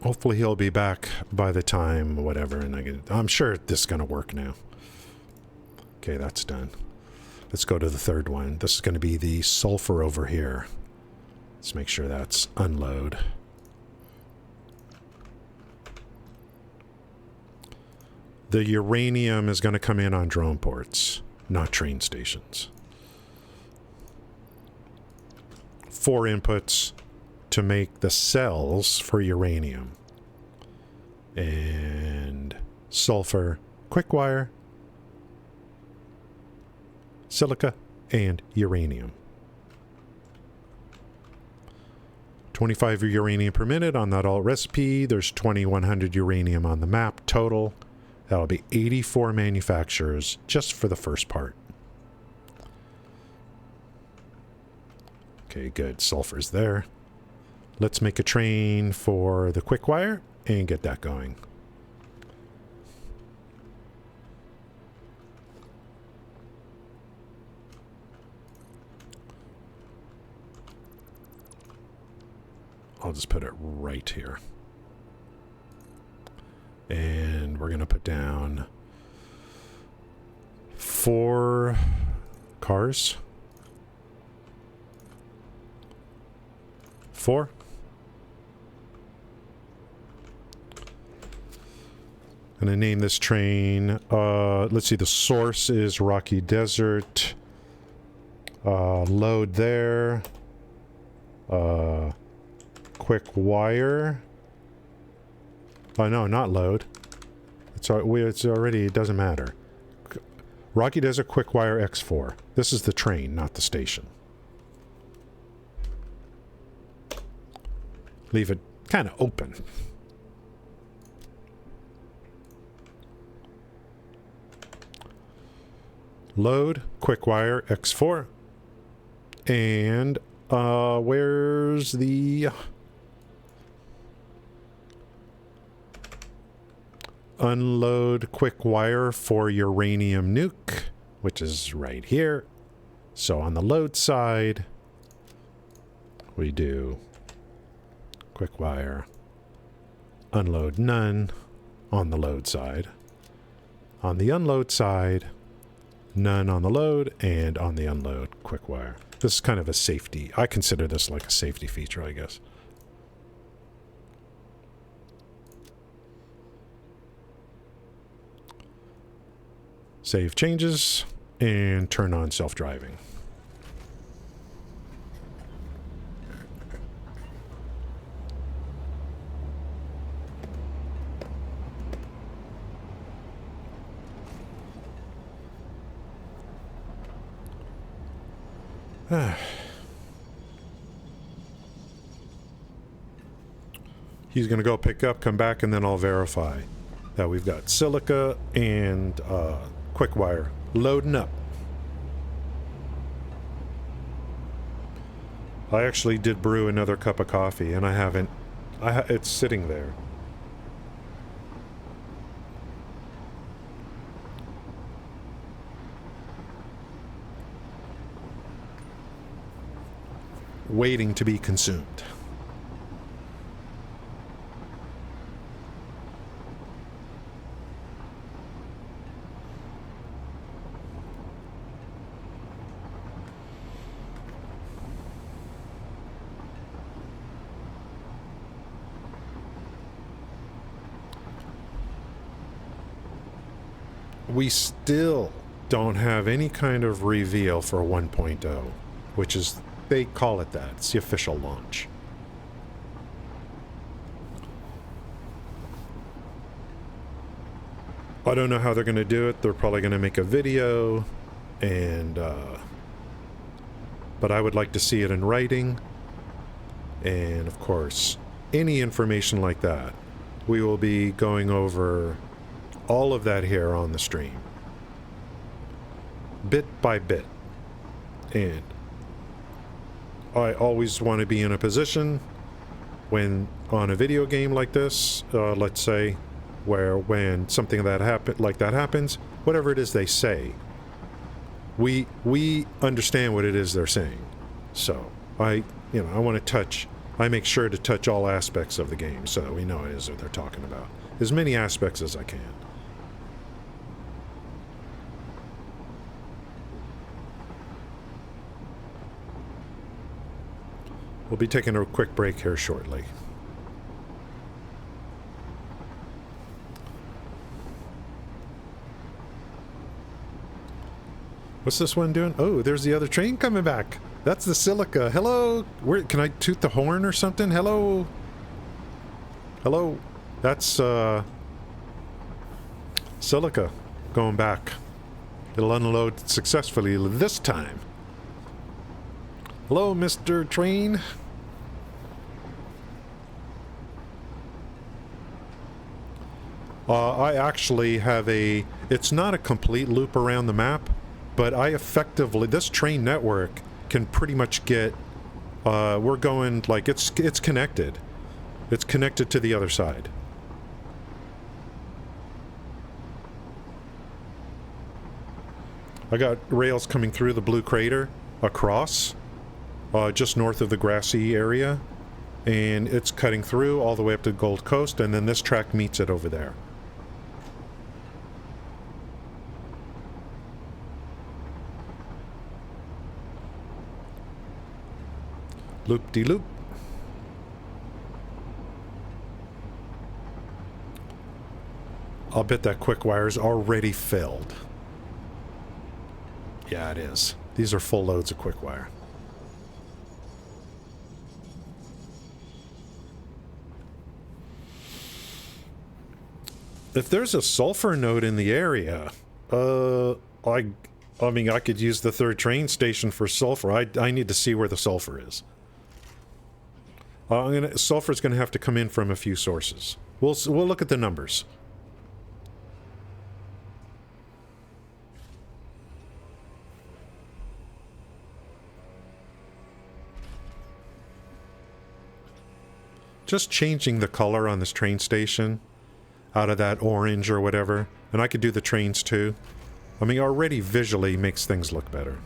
Hopefully he'll be back by the time whatever, and I'm sure this is going to work now. Okay, that's done. Let's go to the third one. This is going to be the sulfur over here. Let's make sure that's unload. The uranium is going to come in on drone ports, not train stations. 4 inputs to make the cells for uranium. And sulfur, quick wire, silica, and uranium. 25 uranium per minute on that alt recipe. There's 2100 uranium on the map total. That'll be 84 manufacturers just for the first part. Okay, good. Sulfur's there. Let's make a train for the quick wire and get that going. I'll just put it right here. And we're going to put down 4 cars. 4. I'm going to name this train. Let's see, the source is Rocky Desert. Load there. Quick wire. Oh, no, not load. It's already, it doesn't matter. Rocky Desert Quick Wire X4. This is the train, not the station. Leave it kind of open. Load Quick Wire X4. And where's the unload quick wire for uranium nuke, which is right here. So on the load side, we do quick wire, unload none on the load side. On the unload side, none on the load, and on the unload, quick wire. This is kind of a safety. I consider this like a safety feature, I guess. Save changes and turn on self-driving. He's going to go pick up, come back, and then I'll verify that we've got silica and quick wire loading up. I actually did brew another cup of coffee, and I haven't. It's sitting there. waiting to be consumed. We still don't have any kind of reveal for 1.0, which is, they call it that. It's the official launch. I don't know how they're going to do it. They're probably going to make a video, and but I would like to see it in writing. And of course, any information like that, we will be going over all of that here on the stream, bit by bit. And I always want to be in a position when on a video game like this, let's say, where when something like that happens, whatever it is they say, we understand what it is they're saying. So I want to I make sure to touch all aspects of the game so that we know what it is that they're talking about, as many aspects as I can. We'll be taking a quick break here shortly. What's this one doing? Oh, there's the other train coming back. That's the Silica. Hello. Where can I toot the horn or something? Hello. Hello. That's Silica going back. It'll unload successfully this time. Hello, Mr. Train. I actually have it's not a complete loop around the map, but I effectively, this train network can pretty much get, we're going, like, it's connected. It's connected to the other side. I got rails coming through the Blue Crater across, just north of the grassy area, and it's cutting through all the way up to Gold Coast, and then this track meets it over there. Loop-de-loop. I'll bet that quick wire's already filled. Yeah, it is. These are full loads of quick wire. If there's a sulfur node in the area, I mean, I could use the third train station for sulfur. I need to see where the sulfur is. Sulfur's going to have to come in from a few sources. We'll look at the numbers. Just changing the color on this train station out of that orange or whatever, and I could do the trains too. I mean, already visually makes things look better.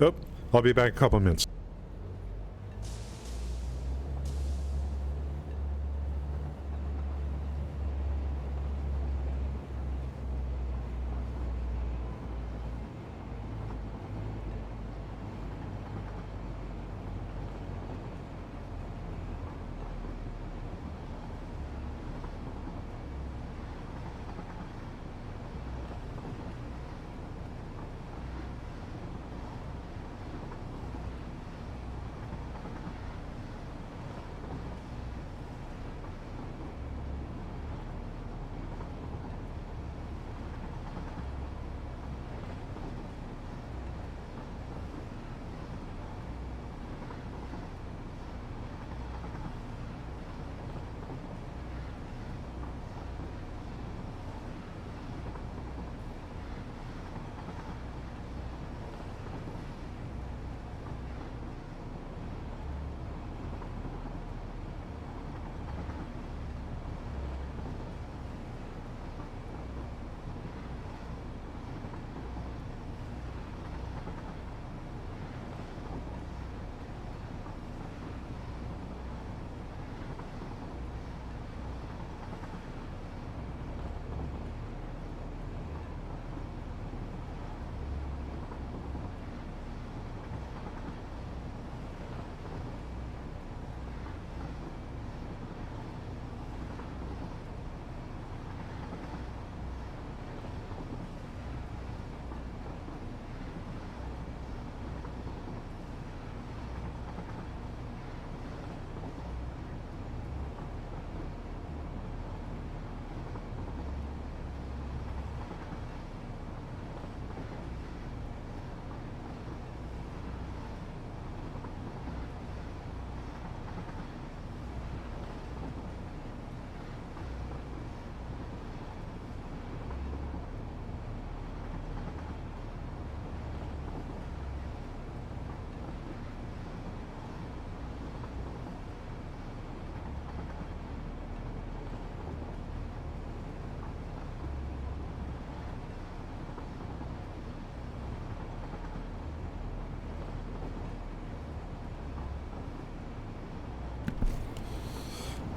Oh, I'll be back in a couple of minutes.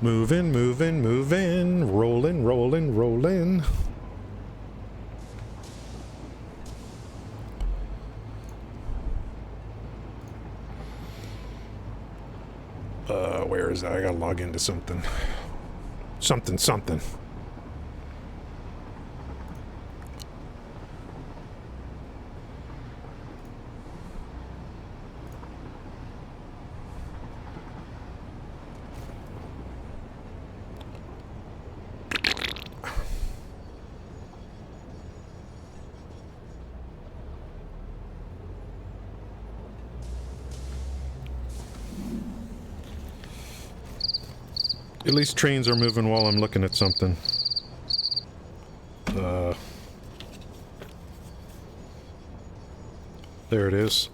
Moving, moving, moving. Rolling, rolling, rolling. Where is that? I gotta log into something. Something. At least trains are moving while I'm looking at something. There it is.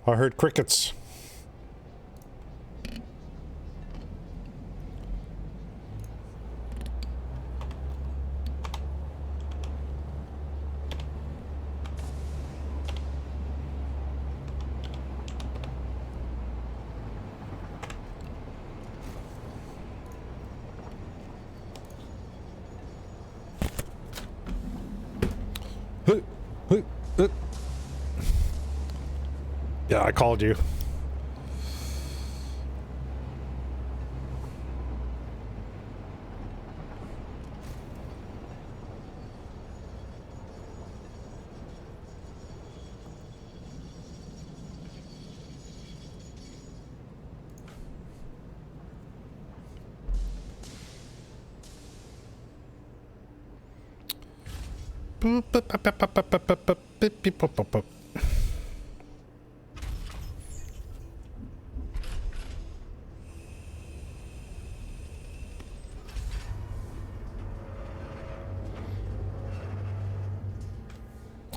I heard crickets. Yeah, I called you.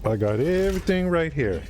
I got everything right here.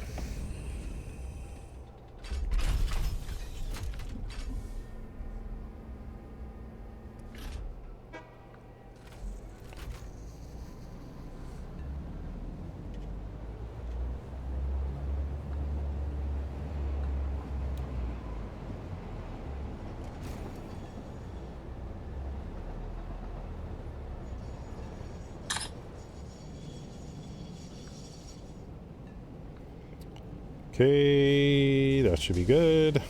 Okay, that should be good.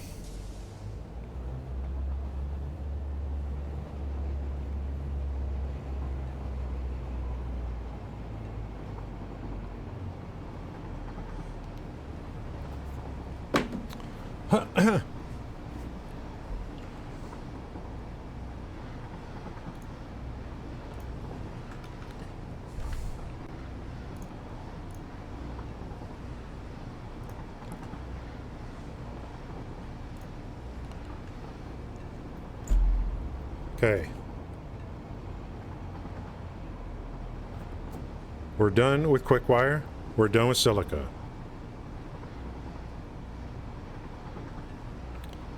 Okay. We're done with QuickWire. We're done with Silica.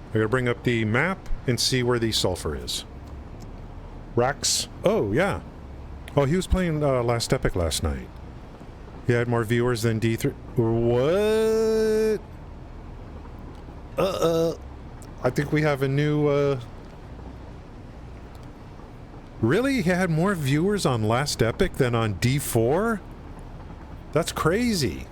I gotta bring up the map and see where the sulfur is. Rax. Oh, yeah. Oh, he was playing Last Epic last night. He had more viewers than D3. What? I think we have a new, Really? He had more viewers on Last Epic than on D4? That's crazy.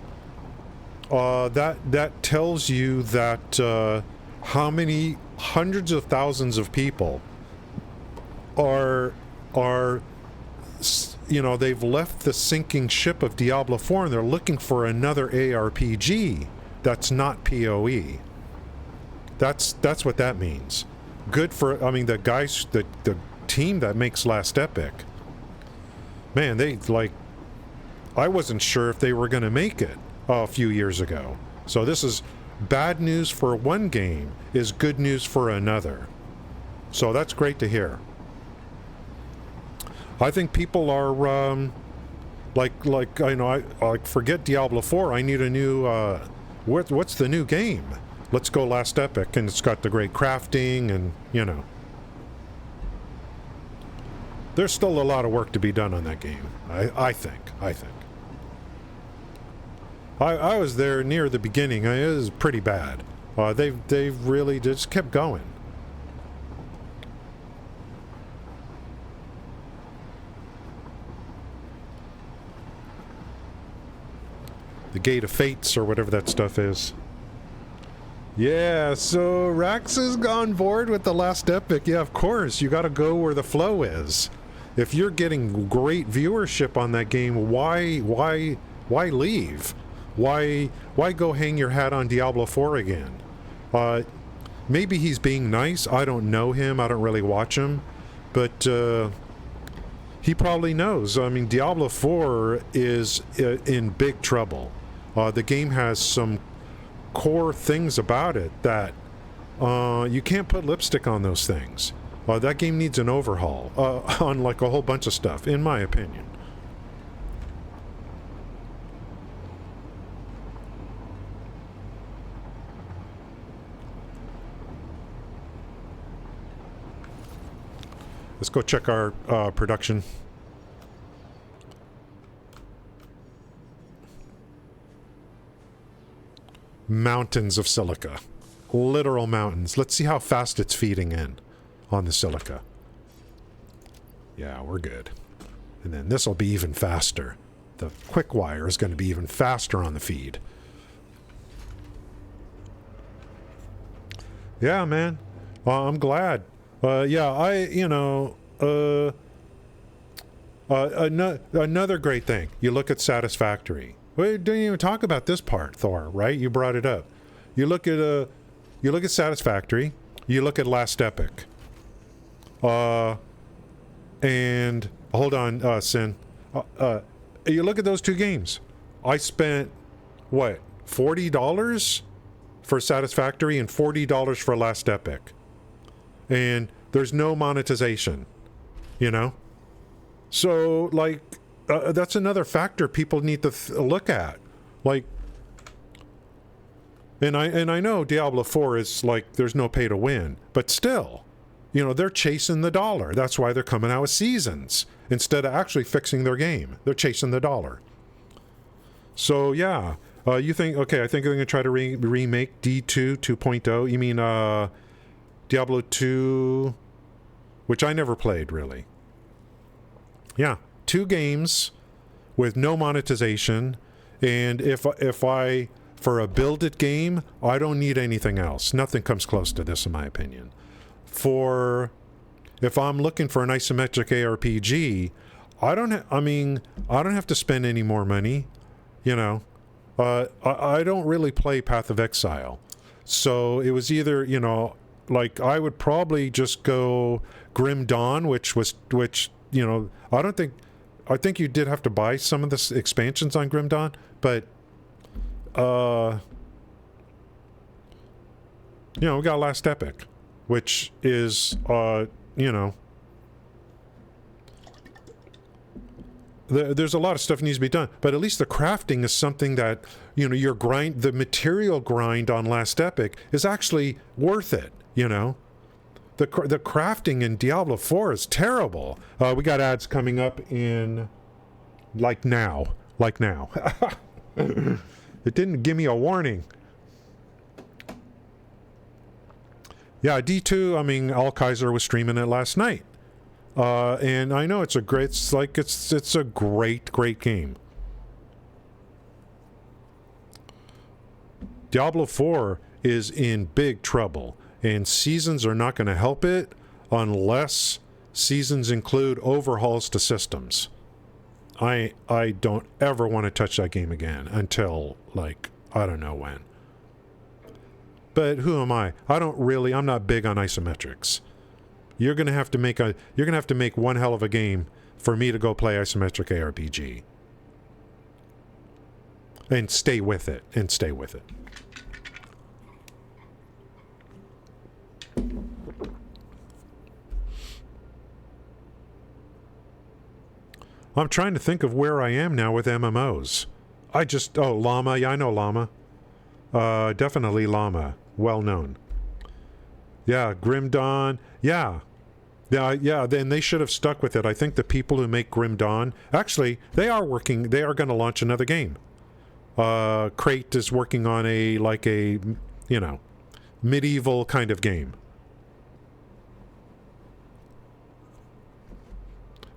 That tells you that how many hundreds of thousands of people are you know, they've left the sinking ship of Diablo 4 and they're looking for another ARPG that's not PoE. That's what that means. Good for, I mean, the guys, the team that makes Last Epic, man, they, like, I wasn't sure if they were going to make it a few years ago. So this is bad news for one game is good news for another. So that's great to hear. I think people are like you know, I forget Diablo 4. I need a new what's the new game? Let's go Last Epic, and it's got the great crafting and, you know. there's still a lot of work to be done on that game. I think. I was there near the beginning. It was pretty bad. They've really just kept going. The Gate of Fates or whatever that stuff is. Yeah, so Rax has gone board with the last epic. Yeah, of course. You gotta go where the flow is. If you're getting great viewership on that game, why leave? Why go hang your hat on Diablo 4 again? Maybe he's being nice. I don't know him. I don't really watch him. But he probably knows. I mean, Diablo 4 is in big trouble. The game has some core things about it that you can't put lipstick on those things. That game needs an overhaul on like a whole bunch of stuff, in my opinion. Let's go check our production. Mountains of silica. Literal mountains. Let's see how fast it's feeding in on the silica. Yeah, we're good. And then this will be even faster. The quick wire is going to be even faster on the feed. Yeah, man. I'm glad. Another great thing. You look at Satisfactory. We didn't even talk about this part, Thor, right? You brought it up. You look at Satisfactory, you look at Last Epic. And hold on, Sin. You look at those two games. I spent what, $40 for Satisfactory and $40 for Last Epic. And there's no monetization, you know? So, like, that's another factor people need to look at. Like, and I know Diablo 4 is like, there's no pay to win, but still, you know, they're chasing the dollar. That's why they're coming out with seasons instead of actually fixing their game. They're chasing the dollar. So, yeah. You think, okay, I think they're going to try to remake D2 2.0. You mean, Diablo 2, which I never played, really. Yeah, 2 games with no monetization, and if I, for a build-it game, I don't need anything else. Nothing comes close to this, in my opinion. If I'm looking for an isometric ARPG, I don't have to spend any more money, you know. I don't really play Path of Exile, so it was either, you know, like, I would probably just go Grim Dawn, which, you know, I think you did have to buy some of the expansions on Grim Dawn, but, you know, we got Last Epic, which is, you know, there's a lot of stuff that needs to be done, but at least the crafting is something that, you know, the material grind on Last Epic is actually worth it, you know? The crafting in Diablo 4 is terrible. We got ads coming up in, like now. It didn't give me a warning. Yeah, D2, I mean, Al Kaiser was streaming it last night. And I know it's a great game. Diablo 4 is in big trouble, and seasons are not going to help it unless seasons include overhauls to systems. I don't ever want to touch that game again until, like, I don't know when. But who am I? I'm not big on isometrics. You're gonna have to make one hell of a game for me to go play isometric ARPG. And stay with it. I'm trying to think of where I am now with MMOs. Llama. Yeah, I know Llama. Definitely Llama. Well known. Yeah, Grim Dawn. Yeah. Yeah, then they should have stuck with it. I think the people who make Grim Dawn, actually, they are going to launch another game. Crate is working on a medieval kind of game.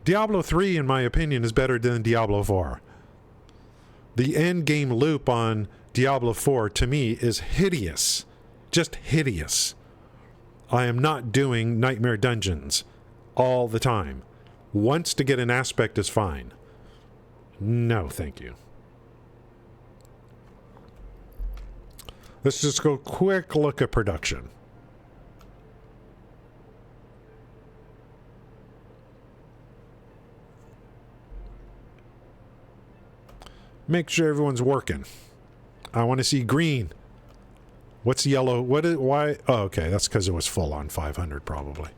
Diablo 3, in my opinion, is better than Diablo 4. The end game loop on Diablo 4, to me, is hideous. Just hideous. I am not doing Nightmare Dungeons all the time. Once to get an aspect is fine. No, thank you. Let's just go quick look at production. Make sure everyone's working. I want to see green. What's yellow? Why? Oh, okay. That's because it was full on 500 probably.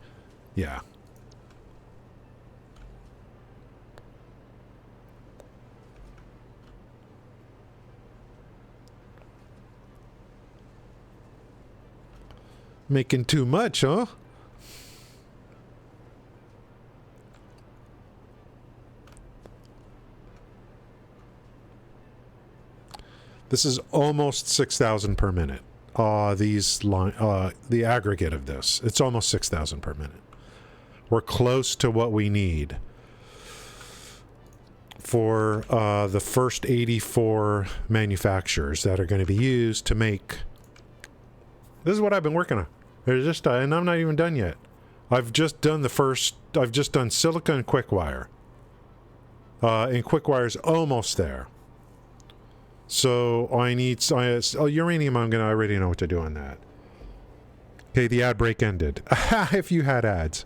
Yeah. Making too much, huh? This is almost 6,000 per minute. The aggregate of this, it's almost 6,000 per minute. We're close to what we need for the first 84 manufacturers that are going to be used to make. This is what I've been working on. There's just, and I'm not even done yet. I've just done Silica and Quickwire. And Quickwire's almost there. So I need uranium. I already know what to do on that. Okay, the ad break ended. If you had ads.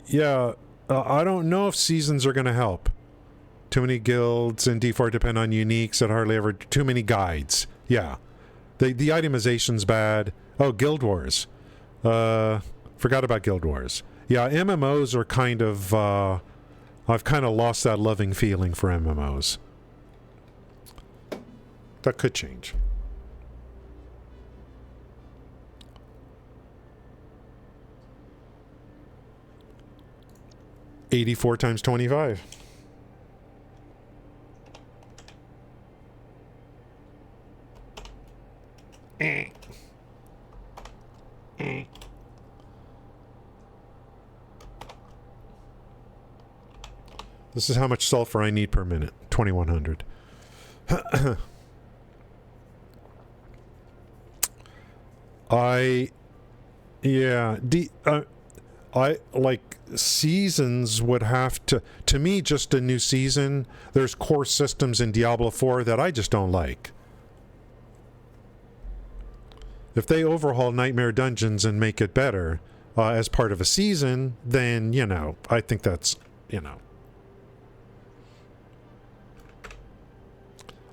Yeah, I don't know if seasons are going to help. Too many guilds in D4 depend on uniques and hardly ever too many guides. Yeah, the itemization's bad. Oh, Guild Wars. Forgot about Guild Wars. Yeah, MMOs are kind of. I've kind of lost that loving feeling for MMOs. That could change. $84 times 25. This is how much sulfur I need per minute. 2,100. I like seasons would have to me, just a new season. There's core systems in Diablo 4 that I just don't like. If they overhaul Nightmare Dungeons and make it better as part of a season, then, I think that's,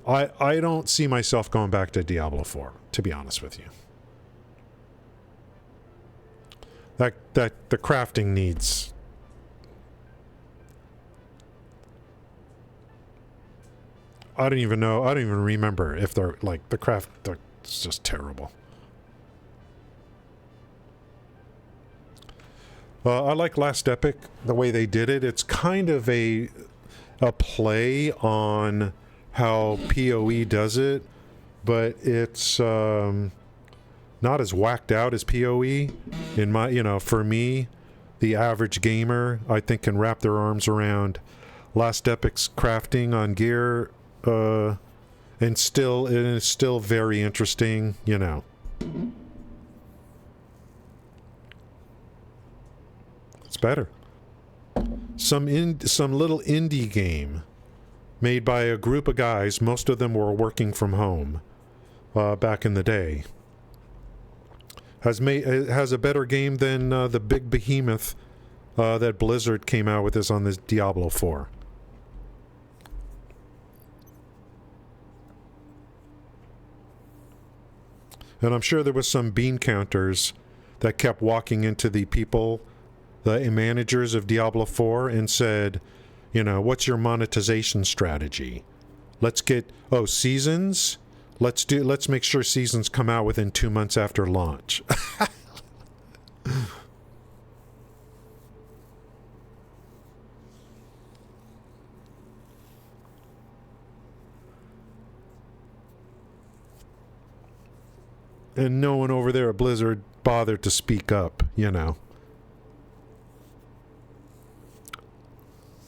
I don't see myself going back to Diablo 4, to be honest with you. That the crafting needs. I don't even know. I don't even remember if they're like the craft. It's just terrible. I like Last Epic, the way they did it. It's kind of a play on how PoE does it, but it's not as whacked out as PoE. In my, for me, the average gamer, I think, can wrap their arms around Last Epic's crafting on gear, and it's still very interesting, It's better. Some little indie game made by a group of guys. Most of them were working from home back in the day. Has a better game than the big behemoth that Blizzard came out with on this Diablo 4. And I'm sure there was some bean counters that kept walking into the people, the managers of Diablo 4, and said, what's your monetization strategy? Let's get Let's make sure seasons come out within 2 months after launch. and no one over there at Blizzard bothered to speak up, you know.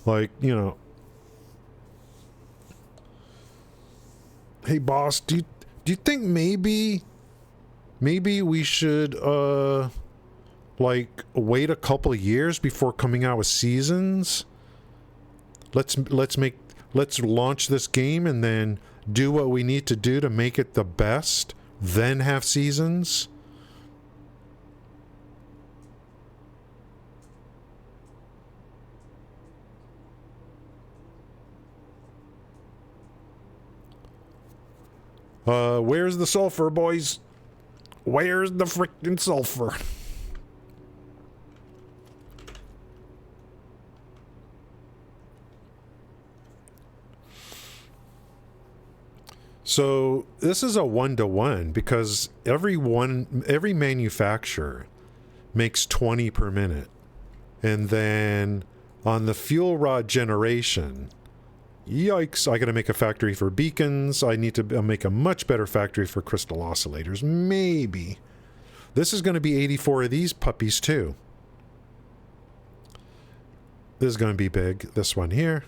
Like, you know, hey boss, do you think maybe we should like wait a couple of years before coming out with seasons? Let's launch this game and then do what we need to do to make it the best, then have seasons. Where's the sulfur, boys? Where's the frickin' sulfur? So this is a 1-to-1 because every manufacturer makes 20 per minute. And then on the fuel rod generation, yikes, I gotta make a factory for beacons. I need to make a much better factory for crystal oscillators. Maybe. This is going to be 84 of these puppies too. This is going to be big. This one here.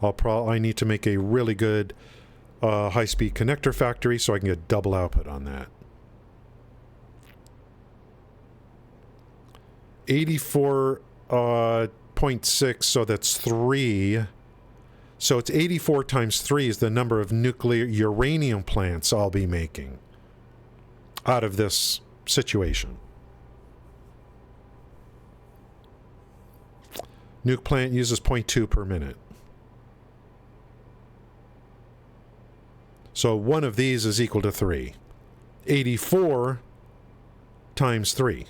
I need to make a really good high-speed connector factory so I can get double output on that. 84.6, so that's 3. So it's 84 times 3 is the number of nuclear uranium plants I'll be making out of this situation. Nuke plant uses 0.2 per minute. So one of these is equal to 3. 84 times 3.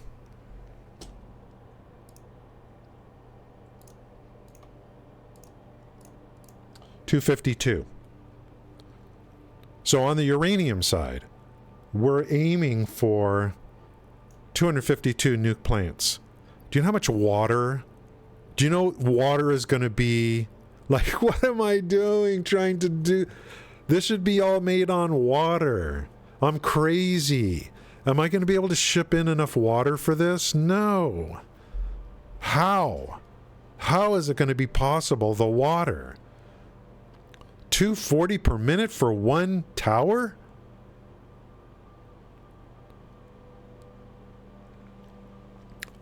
$252. So on the uranium side, we're aiming for 252 nuke plants. Do you know how much water? Do you know water is going to be? Like, what am I doing trying to do? This should be all made on water. I'm crazy. Am I going to be able to ship in enough water for this? No. How? How is it going to be possible, the water? 240 per minute for one tower?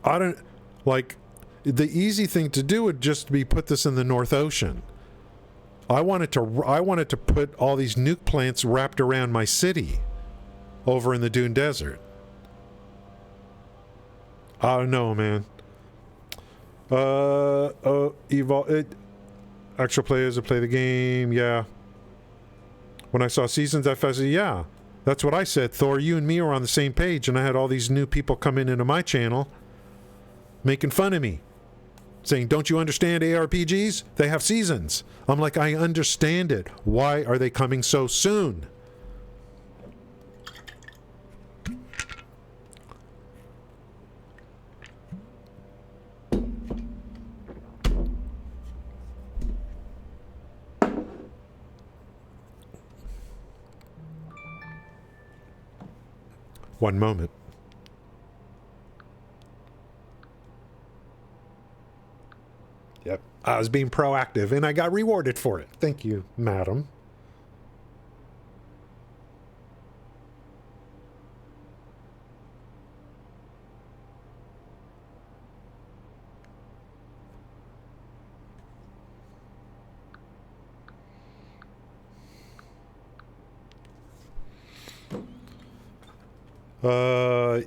I don't, like, the easy thing to do would just be put this in the North Ocean. I wanted to put all these nuke plants wrapped around my city over in the Dune Desert. I don't know, man. Actual players that play the game, yeah. When I saw seasons, I said, yeah, that's what I said. Thor, you and me are on the same page, and I had all these new people coming into my channel making fun of me, saying, don't you understand ARPGs? They have seasons. I'm like, I understand it. Why are they coming so soon? One moment. Yep, I was being proactive and I got rewarded for it. Thank you, madam.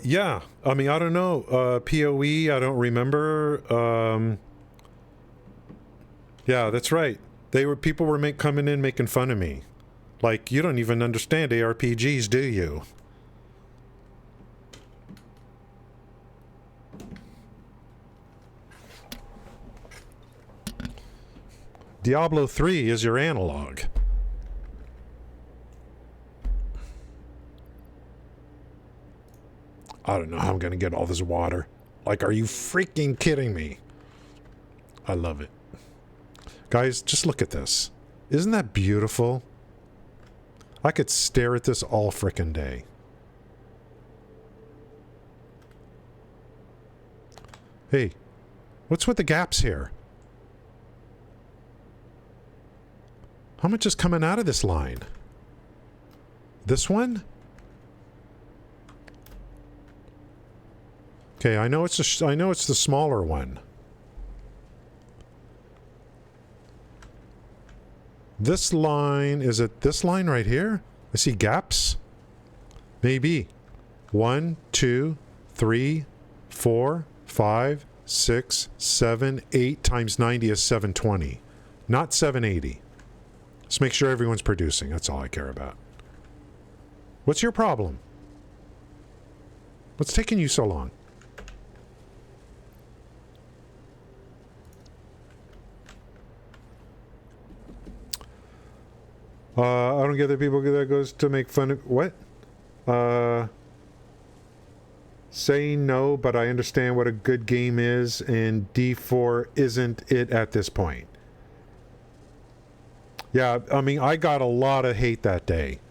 Yeah, I mean, I don't know. PoE, I don't remember. Yeah, that's right. People were coming in making fun of me. Like, you don't even understand ARPGs, do you? Diablo 3 is your analog. I don't know how I'm going to get all this water. Like, are you freaking kidding me? I love it. Guys, just look at this. Isn't that beautiful? I could stare at this all frickin' day. Hey, what's with the gaps here? How much is coming out of this line? This one? Okay, I know it's the smaller one. This line, is it this line right here? I see gaps. Maybe. 1, 2, 3, 4, 5, 6, 7, 8 times 90 is 720. Not 780. Let's make sure everyone's producing. That's all I care about. What's your problem? What's taking you so long? I don't get the people that goes to make fun of... What? Saying no, but I understand what a good game is, and D4 isn't it at this point. Yeah, I mean, I got a lot of hate that day.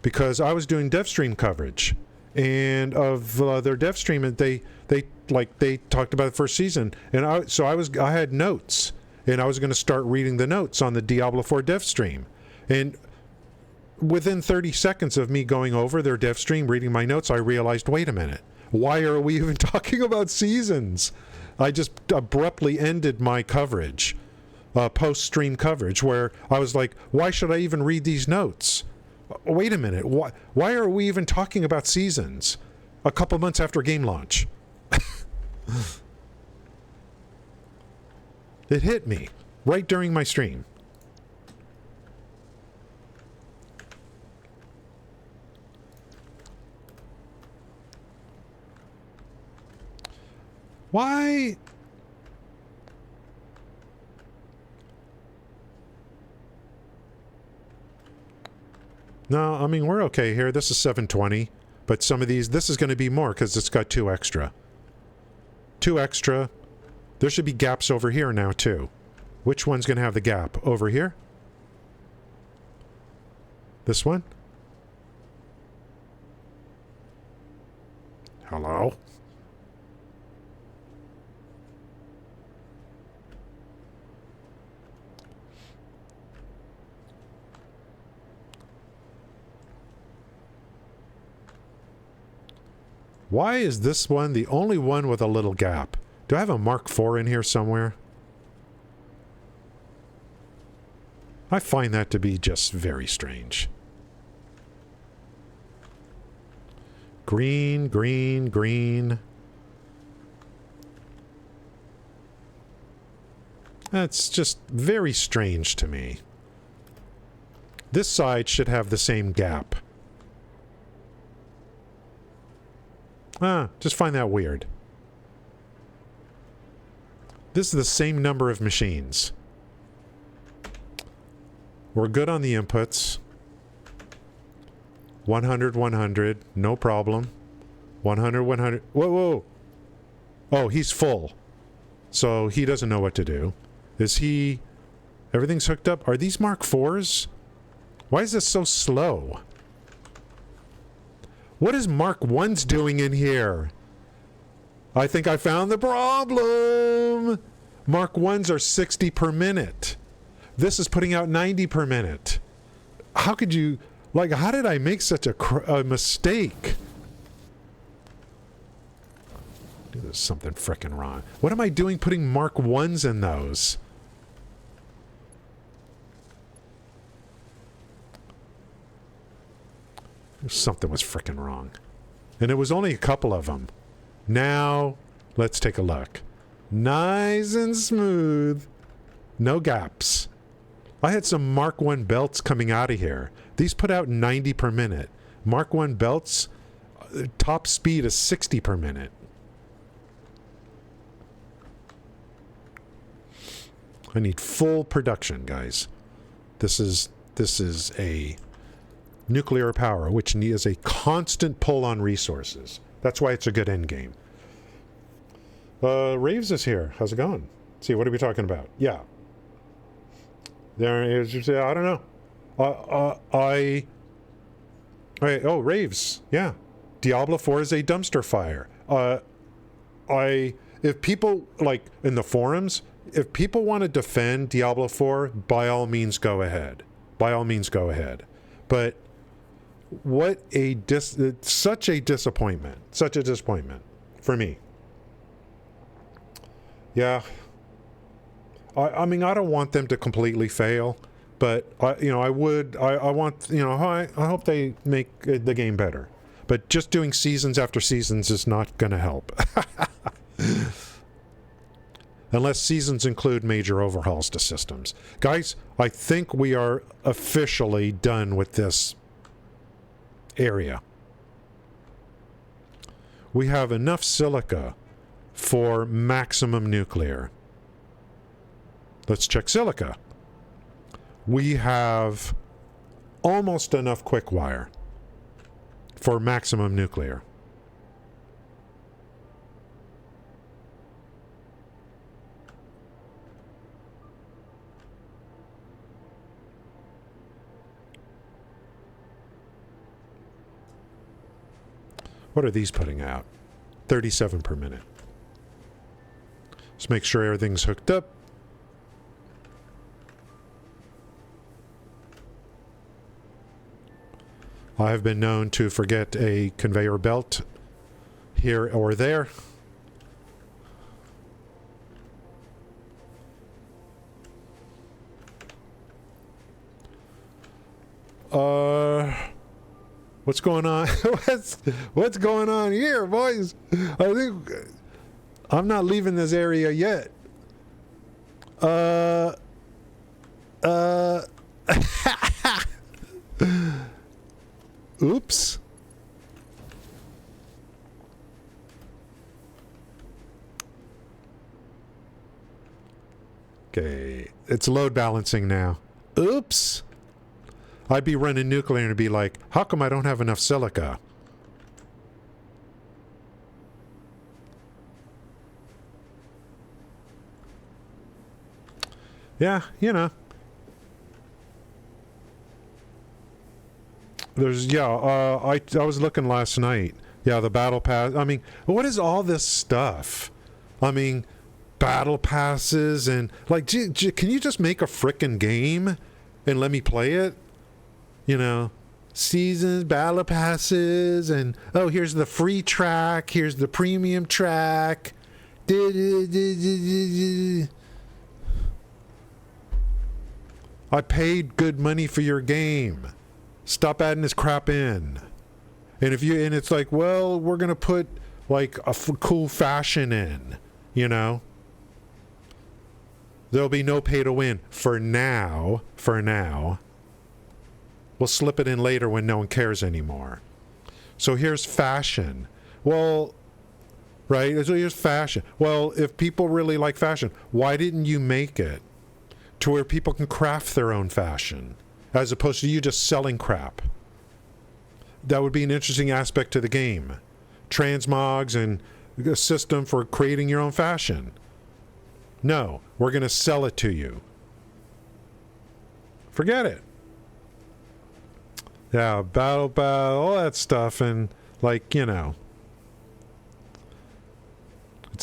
Because I was doing dev stream coverage. And of their dev stream, and they talked about the first season. And I had notes. And I was going to start reading the notes on the Diablo 4 dev stream. And within 30 seconds of me going over their dev stream, reading my notes, I realized, wait a minute, why are we even talking about seasons? I just abruptly ended my coverage, post-stream coverage, where I was like, why should I even read these notes? Wait a minute, why are we even talking about seasons a couple months after game launch? It hit me right during my stream. Why? No, I mean, we're okay here. This is 720, but some of these, this is going to be more because it's got 2 extra. 2 extra. There should be gaps over here now, too. Which one's going to have the gap? Over here? This one? Hello? Why is this one the only one with a little gap? Do I have a Mark IV in here somewhere? I find that to be just very strange. Green, green, green. That's just very strange to me. This side should have the same gap. Just find that weird. This is the same number of machines. We're good on the inputs. 100, 100, no problem. 100, 100. Whoa, whoa. Oh, he's full. So he doesn't know what to do. Is he... Everything's hooked up? Are these Mark IVs? Why is this so slow? What is Mark I's doing in here? I think I found the problem. Mark I's are 60 per minute. This is putting out 90 per minute. How could you... Like, how did I make such a mistake? There's something frickin' wrong. What am I doing putting Mark I's in those? Something was frickin' wrong. And it was only a couple of them. Now, let's take a look. Nice and smooth. No gaps. I had some Mark I belts coming out of here. These put out 90 per minute. Mark I belts, top speed is 60 per minute. I need full production, guys. This is a nuclear power, which needs a constant pull on resources. That's why it's a good end game. Raves is here. How's it going? Let's see, what are we talking about? Yeah. There is, I don't know. Oh, Raves. Yeah. Diablo 4 is a dumpster fire. if people, like, in the forums, if people want to defend Diablo 4, by all means go ahead. By all means go ahead. But what such a disappointment. Such a disappointment for me. Yeah. I mean, I don't want them to completely fail, but I want, I hope they make the game better. But just doing seasons after seasons is not going to help. Unless seasons include major overhauls to systems. Guys, I think we are officially done with this area. We have enough silica for maximum nuclear. Let's check silica. We have almost enough quick wire for maximum nuclear. What are these putting out? 37 per minute. Let's make sure everything's hooked up. I have been known to forget a conveyor belt here or there. What's going on? what's going on here, boys? I think I'm not leaving this area yet. Oops. Okay, it's load balancing now. Oops. I'd be running nuclear and be like, how come I don't have enough silica? Yeah, There's, I was looking last night. Yeah, the battle pass. I mean, what is all this stuff? I mean, battle passes and, like, can you just make a frickin' game and let me play it? Seasons, battle passes, and, oh, here's the free track, here's the premium track. I paid good money for your game. Stop adding this crap in. And it's like, well, we're going to put, like, a cool fashion in, There'll be no pay to win for now. We'll slip it in later when no one cares anymore. So here's fashion. Well, right? So here's fashion. Well, if people really like fashion, why didn't you make it to where people can craft their own fashion as opposed to you just selling crap? That would be an interesting aspect to the game. Transmogs and a system for creating your own fashion. No, we're going to sell it to you. Forget it. Yeah, battle, all that stuff, and, like, it's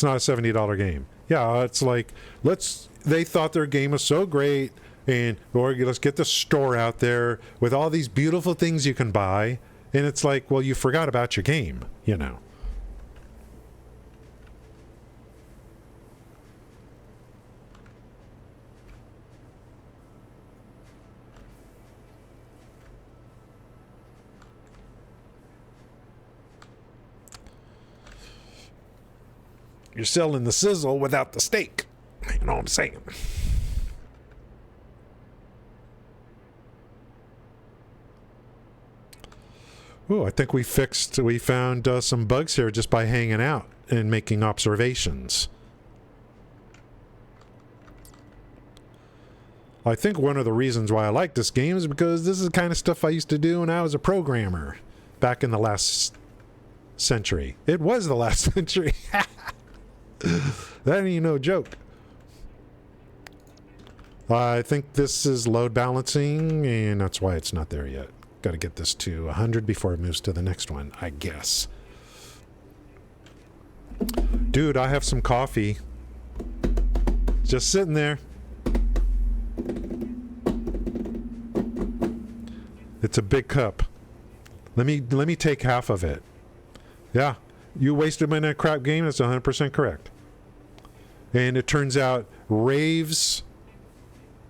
not a $70 game. Yeah, it's like, they thought their game was so great, and let's get the store out there with all these beautiful things you can buy, and it's like, well, you forgot about your game, You're selling the sizzle without the steak. You know what I'm saying? Ooh, I think we found some bugs here just by hanging out and making observations. I think one of the reasons why I like this game is because this is the kind of stuff I used to do when I was a programmer back in the last century. It was the last century. That ain't no joke. I think this is load balancing, and that's why it's not there yet. Got to get this to 100 before it moves to the next one, I guess. Dude, I have some coffee. Just sitting there. It's a big cup. Let me take half of it. Yeah, you wasted my net crap game. That's 100% correct. And it turns out Raves,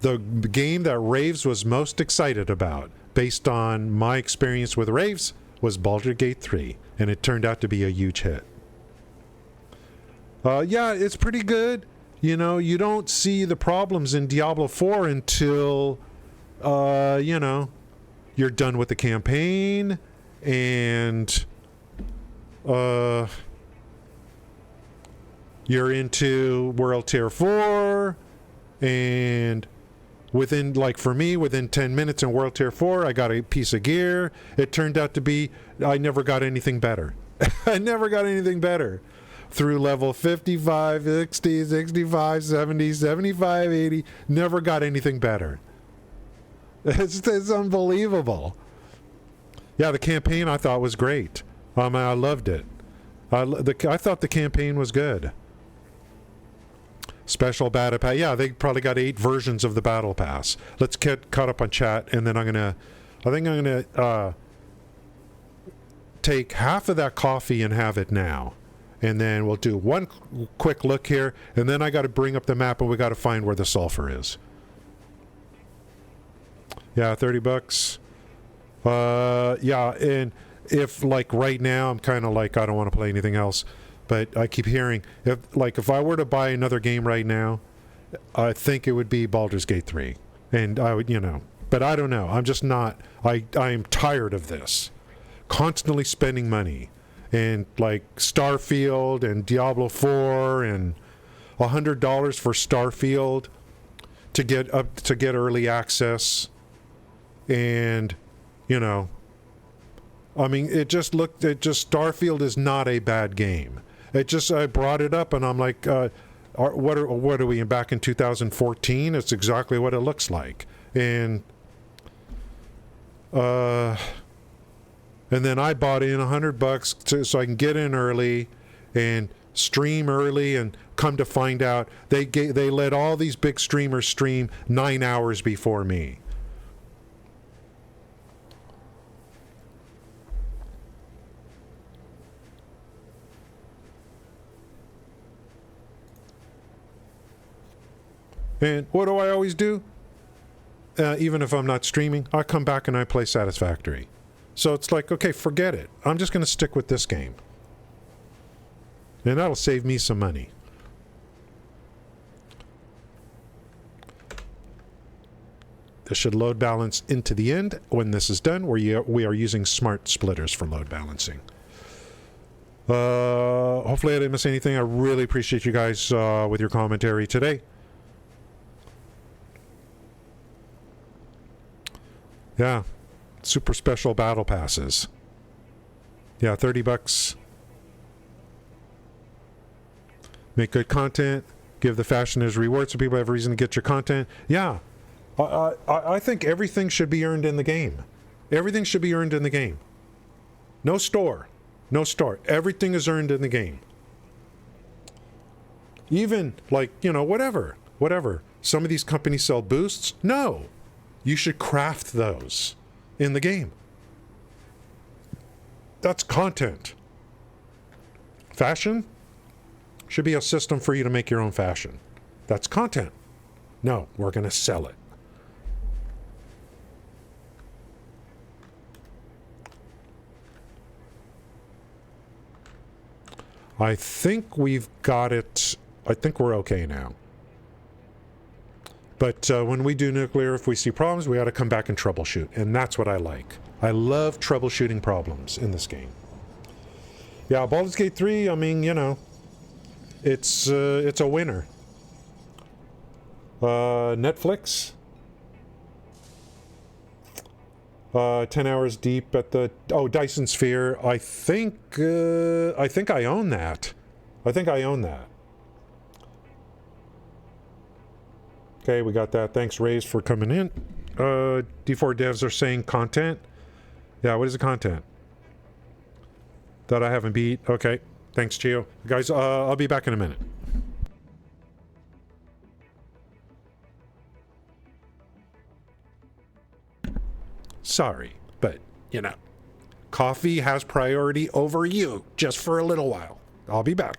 the game that Raves was most excited about, based on my experience with Raves, was Baldur's Gate 3, and it turned out to be a huge hit. Yeah, it's pretty good. You know, you don't see the problems in Diablo 4 until, you know, you're done with the campaign, and you're into World Tier 4, and within, like for me, within 10 minutes in World Tier 4, I got a piece of gear. It turned out to be, I never got anything better. I never got anything better. Through level 55, 60, 65, 70, 75, 80, never got anything better. It's unbelievable. Yeah, the campaign I thought was great. I loved it. I thought the campaign was good. Special battle pass. Yeah, they probably got 8 versions of the battle pass. Let's get caught up on chat, and then I think I'm gonna take half of that coffee and have it now. And then we'll do one quick look here, and then I got to bring up the map, and we got to find where the sulfur is. Yeah, $30. Yeah, and if like right now, I'm kind of like I don't want to play anything else, but I keep hearing if I were to buy another game right now, I think it would be Baldur's Gate 3, and I would, but I don't know. I'm just not. I'm tired of this, constantly spending money. And like Starfield and Diablo 4 and $100 for Starfield to get early access, and I mean, Starfield is not a bad game. I brought it up and I'm like, what are we in back in 2014? It's exactly what it looks like, and then I bought in $100 so I can get in early and stream early, and come to find out they let all these big streamers stream 9 hours before me. And what do I always do? Even if I'm not streaming, I come back and I play Satisfactory. So it's like, okay, forget it. I'm just going to stick with this game. And that'll save me some money. This should load balance into the end when this is done, where we are using smart splitters for load balancing. Hopefully I didn't miss anything. I really appreciate you guys with your commentary today. Yeah. Super special battle passes. Yeah, $30. Make good content. Give the fashioners rewards so people have a reason to get your content. Yeah. I think everything should be earned in the game. Everything should be earned in the game. No store. No store. Everything is earned in the game. Even, like, whatever. Some of these companies sell boosts. No. You should craft those in the game. That's content. Fashion should be a system for you to make your own fashion. That's content. No, we're going to sell it. I think we've got it. I think we're okay now. But when we do nuclear, if we see problems, we got to come back and troubleshoot. And that's what I like. I love troubleshooting problems in this game. Yeah, Baldur's Gate 3, I mean, it's a winner. Netflix. 10 hours deep at the... Oh, Dyson Sphere. I think I own that. Okay, we got that. Thanks, Rays, for coming in. D4 devs are saying content. Yeah, what is the content? That I haven't beat. Okay. Thanks, Chio. Guys, I'll be back in a minute. Sorry, but, you know, coffee has priority over you just for a little while. I'll be back.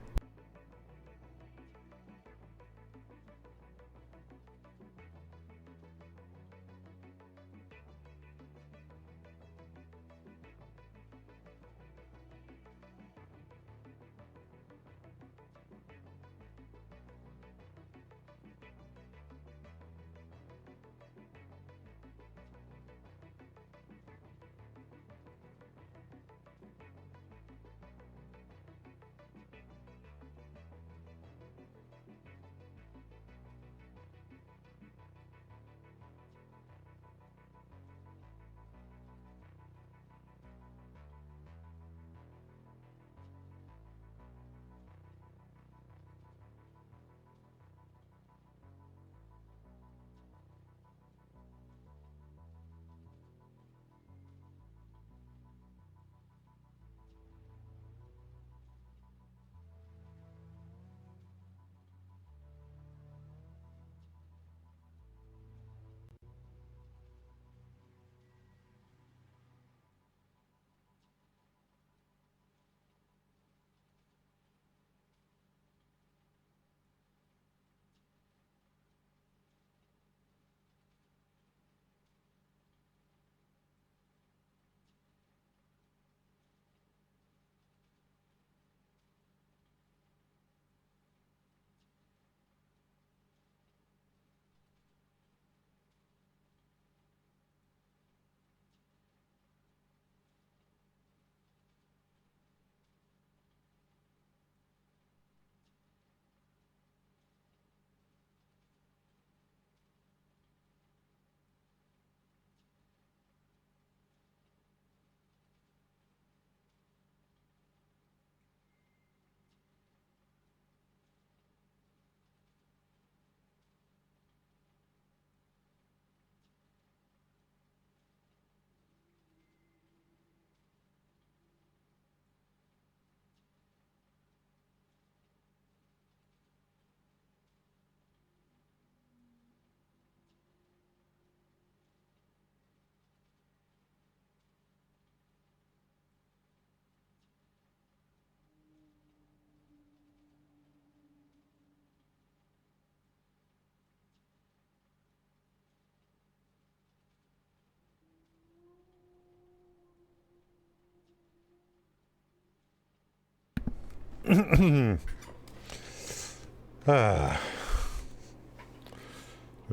Do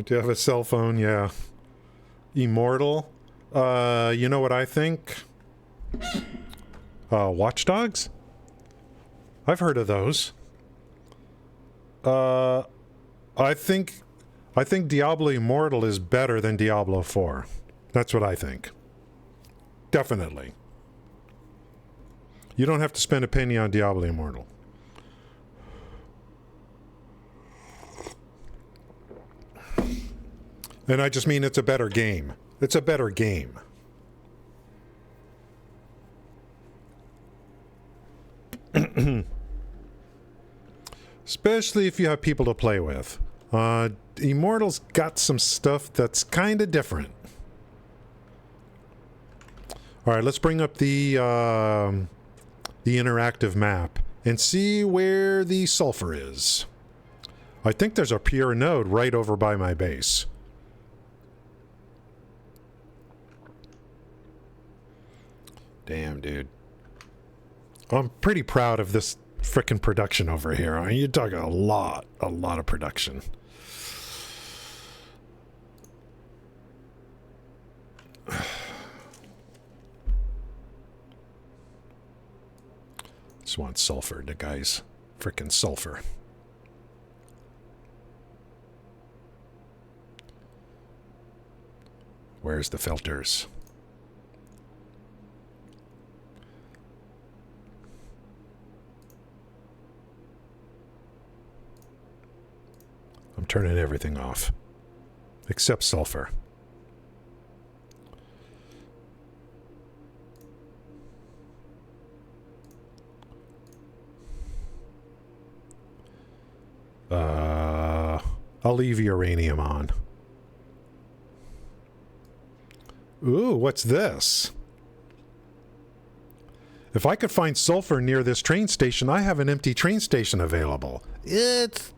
you have a cell phone? Yeah. Immortal? You know what I think? Watch Dogs? I've heard of those. I think Diablo Immortal is better than Diablo 4. That's what I think. Definitely. You don't have to spend a penny on Diablo Immortal. And I just mean it's a better game. It's a better game. Especially if you have people to play with. Immortal's got some stuff that's kind of different. All right, let's bring up the interactive map and see where the sulfur is. I think there's a pure node right over by my base. Damn, dude. I'm pretty proud of this frickin' production over here. I mean, you're talking a lot of production. Just want sulfur, the guys. Frickin' sulfur. Where's the filters? I'm turning everything off. Except sulfur. I'll leave uranium on. Ooh, what's this? If I could find sulfur near this train station, I have an empty train station available. It's...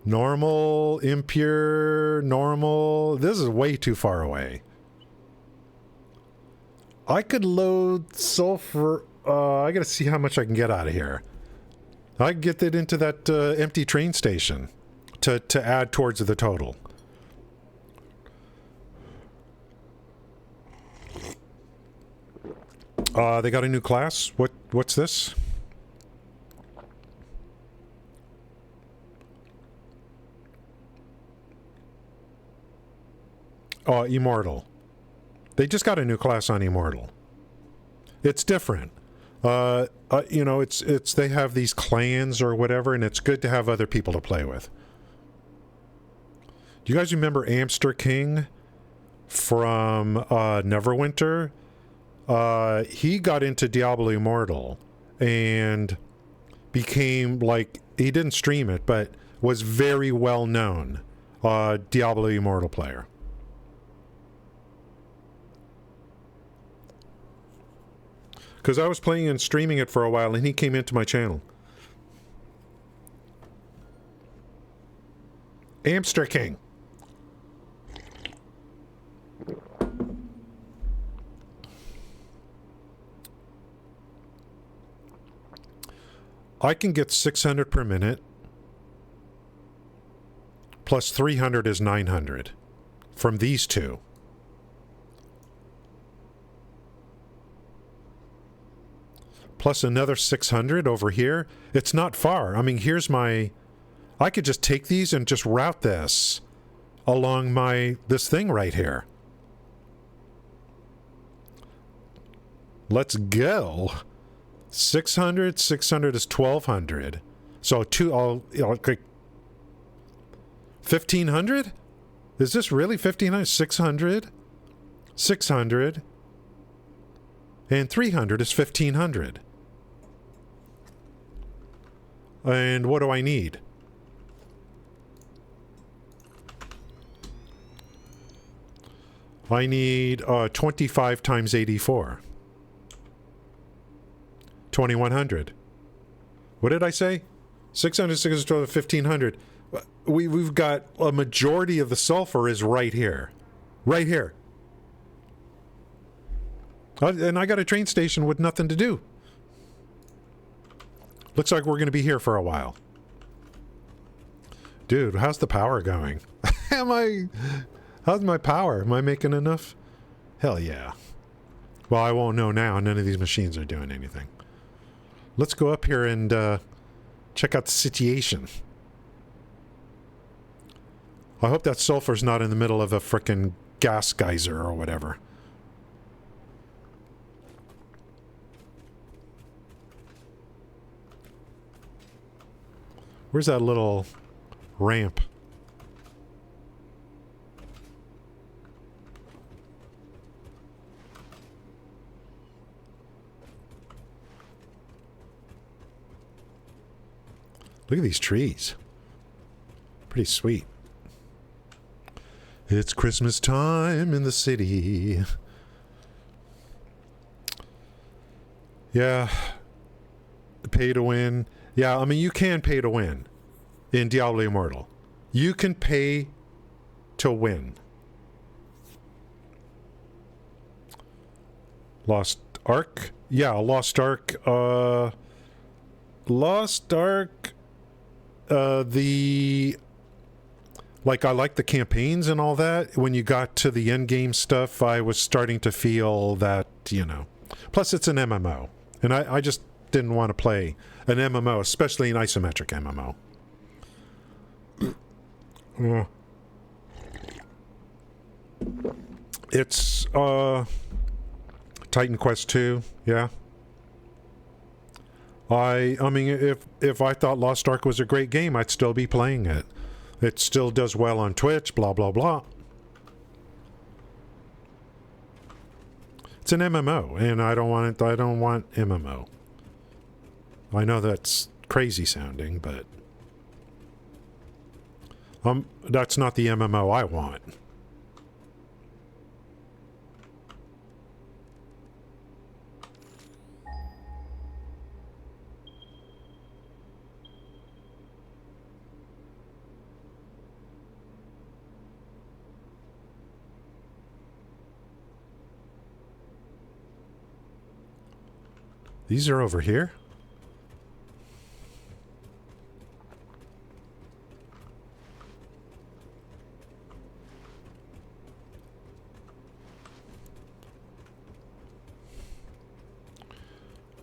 Normal, impure, normal. This is way too far away. I could load sulfur. I gotta see how much I can get out of here. I can get that into that empty train station to add towards the total. They got a new class. What's this? Oh, Immortal. They just got a new class on Immortal. It's different. You know, it's they have these clans or whatever, and it's good to have other people to play with. Do you guys remember Amster King from Neverwinter? He got into Diablo Immortal and became, like, he didn't stream it, but was very well known Diablo Immortal player. Because I was playing and streaming it for a while, and he came into my channel. Amster King. I can get 600 per minute. Plus 300 is 900. From these two. Plus another 600 over here. It's not far. I mean, here's my... I could just take these and just route this along this thing right here. Let's go. 600 is 1200. So I'll click 1500? Is this really 1500? 600? 600 and 300 is 1500. And what do I need? I need 25 times 84. 2100. What did I say? 600, 612, 1500. We've got a majority of the sulfur is right here. Right here. And I got a train station with nothing to do. Looks like we're going to be here for a while. Dude, how's the power going? How's my power? Am I making enough? Hell yeah. Well, I won't know now. None of these machines are doing anything. Let's go up here and check out the situation. I hope that sulfur's not in the middle of a frickin' gas geyser or whatever. Where's that little ramp? Look at these trees. Pretty sweet. It's Christmas time in the city. Yeah. Pay to win. Yeah, I mean, you can pay to win in Diablo Immortal. You can pay to win. Lost Ark? Yeah, Lost Ark. Lost Ark. I like the campaigns and all that. When you got to the end game stuff, I was starting to feel that, you know. Plus, it's an MMO. And I just didn't want to play an MMO, especially an isometric MMO. It's Titan Quest 2, yeah. I mean, if I thought Lost Ark was a great game, I'd still be playing it. It still does well on Twitch, blah, blah, blah. It's an MMO, and I don't want MMO. I know that's crazy sounding, but that's not the MMO I want. These are over here.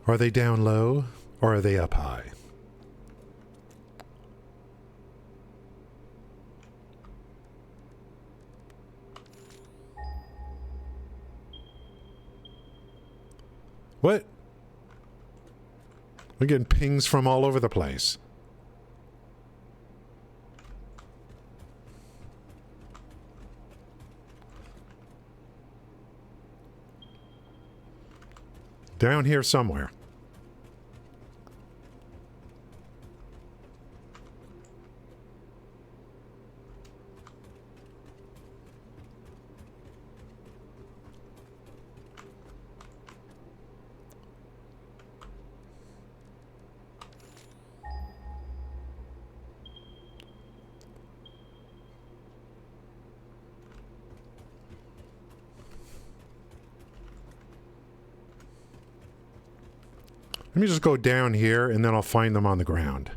Are they down low or are they up high? What? We're getting pings from all over the place. Down here somewhere. Let me just go down here and then I'll find them on the ground.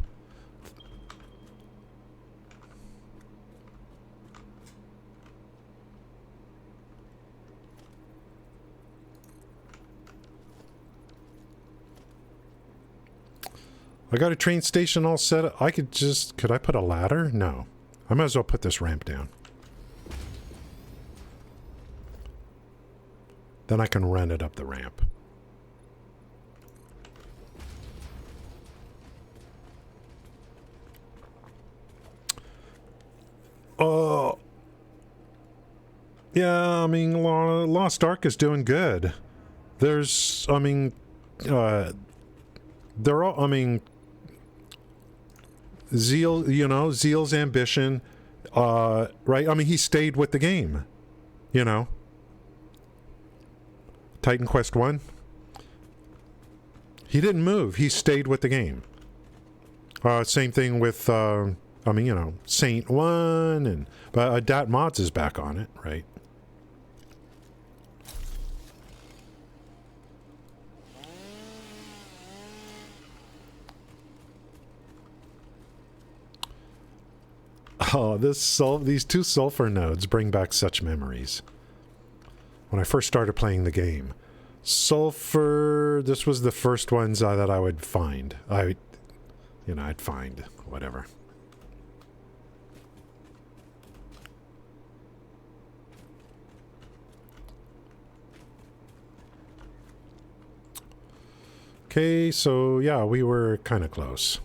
I got a train station all set up. Could I put a ladder? No. I might as well put this ramp down. Then I can run it up the ramp. Yeah, I mean, Lost Ark is doing good. There's, I mean, they're all, I mean, Zeal, you know, Zeal's ambition, right? I mean, he stayed with the game, you know. Titan Quest 1. He didn't move. He stayed with the game. Same thing with, I mean, you know, Saint 1, and but Dat Mods is back on it, right? Oh, these two sulfur nodes bring back such memories. When I first started playing the game, sulfur. This was the first ones that I would find. I'd find whatever. Okay, so yeah, we were kind of close.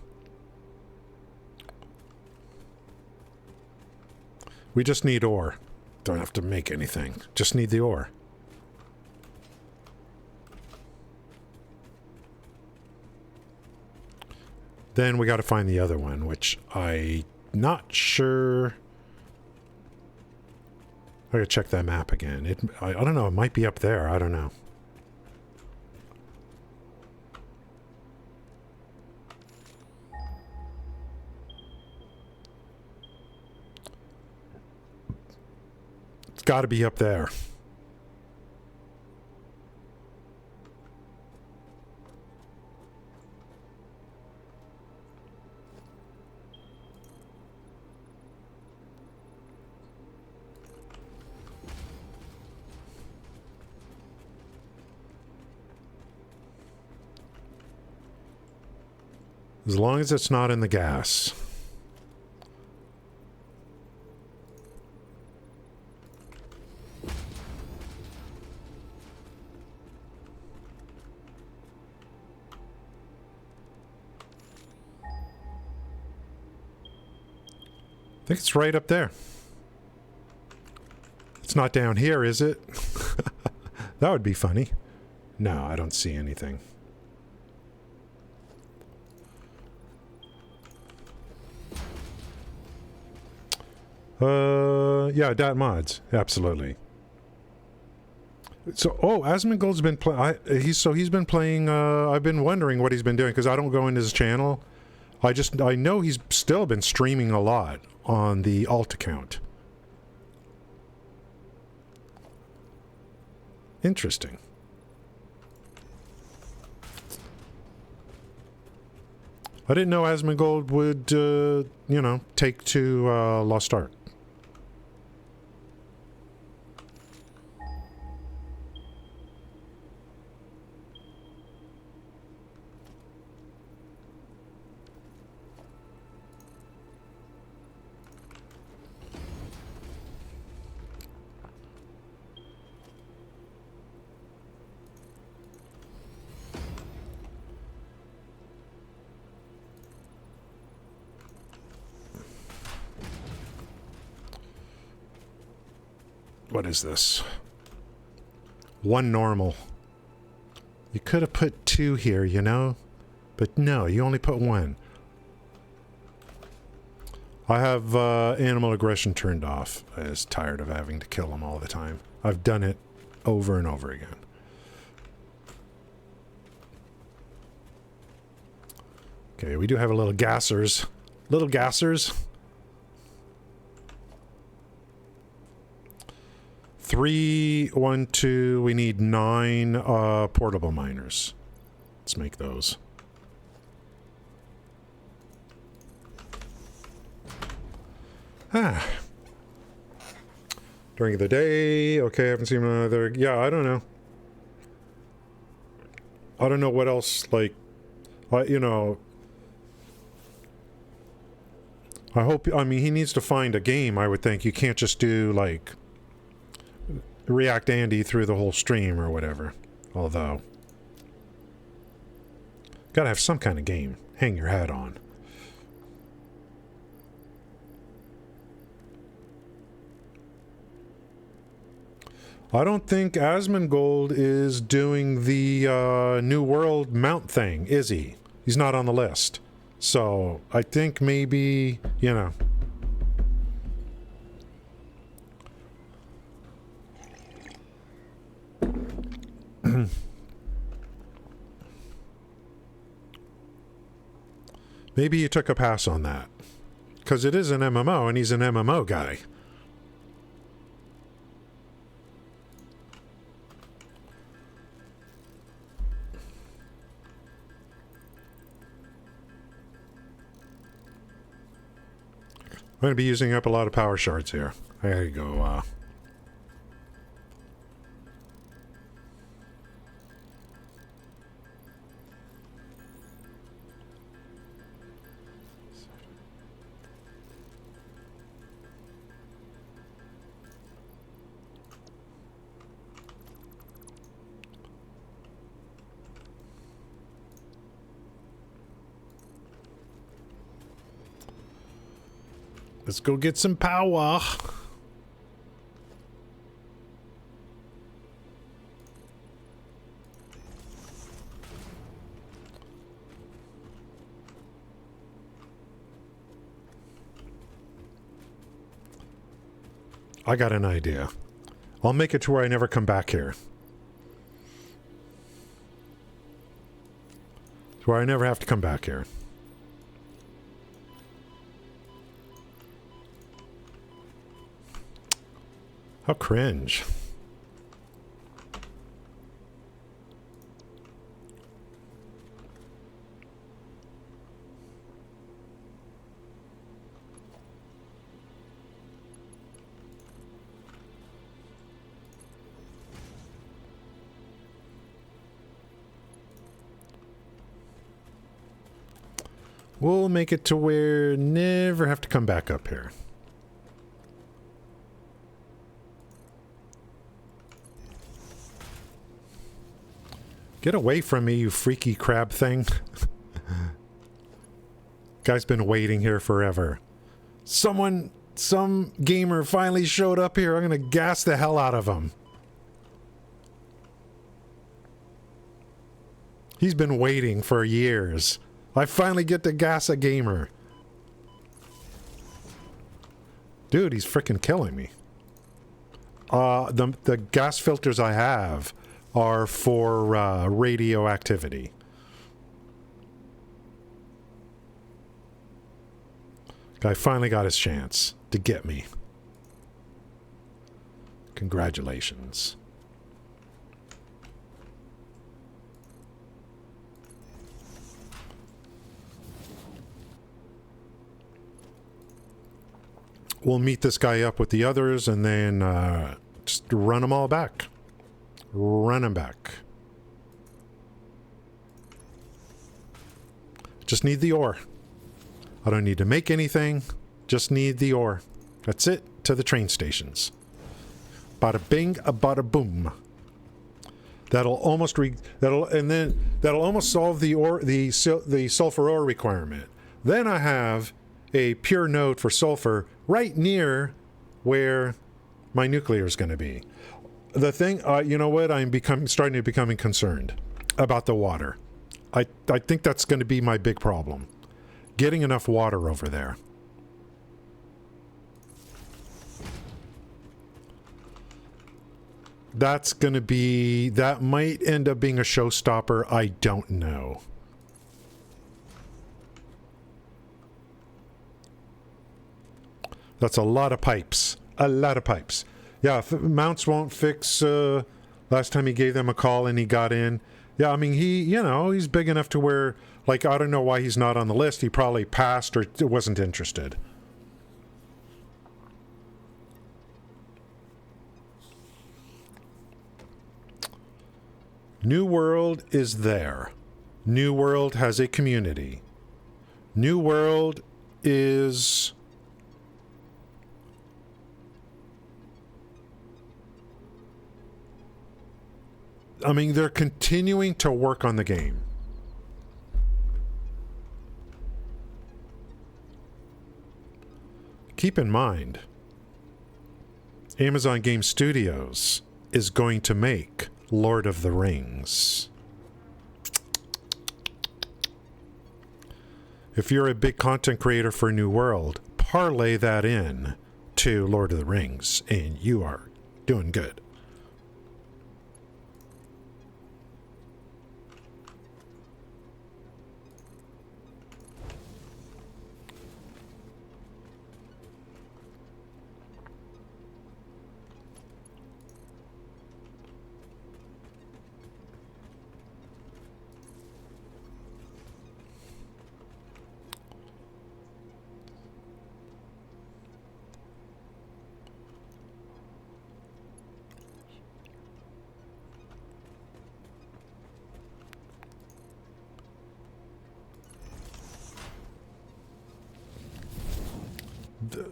We just need ore. Don't have to make anything. Just need the ore. Then we got to find the other one, which I'm not sure. I gotta check that map again. I don't know. It might be up there. I don't know. It's got to be up there. As long as it's not in the gas. I think it's right up there. It's not down here, is it? That would be funny. No, I don't see anything. Yeah, Dat Mods. Absolutely. So, Asmongold's been playing. He's been playing. I've been wondering what he's been doing because I don't go into his channel. I know he's still been streaming a lot on the alt account. Interesting. I didn't know Asmongold would, take to Lost Ark. What is this? One normal. You could have put two here, you know? But no, you only put one. I have animal aggression turned off. I was tired of having to kill them all the time. I've done it over and over again. Okay, we do have a little gassers. Little gassers. 3, 1, 2, we need 9 portable miners. Let's make those. During the day, okay, I haven't seen another. Yeah, I don't know. I don't know what else, like, you know. I mean, he needs to find a game, I would think. You can't just do, like, React Andy through the whole stream or whatever. Although, gotta have some kind of game. Hang your hat on. I don't think Asmongold is doing the New World mount thing, is he? He's not on the list. So, I think maybe, you know. Maybe you took a pass on that. Because it is an MMO, and he's an MMO guy. I'm going to be using up a lot of power shards here. I gotta go, let's go get some power. I got an idea. I'll make it to where I never come back here. To where I never have to come back here. How cringe. We'll make it to where never have to come back up here. Get away from me, you freaky crab thing. Guy's been waiting here forever. Some gamer finally showed up here. I'm gonna gas the hell out of him. He's been waiting for years. I finally get to gas a gamer. Dude, he's freaking killing me. The gas filters I have are for radioactivity. Guy finally got his chance to get me. Congratulations. We'll meet this guy up with the others and then just run them all back. Run them back. Just need the ore. I don't need to make anything. Just need the ore. That's it. To the train stations. Bada bing, a bada boom. That'll almost solve the sulfur ore requirement. Then I have a pure node for sulfur right near where my nuclear is going to be. The thing, you know what? I'm starting to becoming concerned about the water. I think that's going to be my big problem. Getting enough water over there. That might end up being a showstopper. I don't know. That's a lot of pipes. A lot of pipes. Yeah, if Mounts won't fix, last time he gave them a call and he got in. Yeah, I mean, he's big enough to where, like, I don't know why he's not on the list. He probably passed or wasn't interested. New World is there. New World has a community. New World is... I mean, they're continuing to work on the game. Keep in mind, Amazon Game Studios is going to make Lord of the Rings. If you're a big content creator for New World, parlay that in to Lord of the Rings, and you are doing good.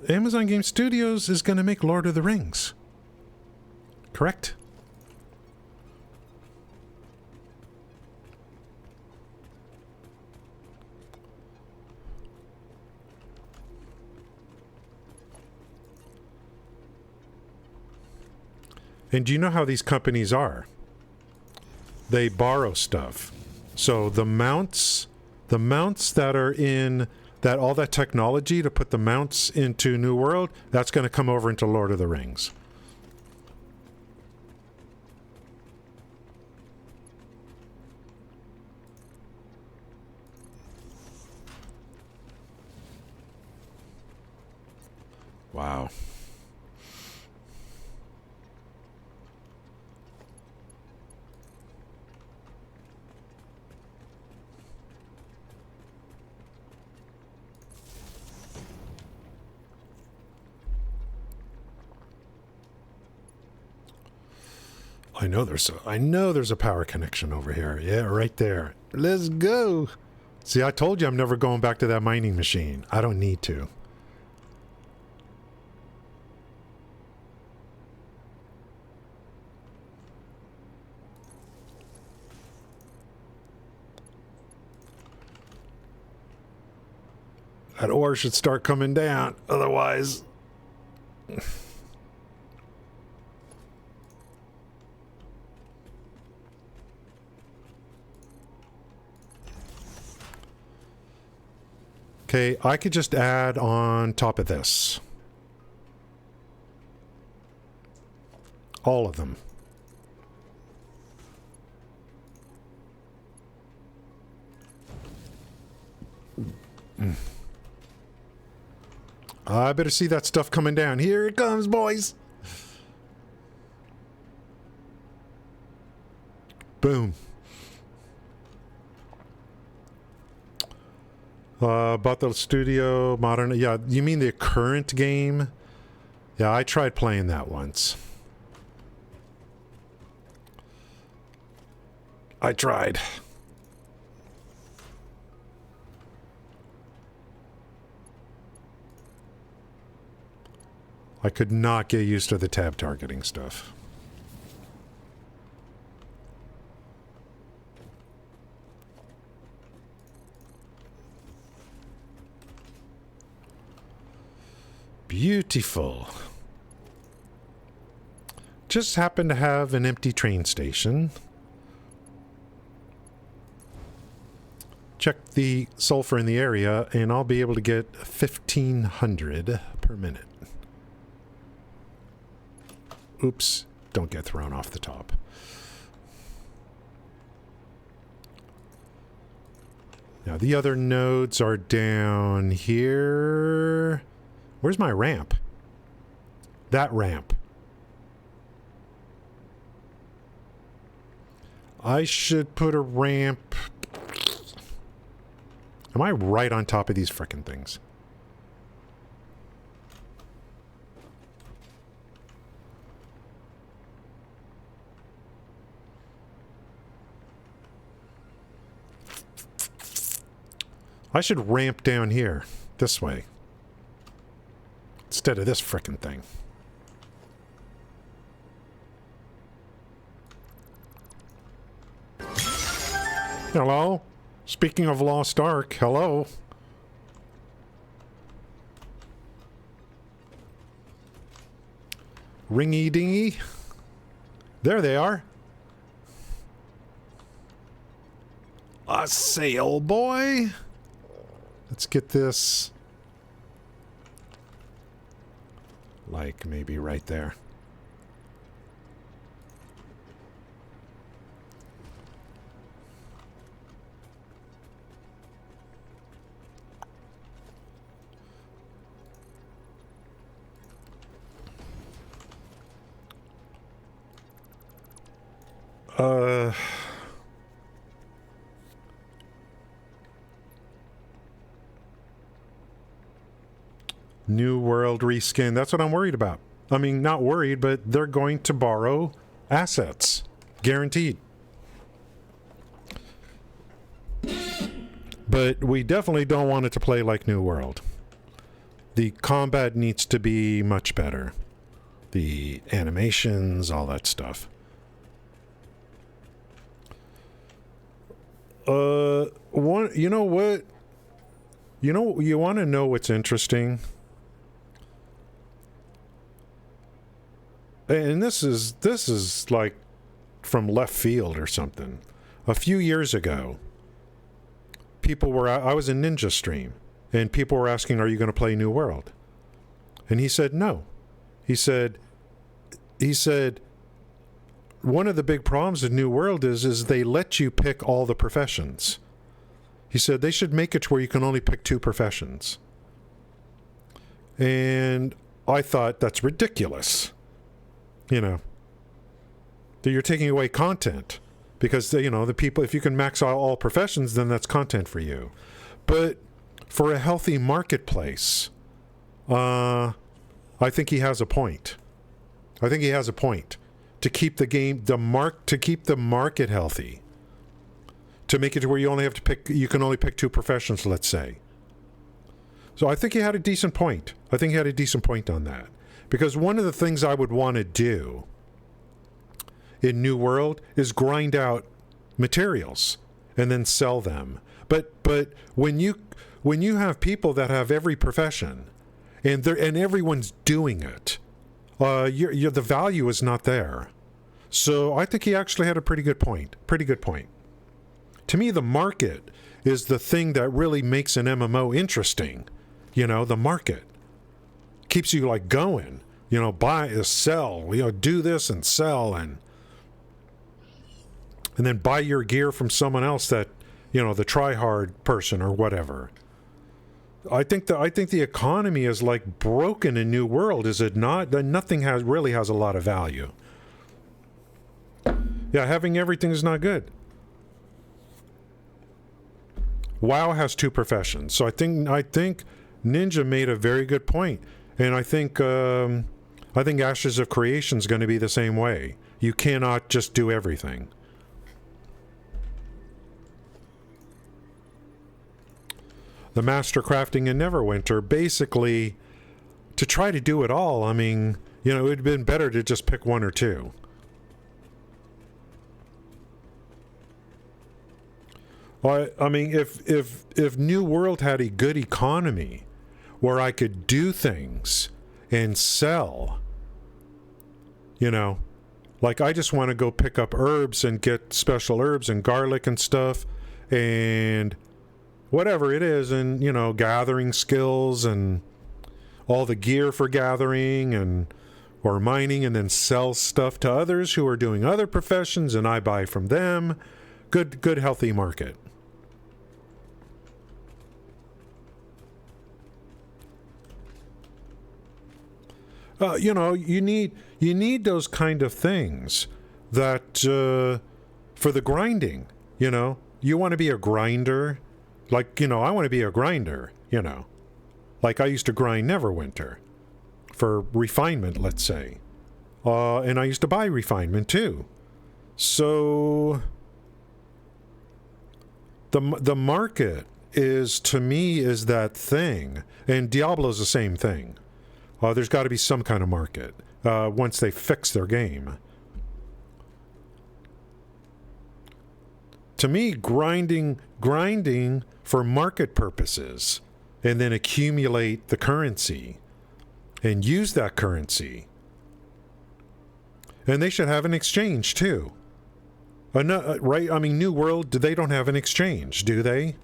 Amazon Game Studios is going to make Lord of the Rings. Correct? And do you know how these companies are? They borrow stuff. So the mounts that are in that, all that technology to put the mounts into New World, that's going to come over into Lord of the Rings. Wow. I know there's a power connection over here. Yeah, right there. Let's go. See, I told you I'm never going back to that mining machine. I don't need to. That ore should start coming down. Otherwise... Okay, I could just add on top of this. All of them. I better see that stuff coming down. Here it comes, boys. Boom. About the studio modern. Yeah, you mean the current game? Yeah, I tried playing that once. I tried. I could not get used to the tab targeting stuff. Beautiful. Just happen to have an empty train station. Check the sulfur in the area, and I'll be able to get 1,500 per minute. Oops, don't get thrown off the top. Now the other nodes are down here. Where's my ramp? That ramp. I should put a ramp. Am I right on top of these frickin' things? I should ramp down here, this way, instead of this frickin' thing. Hello? Speaking of Lost Ark, hello? Ringy dingy? There they are. A sail boy? Let's get this, like, maybe right there. New World reskin. That's what I'm worried about. I mean, not worried, but they're going to borrow assets. Guaranteed. But we definitely don't want it to play like New World. The combat needs to be much better. The animations, all that stuff. You know what? You want to know what's interesting? And this is like from left field or something. A few years ago, I was in Ninja Stream, and people were asking, "Are you going to play New World?" And he said, "No." He said, one of the big problems with New World is they let you pick all the professions. He said they should make it to where you can only pick 2 professions. And I thought that's ridiculous. You know, that you're taking away content because, the people, if you can max out all professions, then that's content for you. But for a healthy marketplace, I think he has a point. I think he has a point to keep the game, to keep the market healthy, to make it to where you can only pick 2 professions, let's say. So I think he had a decent point. I think he had a decent point on that. Because one of the things I would want to do in New World is grind out materials and then sell them. But when you have people that have every profession and everyone's doing it, the value is not there. So I think he actually had a pretty good point. Pretty good point. To me, the market is the thing that really makes an MMO interesting. The market keeps you like going. buy, sell, do this and sell, and then buy your gear from someone else that, the try-hard person or whatever. I think the economy is like broken in New World, is it not? That nothing really has a lot of value. Yeah, having everything is not good. WoW has two professions, so I think Ninja made a very good point, and I think Ashes of Creation is going to be the same way. You cannot just do everything. The Master Crafting in Neverwinter, basically, to try to do it all, I mean, it would have been better to just pick one or two. I mean, if New World had a good economy where I could do things and sell, like I just want to go pick up herbs and get special herbs and garlic and stuff and whatever it is, and gathering skills and all the gear for gathering or mining, and then sell stuff to others who are doing other professions and I buy from them. Good healthy market. You need those kind of things that for the grinding. You want to be a grinder. Like, I want to be a grinder, Like I used to grind Neverwinter for refinement, let's say. And I used to buy refinement too. So the market to me is that thing. And Diablo's the same thing. There's got to be some kind of market once they fix their game. To me, grinding for market purposes and then accumulate the currency and use that currency. And they should have an exchange too. Right? I mean, New World, they don't have an exchange, do they?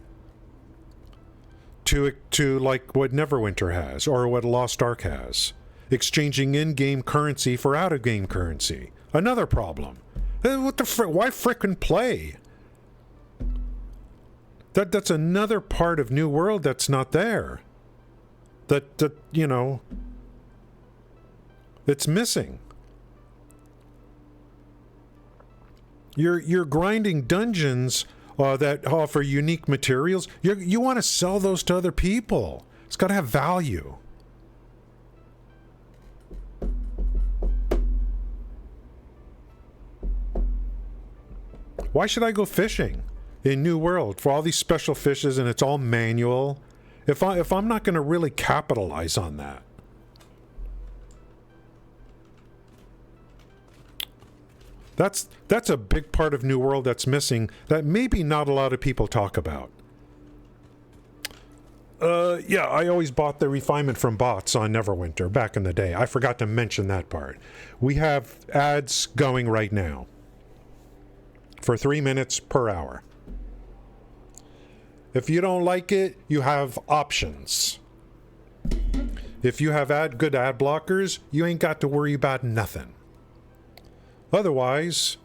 To like what Neverwinter has or what Lost Ark has. Exchanging in-game currency for out-of-game currency. Another problem. What the frick? Why frickin' play? That's another part of New World that's not there. That it's missing. You're grinding dungeons that offer unique materials. You want to sell those to other people. It's got to have value. Why should I go fishing in New World for all these special fishes and it's all manual? If I'm not going to really capitalize on that. That's a big part of New World that's missing that maybe not a lot of people talk about. Yeah, I always bought the refinement from bots on Neverwinter back in the day. I forgot to mention that part. We have ads going right now for 3 minutes per hour. If you don't like it, you have options. If you have good ad blockers, you ain't got to worry about nothing. Otherwise,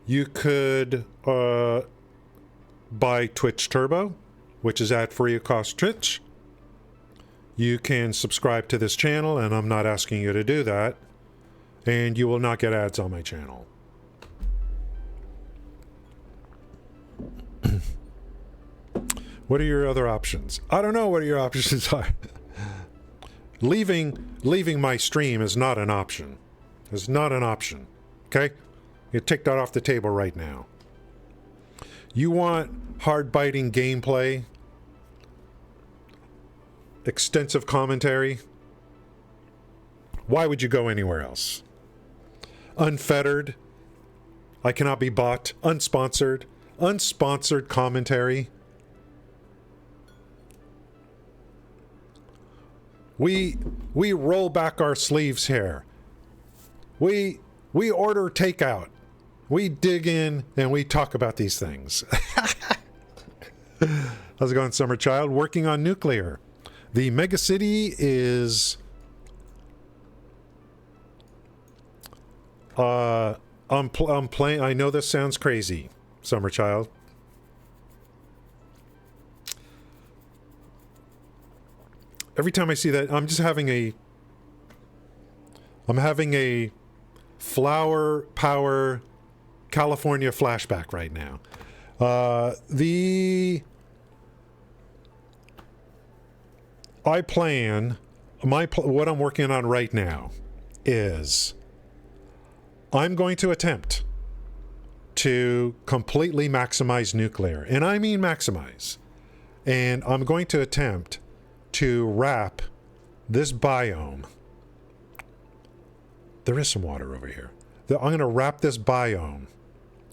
you could buy Twitch Turbo, which is ad-free across Twitch. You can subscribe to this channel, and I'm not asking you to do that. And you will not get ads on my channel. What are your other options? I don't know what your options are. Leaving my stream is not an option. It's not an option. Okay? You take that off the table right now. You want hard-biting gameplay, extensive commentary. Why would you go anywhere else? Unfettered. I cannot be bought. Unsponsored commentary. We roll back our sleeves here. We order takeout. We dig in and we talk about these things. How's it going, Summer Child? Working on nuclear. The megacity is I'm playing. I know this sounds crazy, Summer Child. Every time I see that, I'm having a flower power California flashback right now. What I'm working on right now is I'm going to attempt to completely maximize nuclear. And I mean maximize. And I'm going to attempt to wrap this biome. There is some water over here. I'm going to wrap this biome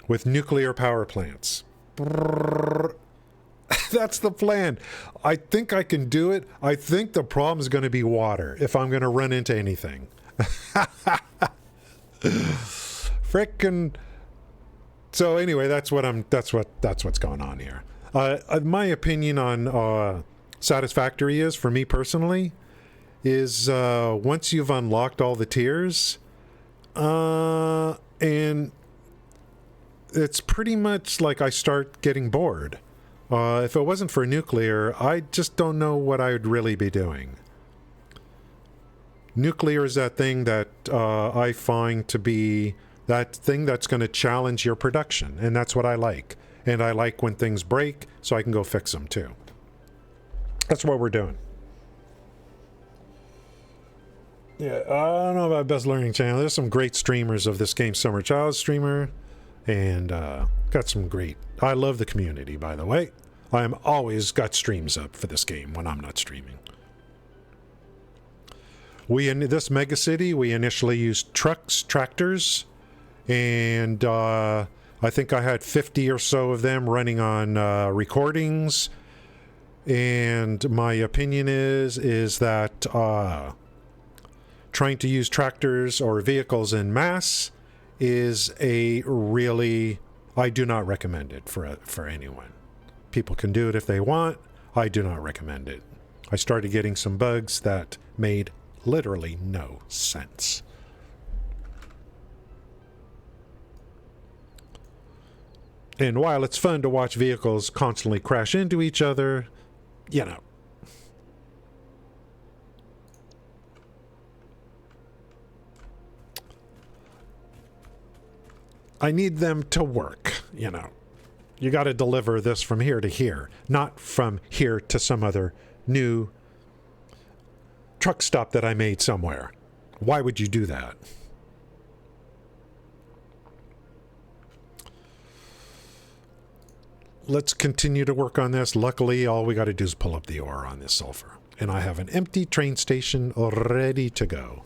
with nuclear power plants. That's the plan. I think I can do it. I think the problem is going to be water if I'm going to run into anything. Frickin'. So anyway, that's what's going on here. My opinion on Satisfactory is, for me personally, is once you've unlocked all the tiers, and it's pretty much like I start getting bored. If it wasn't for nuclear, I just don't know what I would really be doing. Nuclear is that thing that I find to be that thing that's going to challenge your production, and that's what I like. And I like when things break, so I can go fix them too. That's what we're doing. Yeah, I don't know about Best Learning Channel. There's some great streamers of this game. Summer Child streamer, and got some great. I love the community, by the way. I am always got streams up for this game when I'm not streaming. In this mega city, we initially used tractors, and I think I had 50 or so of them running on recordings. And my opinion is that trying to use tractors or vehicles in mass is I do not recommend it for anyone. People can do it if they want. I do not recommend it. I started getting some bugs that made literally no sense. And while it's fun to watch vehicles constantly crash into each other, you know, I need them to work, you know. You got to deliver this from here to here, not from here to some other new truck stop that I made somewhere. Why would you do that? Let's continue to work on this. Luckily, all we got to do is pull up the ore on this sulfur. And I have an empty train station ready to go.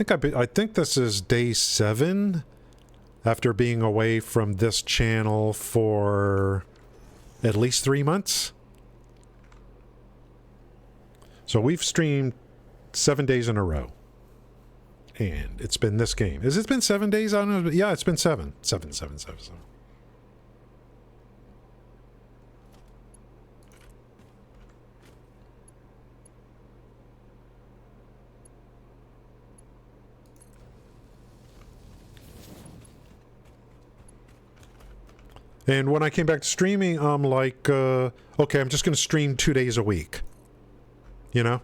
I think this is day 7 after being away from this channel for at least 3 months. So we've streamed 7 days in a row. And it's been this game. Has it been 7 days? I don't know. Yeah, it's been 7. 7. And when I came back to streaming, I'm like, okay, I'm just going to stream 2 days a week. You know?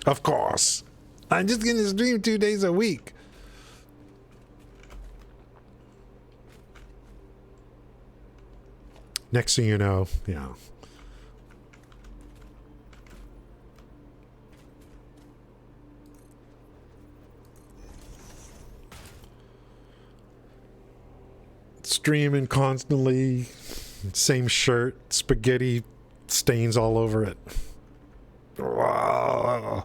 Of course. I'm just going to stream 2 days a week. Next thing you know, yeah. Streaming constantly, same shirt, spaghetti stains all over it. Wow.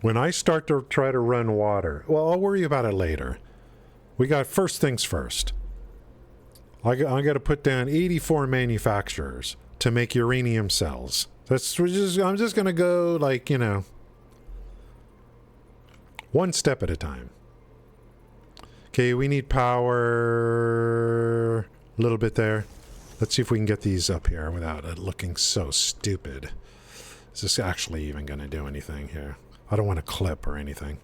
When I start to try to run water, well, I'll worry about it later. We got first things first. I got to put down 84 manufacturers to make uranium cells. I'm just going to go like, you know, one step at a time. Okay, we need power a little bit there. Let's see if we can get these up here without it looking so stupid. Is this actually even going to do anything here? I don't want to clip or anything.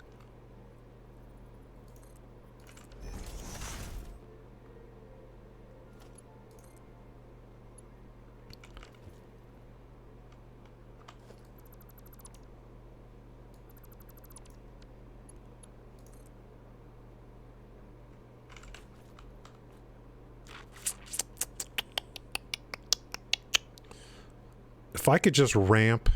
If I could just ramp.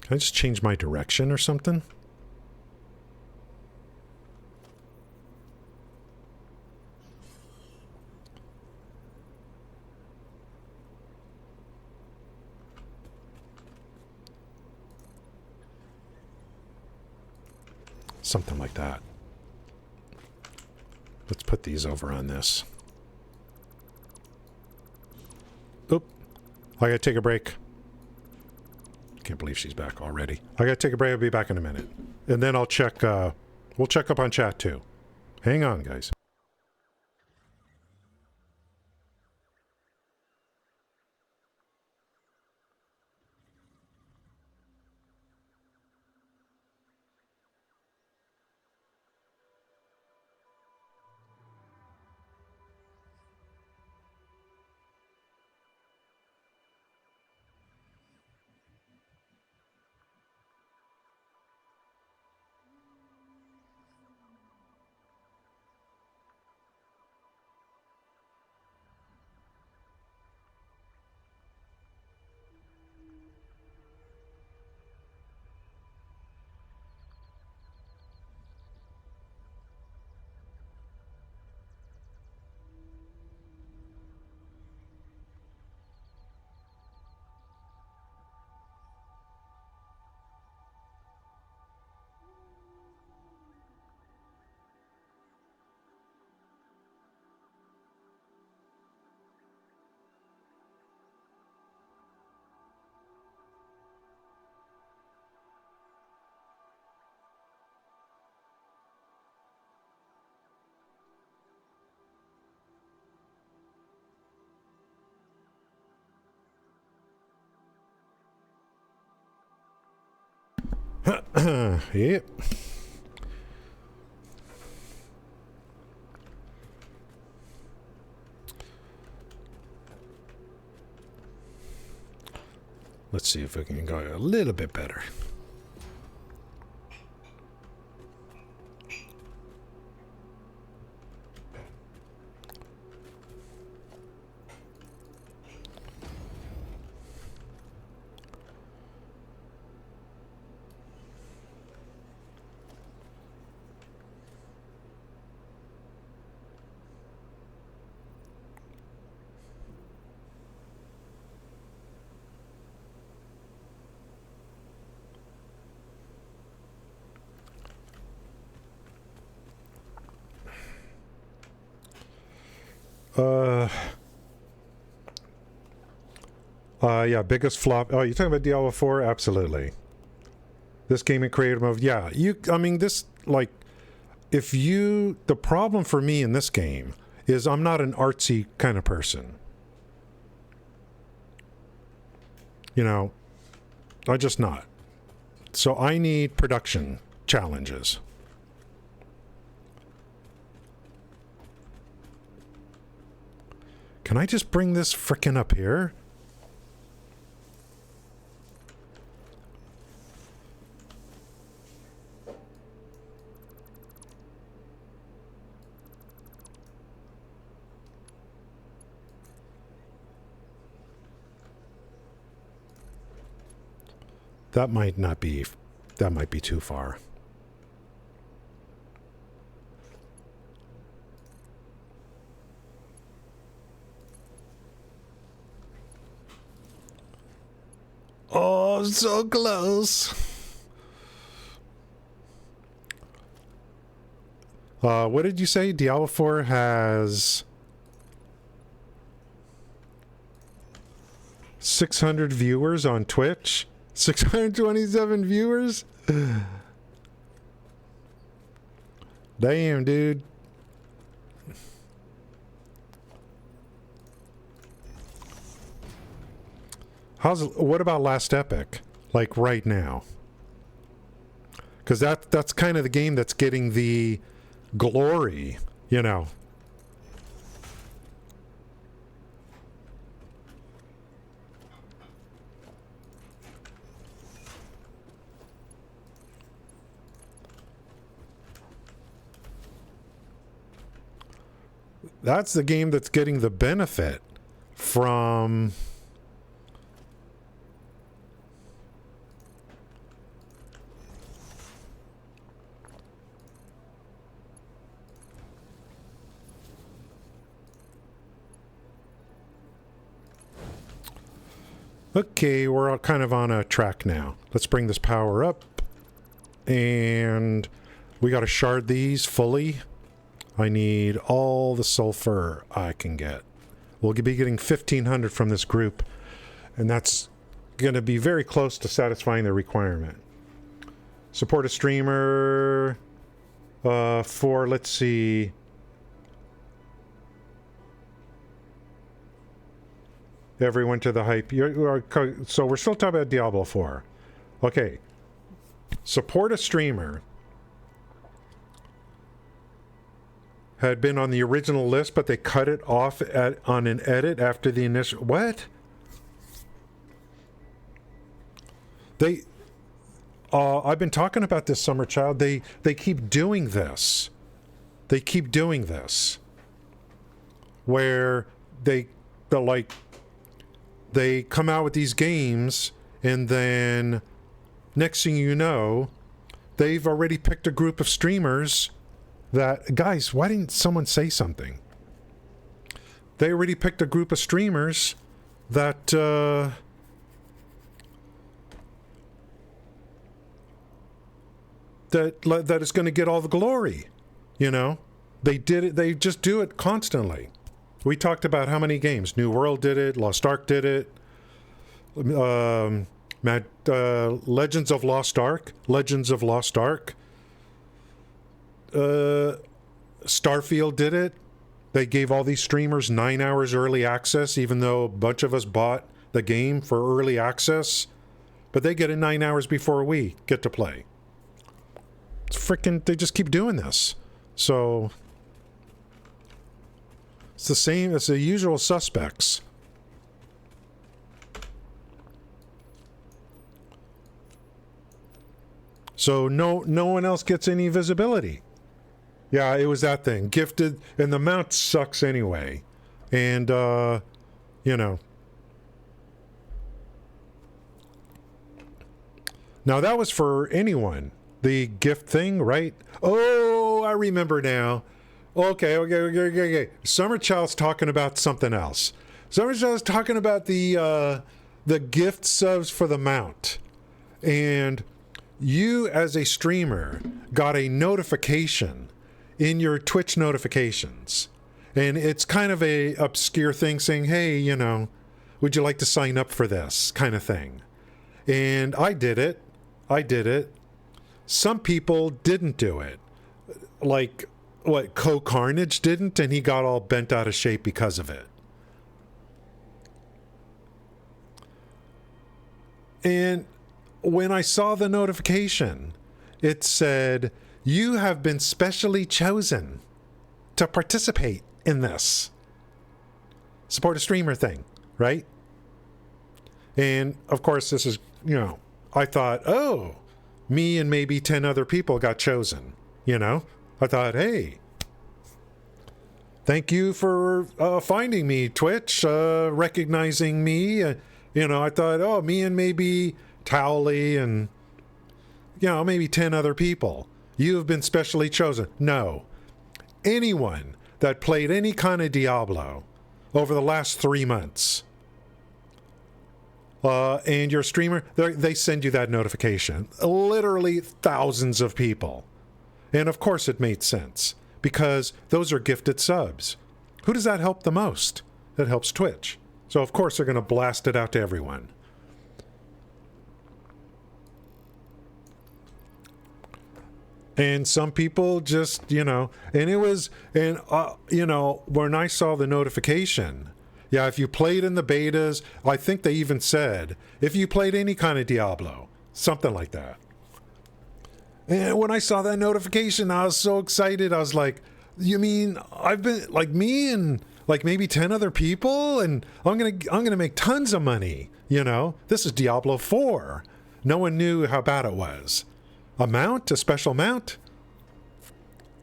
Can I just change my direction or something? Something like that. Let's put these over on this. Oop. I gotta take a break. Can't believe she's back already. I gotta take a break. I'll be back in a minute. And then I'll check, we'll check up on chat too. Hang on, guys. Yep. Let's see if we can go a little bit better. Yeah, biggest flop. Oh, you're talking about Diablo 4? Absolutely. This game in creative mode, yeah. I mean, this, like, the problem for me in this game is I'm not an artsy kind of person. You know, I'm just not. So I need production challenges. Can I just bring this frickin' up here? That might be too far. Oh, so close. What did you say? Diablo 4 has 600 viewers on Twitch? 627 viewers? Damn, dude. What about Last Epic? Like right now? Because that's kind of the game that's getting the glory, you know. That's the game that's getting the benefit from okay, we're all kind of on a track now. Let's bring this power up. And we got to shard these fully. I need all the sulfur I can get. We'll be getting 1,500 from this group. And that's going to be very close to satisfying the requirement. Support a streamer for, let's see... Everyone to the hype. So we're still talking about Diablo 4. Okay. Support a streamer had been on the original list, but they cut it off on an edit after the initial... What? I've been talking about this, Summer Child. They keep doing this. They keep doing this. Where they come out with these games, and then next thing you know, they've already picked a group of streamers that... Guys, why didn't someone say something? They already picked a group of streamers that... that is going to get all the glory, you know? They did it. They just do it constantly. We talked about how many games. New World did it. Lost Ark did it. Legends of Lost Ark. Legends of Lost Ark. Starfield did it. They gave all these streamers 9 hours early access, even though a bunch of us bought the game for early access. But they get it 9 hours before we get to play. It's freaking... They just keep doing this. So... It's the same as the usual suspects. So no one else gets any visibility. Yeah, it was that thing. Gifted, and the mount sucks anyway. And, you know. Now that was for anyone. The gift thing, right? Oh, I remember now. Okay. Summer Child's talking about something else. Summer Child's talking about the gift subs for the mount. And you, as a streamer, got a notification in your Twitch notifications. And it's kind of a obscure thing saying, hey, you know, would you like to sign up for this kind of thing? And I did it. Some people didn't do it. Like... What, Co-Carnage didn't, and he got all bent out of shape because of it. And when I saw the notification, it said, you have been specially chosen to participate in this. Support a streamer thing, right? And, of course, this is, you know, I thought, oh, me and maybe 10 other people got chosen, you know? I thought, hey, thank you for finding me, Twitch, recognizing me. You know, I thought, oh, me and maybe Towley and, you know, maybe 10 other people. You have been specially chosen. No. Anyone that played any kind of Diablo over the last 3 months and you're a streamer, they send you that notification. Literally thousands of people. And of course it made sense, because those are gifted subs. Who does that help the most? That helps Twitch. So of course they're going to blast it out to everyone. And some people just, you know, and it was, and, you know, when I saw the notification, yeah, if you played in the betas, I think they even said, if you played any kind of Diablo, something like that. And when I saw that notification, I was so excited. I was like, you mean I've been, like, me and like maybe 10 other people, and I'm gonna make tons of money, you know? This is Diablo 4. No one knew how bad it was. A special mount?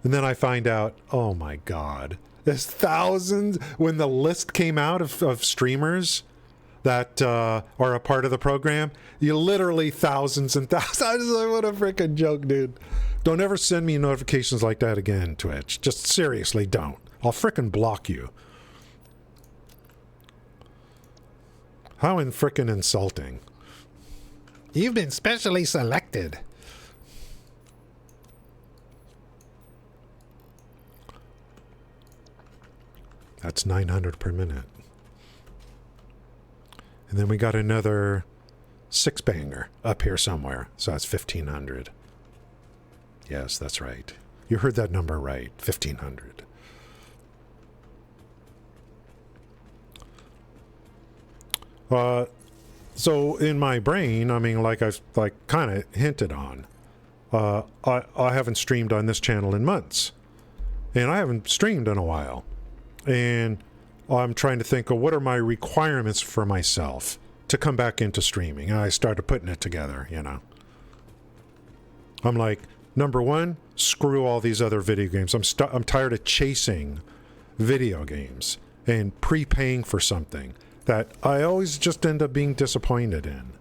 And then I find out, oh my God, there's thousands. When the list came out of streamers that are a part of the program, you literally thousands and thousands. I was like, what a freaking joke, dude. Don't ever send me notifications like that again, Twitch. Just seriously, don't. I'll freaking block you. How freaking insulting. You've been specially selected. That's 900 per minute. And then we got another 6-banger up here somewhere. So that's 1,500. Yes, that's right. You heard that number right. 1,500. So in my brain, I mean, like I've kind of hinted on, I haven't streamed on this channel in months. And I haven't streamed in a while. And I'm trying to think of what are my requirements for myself to come back into streaming. And I started putting it together, you know. I'm like, number one, screw all these other video games. I'm tired of chasing video games and prepaying for something that I always just end up being disappointed in.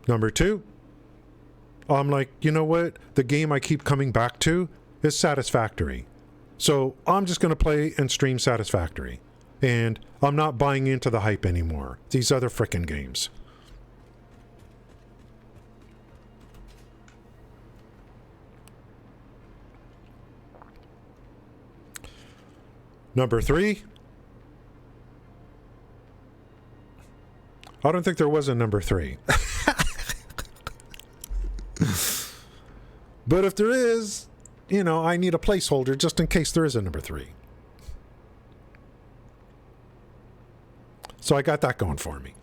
Number two, I'm like, you know what? The game I keep coming back to is Satisfactory. So I'm just going to play and stream Satisfactory. And I'm not buying into the hype anymore. These other frickin' games. Number three. I don't think there was a number three. But if there is, you know, I need a placeholder just in case there is a number three. So I got that going for me.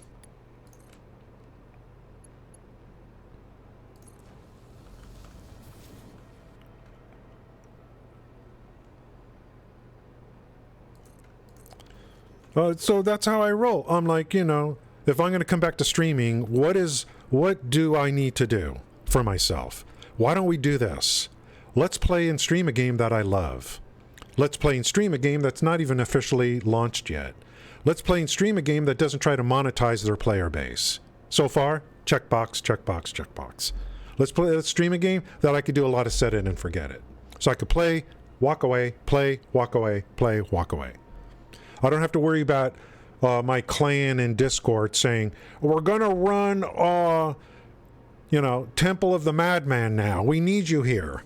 So that's how I roll. I'm like, you know, if I'm going to come back to streaming, what do I need to do for myself? Why don't we do this? Let's play and stream a game that I love. Let's play and stream a game that's not even officially launched yet. Let's play and stream a game that doesn't try to monetize their player base. So far, checkbox, checkbox, checkbox. Let's stream a game that I could do a lot of set it and forget it. So I could play, walk away, play, walk away, play, walk away. I don't have to worry about my clan in Discord saying, we're going to run, you know, Temple of the Madman now. We need you here.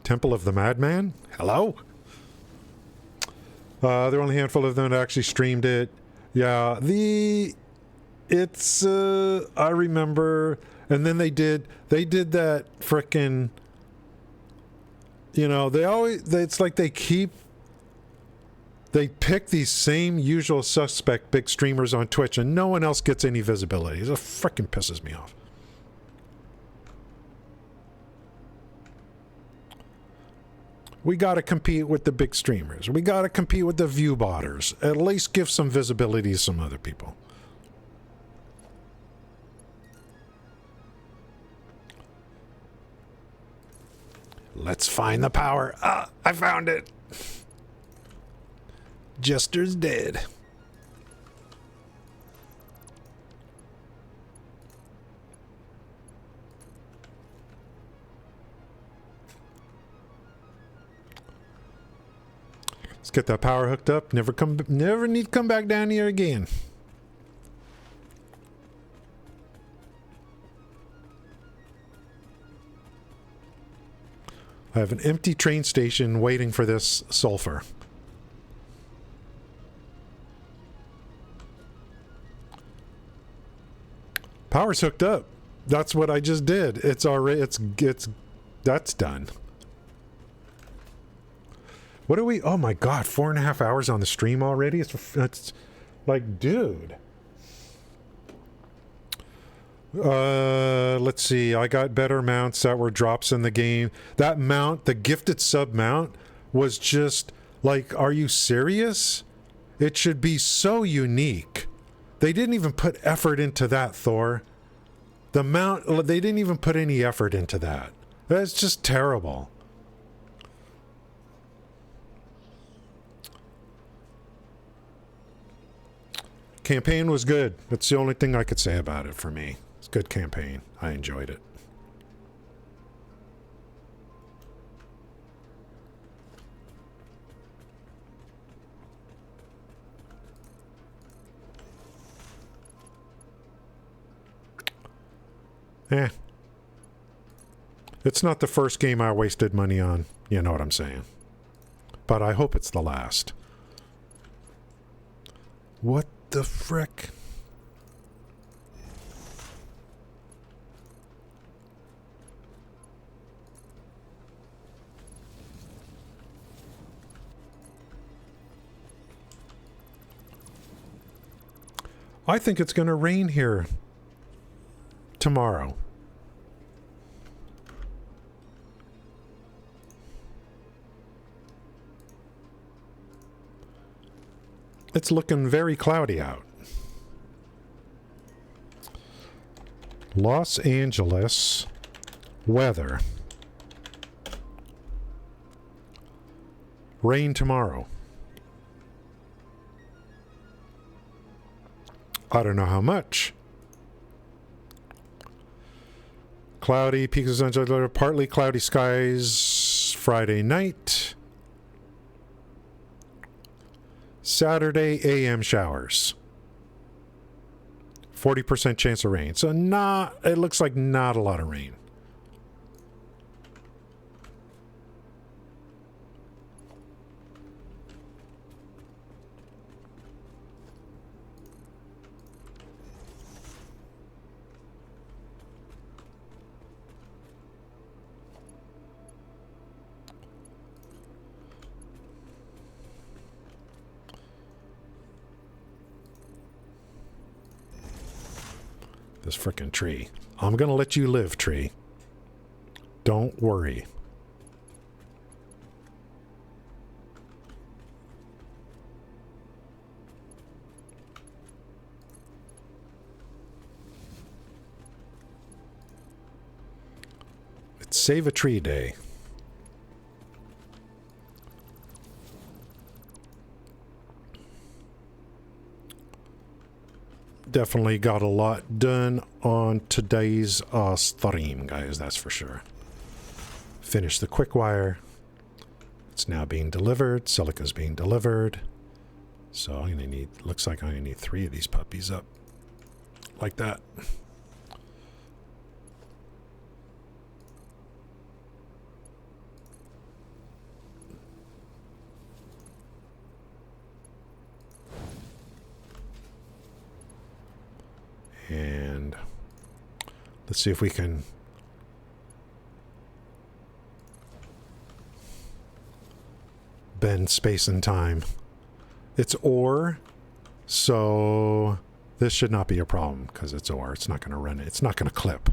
Temple of the Madman? Hello? There are only a handful of them that actually streamed it. Yeah, I remember, and then they did that frickin', you know, it's like they pick these same usual suspect big streamers on Twitch and no one else gets any visibility. It frickin' pisses me off. We got to compete with the big streamers. We got to compete with the view botters. At least give some visibility to some other people. Let's find the power. Ah, I found it. Jester's dead. Let's get that power hooked up. Never need to come back down here again. I have an empty train station waiting for this sulfur. Power's hooked up. That's what I just did. It's already, that's done. What are we, oh my God, 4.5 hours on the stream already? It's like, dude. Let's see. I got better mounts that were drops in the game. That mount, the gifted sub mount, was just like, are you serious? It should be so unique. They didn't even put effort into that, Thor. The mount, they didn't even put any effort into that. That's just terrible. Campaign was good. That's the only thing I could say about it for me. It's a good campaign. I enjoyed it. It's not the first game I wasted money on. You know what I'm saying. But I hope it's the last. What the frick? I think it's going to rain here tomorrow. It's looking very cloudy out. Los Angeles weather. Rain tomorrow. I don't know how much. Cloudy, peaks of sunshine, partly cloudy skies Friday night. Saturday, AM showers. 40% chance of rain. So it looks like not a lot of rain. This frickin' tree. I'm gonna let you live, tree. Don't worry. It's Save a Tree Day. Definitely got a lot done on today's stream, guys, that's for sure. Finished the quick wire. It's now being delivered. Silica's being delivered. So I'm gonna need, looks like I'm gonna need 3 of these puppies up. Like that. And let's see if we can bend space and time. It's ore, so this should not be a problem because it's ore. It's not going to run it. It's not going to clip.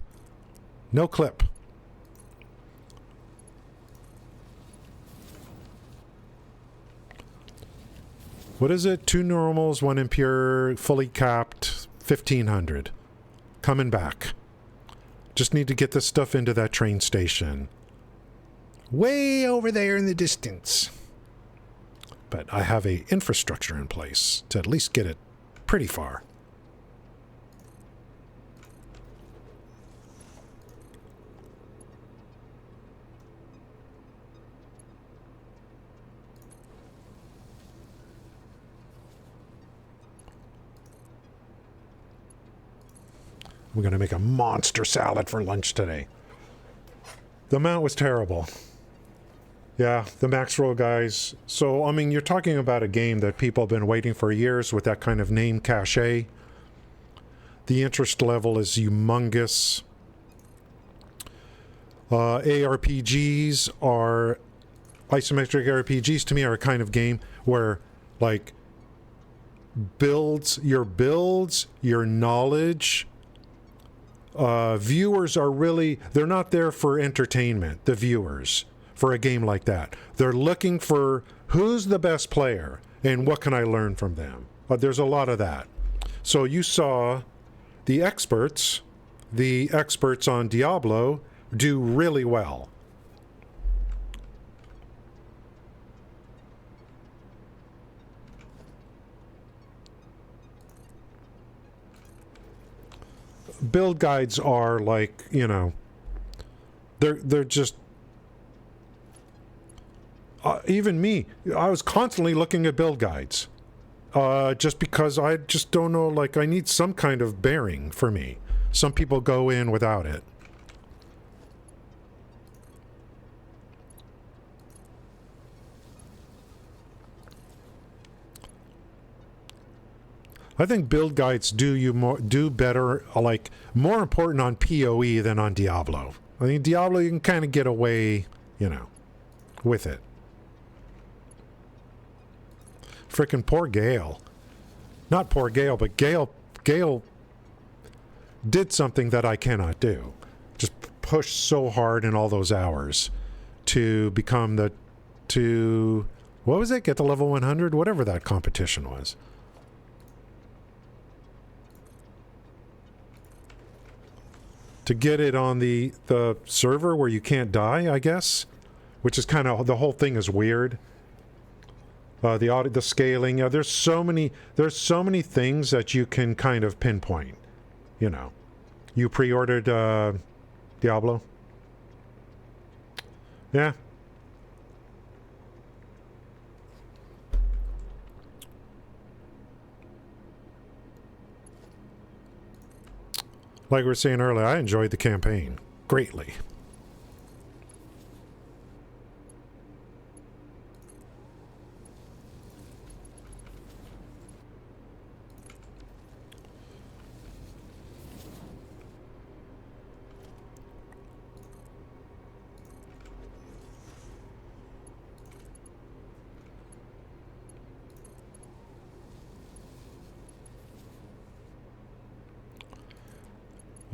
No clip. What is it? 2 normals, 1 impure, fully capped, 1,500. Coming back. Just need to get this stuff into that train station. Way over there in the distance. But I have a infrastructure in place to at least get it pretty far. We're going to make a monster salad for lunch today. The amount was terrible. Yeah, the max roll guys. So, I mean, you're talking about a game that people have been waiting for years with that kind of name cachet. The interest level is humongous. ARPGs are... Isometric RPGs to me are a kind of game where, like, your knowledge... viewers are really... They're not there for entertainment, the viewers, for a game like that. They're looking for who's the best player and what can I learn from them. There's a lot of that. So you saw the experts on Diablo do really well. Build guides are like, you know, they're just even me, I was constantly looking at build guides just because I just don't know, like, I need some kind of bearing for me. Some people go in without it. I think build guides do better, like, more important on PoE than on Diablo. I think Diablo you can kind of get away, you know, with it. Frickin' poor Gale. Not poor Gale, but Gale did something that I cannot do. Just push so hard in all those hours to become what was it? Get to level 100? Whatever that competition was. To get it on the server where you can't die, I guess, which is kind of, the whole thing is weird. The scaling, there's so many things that you can kind of pinpoint. You know, you pre-ordered Diablo. Yeah. Like we were saying earlier, I enjoyed the campaign greatly.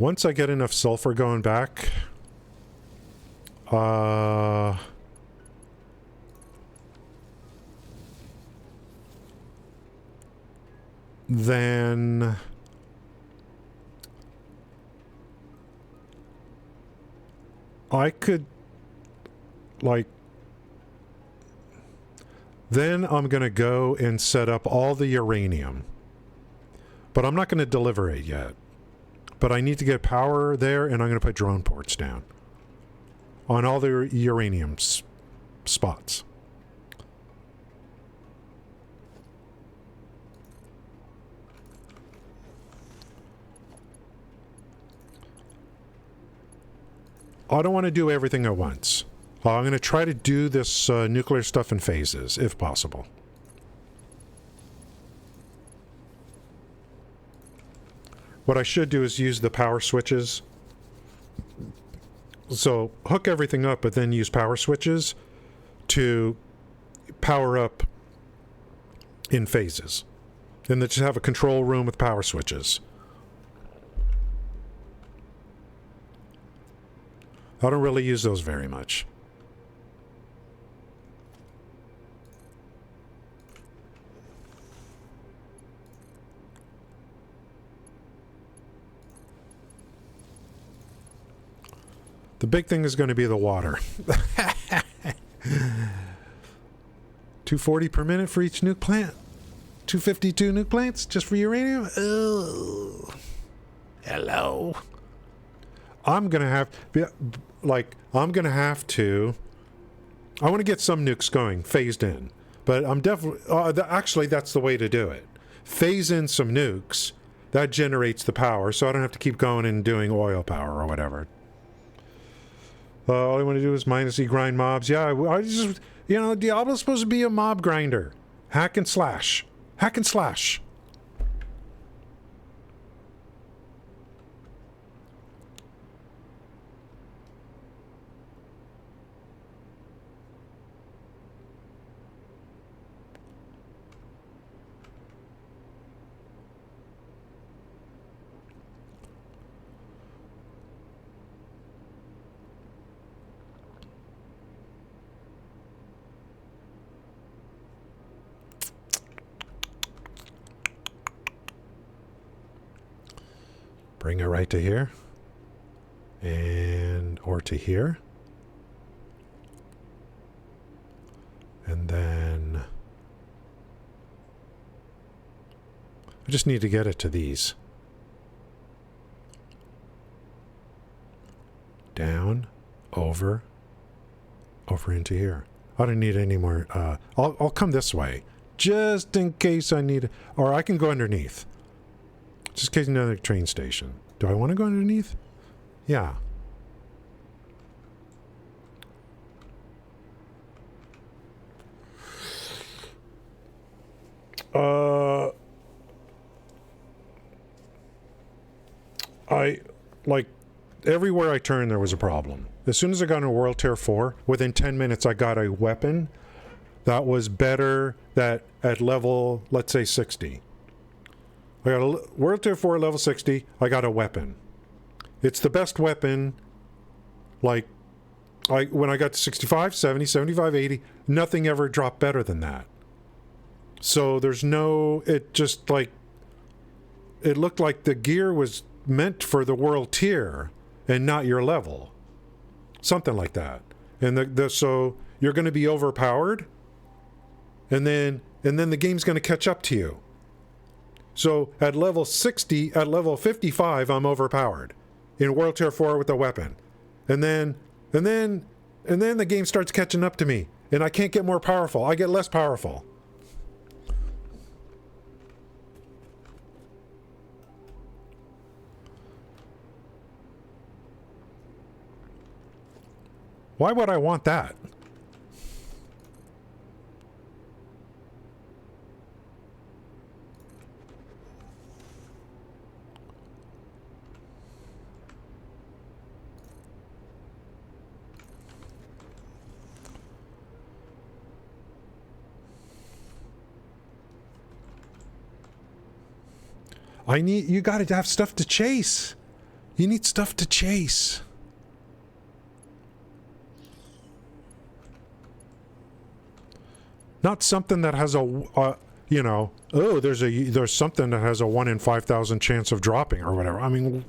Once I get enough sulfur going back, then I could, like, then I'm going to go and set up all the uranium. But I'm not going to deliver it yet. But I need to get power there, and I'm going to put drone ports down on all the uranium spots. I don't want to do everything at once. I'm going to try to do this nuclear stuff in phases, if possible. What I should do is use the power switches. So hook everything up, but then use power switches to power up in phases. And then just have a control room with power switches. I don't really use those very much. The big thing is going to be the water. 240 per minute for each nuke plant. 252 nuke plants just for uranium? Oh. Hello. I'm going to have, I want to get some nukes going, phased in. But I'm definitely, actually that's the way to do it. Phase in some nukes, that generates the power, so I don't have to keep going and doing oil power or whatever. All I want to do is mindlessly grind mobs. Yeah, I just, you know, Diablo's supposed to be a mob grinder. Hack and slash. Hack and slash. Bring it right to here. And, or to here. And then I just need to get it to these. Down, over into here. I don't need any more. I'll come this way, just in case I need, or I can go underneath. Just in case another train station. Do I want to go underneath? Yeah. I, like, everywhere I turned there was a problem. As soon as I got into World Tier 4, within 10 minutes I got a weapon that was better that at level, let's say 60. I got a World Tier 4 level 60, I got a weapon. It's the best weapon, like, when I got to 65, 70, 75, 80, nothing ever dropped better than that. So there's no, it just like, it looked like the gear was meant for the world tier and not your level. Something like that. And so you're going to be overpowered, and then the game's going to catch up to you. So at level 60, at level 55, I'm overpowered in World Tier 4 with a weapon. And then the game starts catching up to me, and I can't get more powerful. I get less powerful. Why would I want that? You gotta have stuff to chase. You need stuff to chase. Not something that has you know, oh, there's something that has a 1 in 5,000 chance of dropping or whatever. I mean,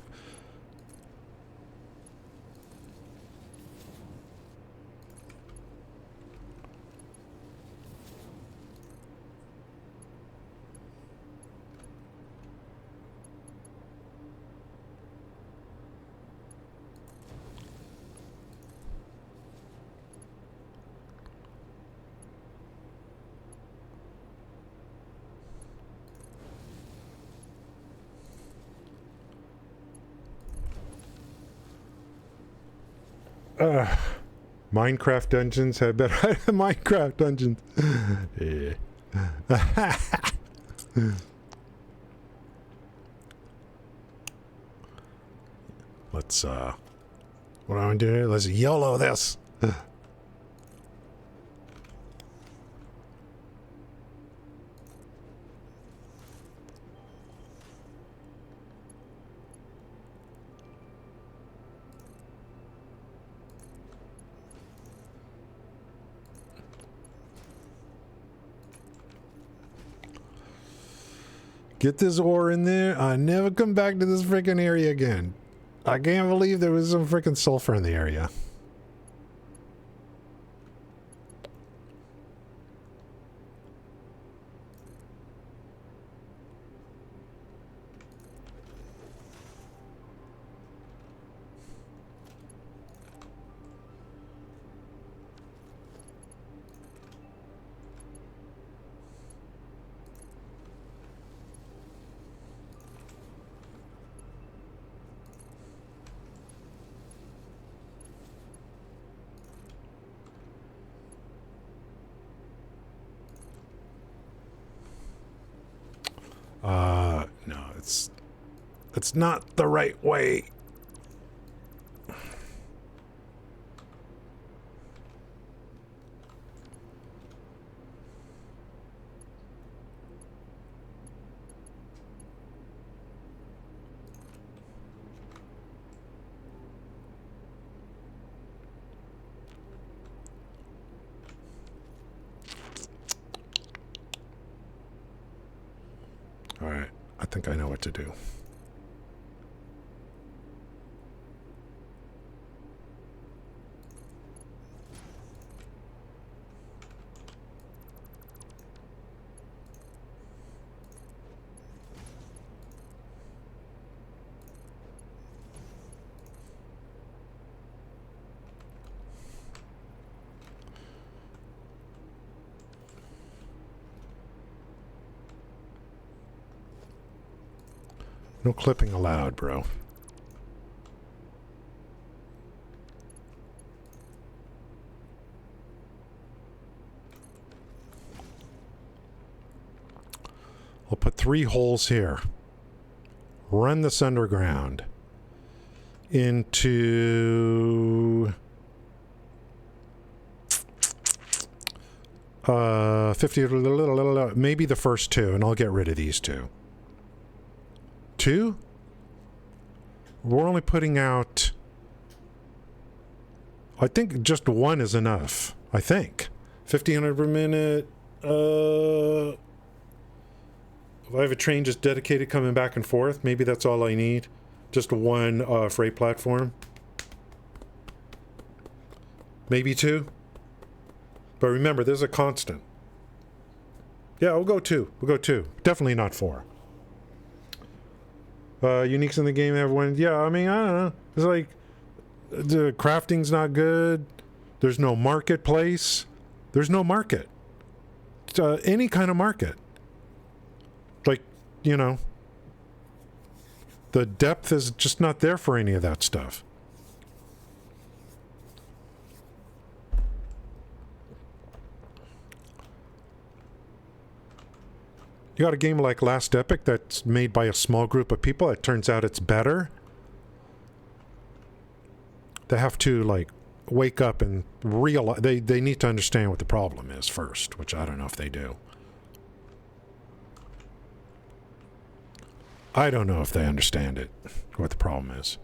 Minecraft dungeons have better Minecraft dungeons. Yeah. Let's what do I do here? Let's YOLO this. Get this ore in there. I never come back to this freaking area again. I can't believe there was some freaking sulfur in the area. it's not the right way. All right, I think I know what to do. No clipping allowed, bro. I'll put 3 holes here. Run this underground into 50, maybe the first 2, and I'll get rid of these 2. 2? We're only putting out, I think just 1 is enough. I think 1,500 per minute. If I have a train just dedicated coming back and forth, maybe that's all I need. Just 1 freight platform. Maybe 2. But remember, there's a constant. Yeah, we'll go 2. We'll go 2. Definitely not 4. Uniques in the game, everyone. Yeah, I mean, I don't know. It's like the crafting's not good. There's no marketplace. There's no market. Any kind of market. Like, you know, the depth is just not there for any of that stuff. You got a game like Last Epic that's made by a small group of people. It turns out it's better. They have to, like, wake up and realize... They need to understand what the problem is first, which I don't know if they do. I don't know if they understand it, what the problem is.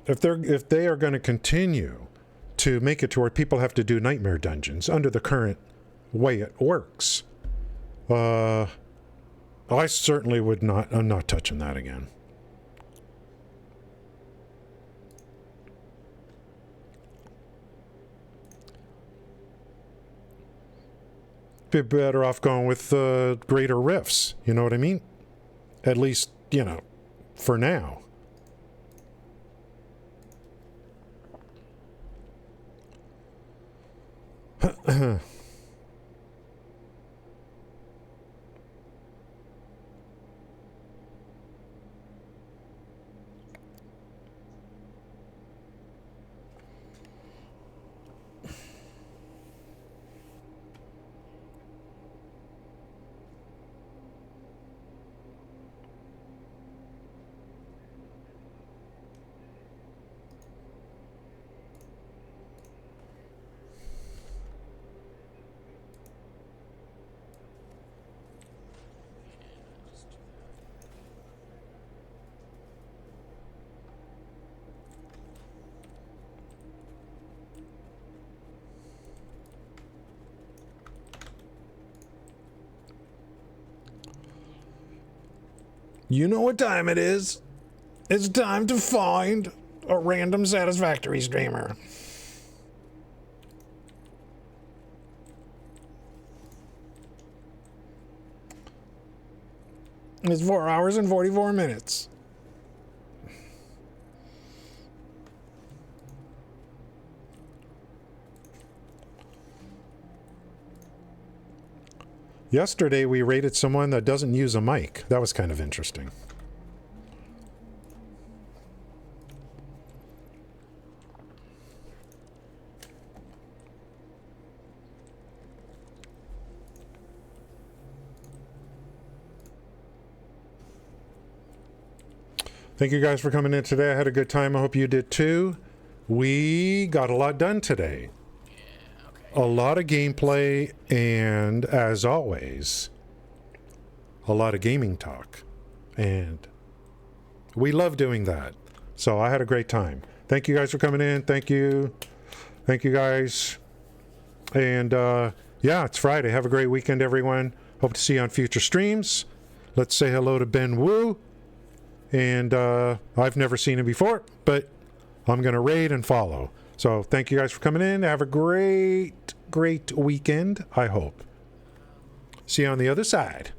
If they are going to continue to make it to where people have to do nightmare dungeons under the current way it works, I certainly would not. I'm not touching that again. Be better off going with greater rifts. You know what I mean? At least, you know, for now. You know what time it is. It's time to find a random Satisfactory streamer. It's 4 hours and 44 minutes. Yesterday, we rated someone that doesn't use a mic. That was kind of interesting. Thank you guys for coming in today. I had a good time. I hope you did too. We got a lot done today. A lot of gameplay, and as always, a lot of gaming talk. And we love doing that. So I had a great time. Thank you guys for coming in. Thank you. Thank you guys. And yeah, it's Friday. Have a great weekend, everyone. Hope to see you on future streams. Let's say hello to Ben Wu. And I've never seen him before, but I'm going to raid and follow. So thank you guys for coming in. Have a great weekend, I hope. See you on the other side.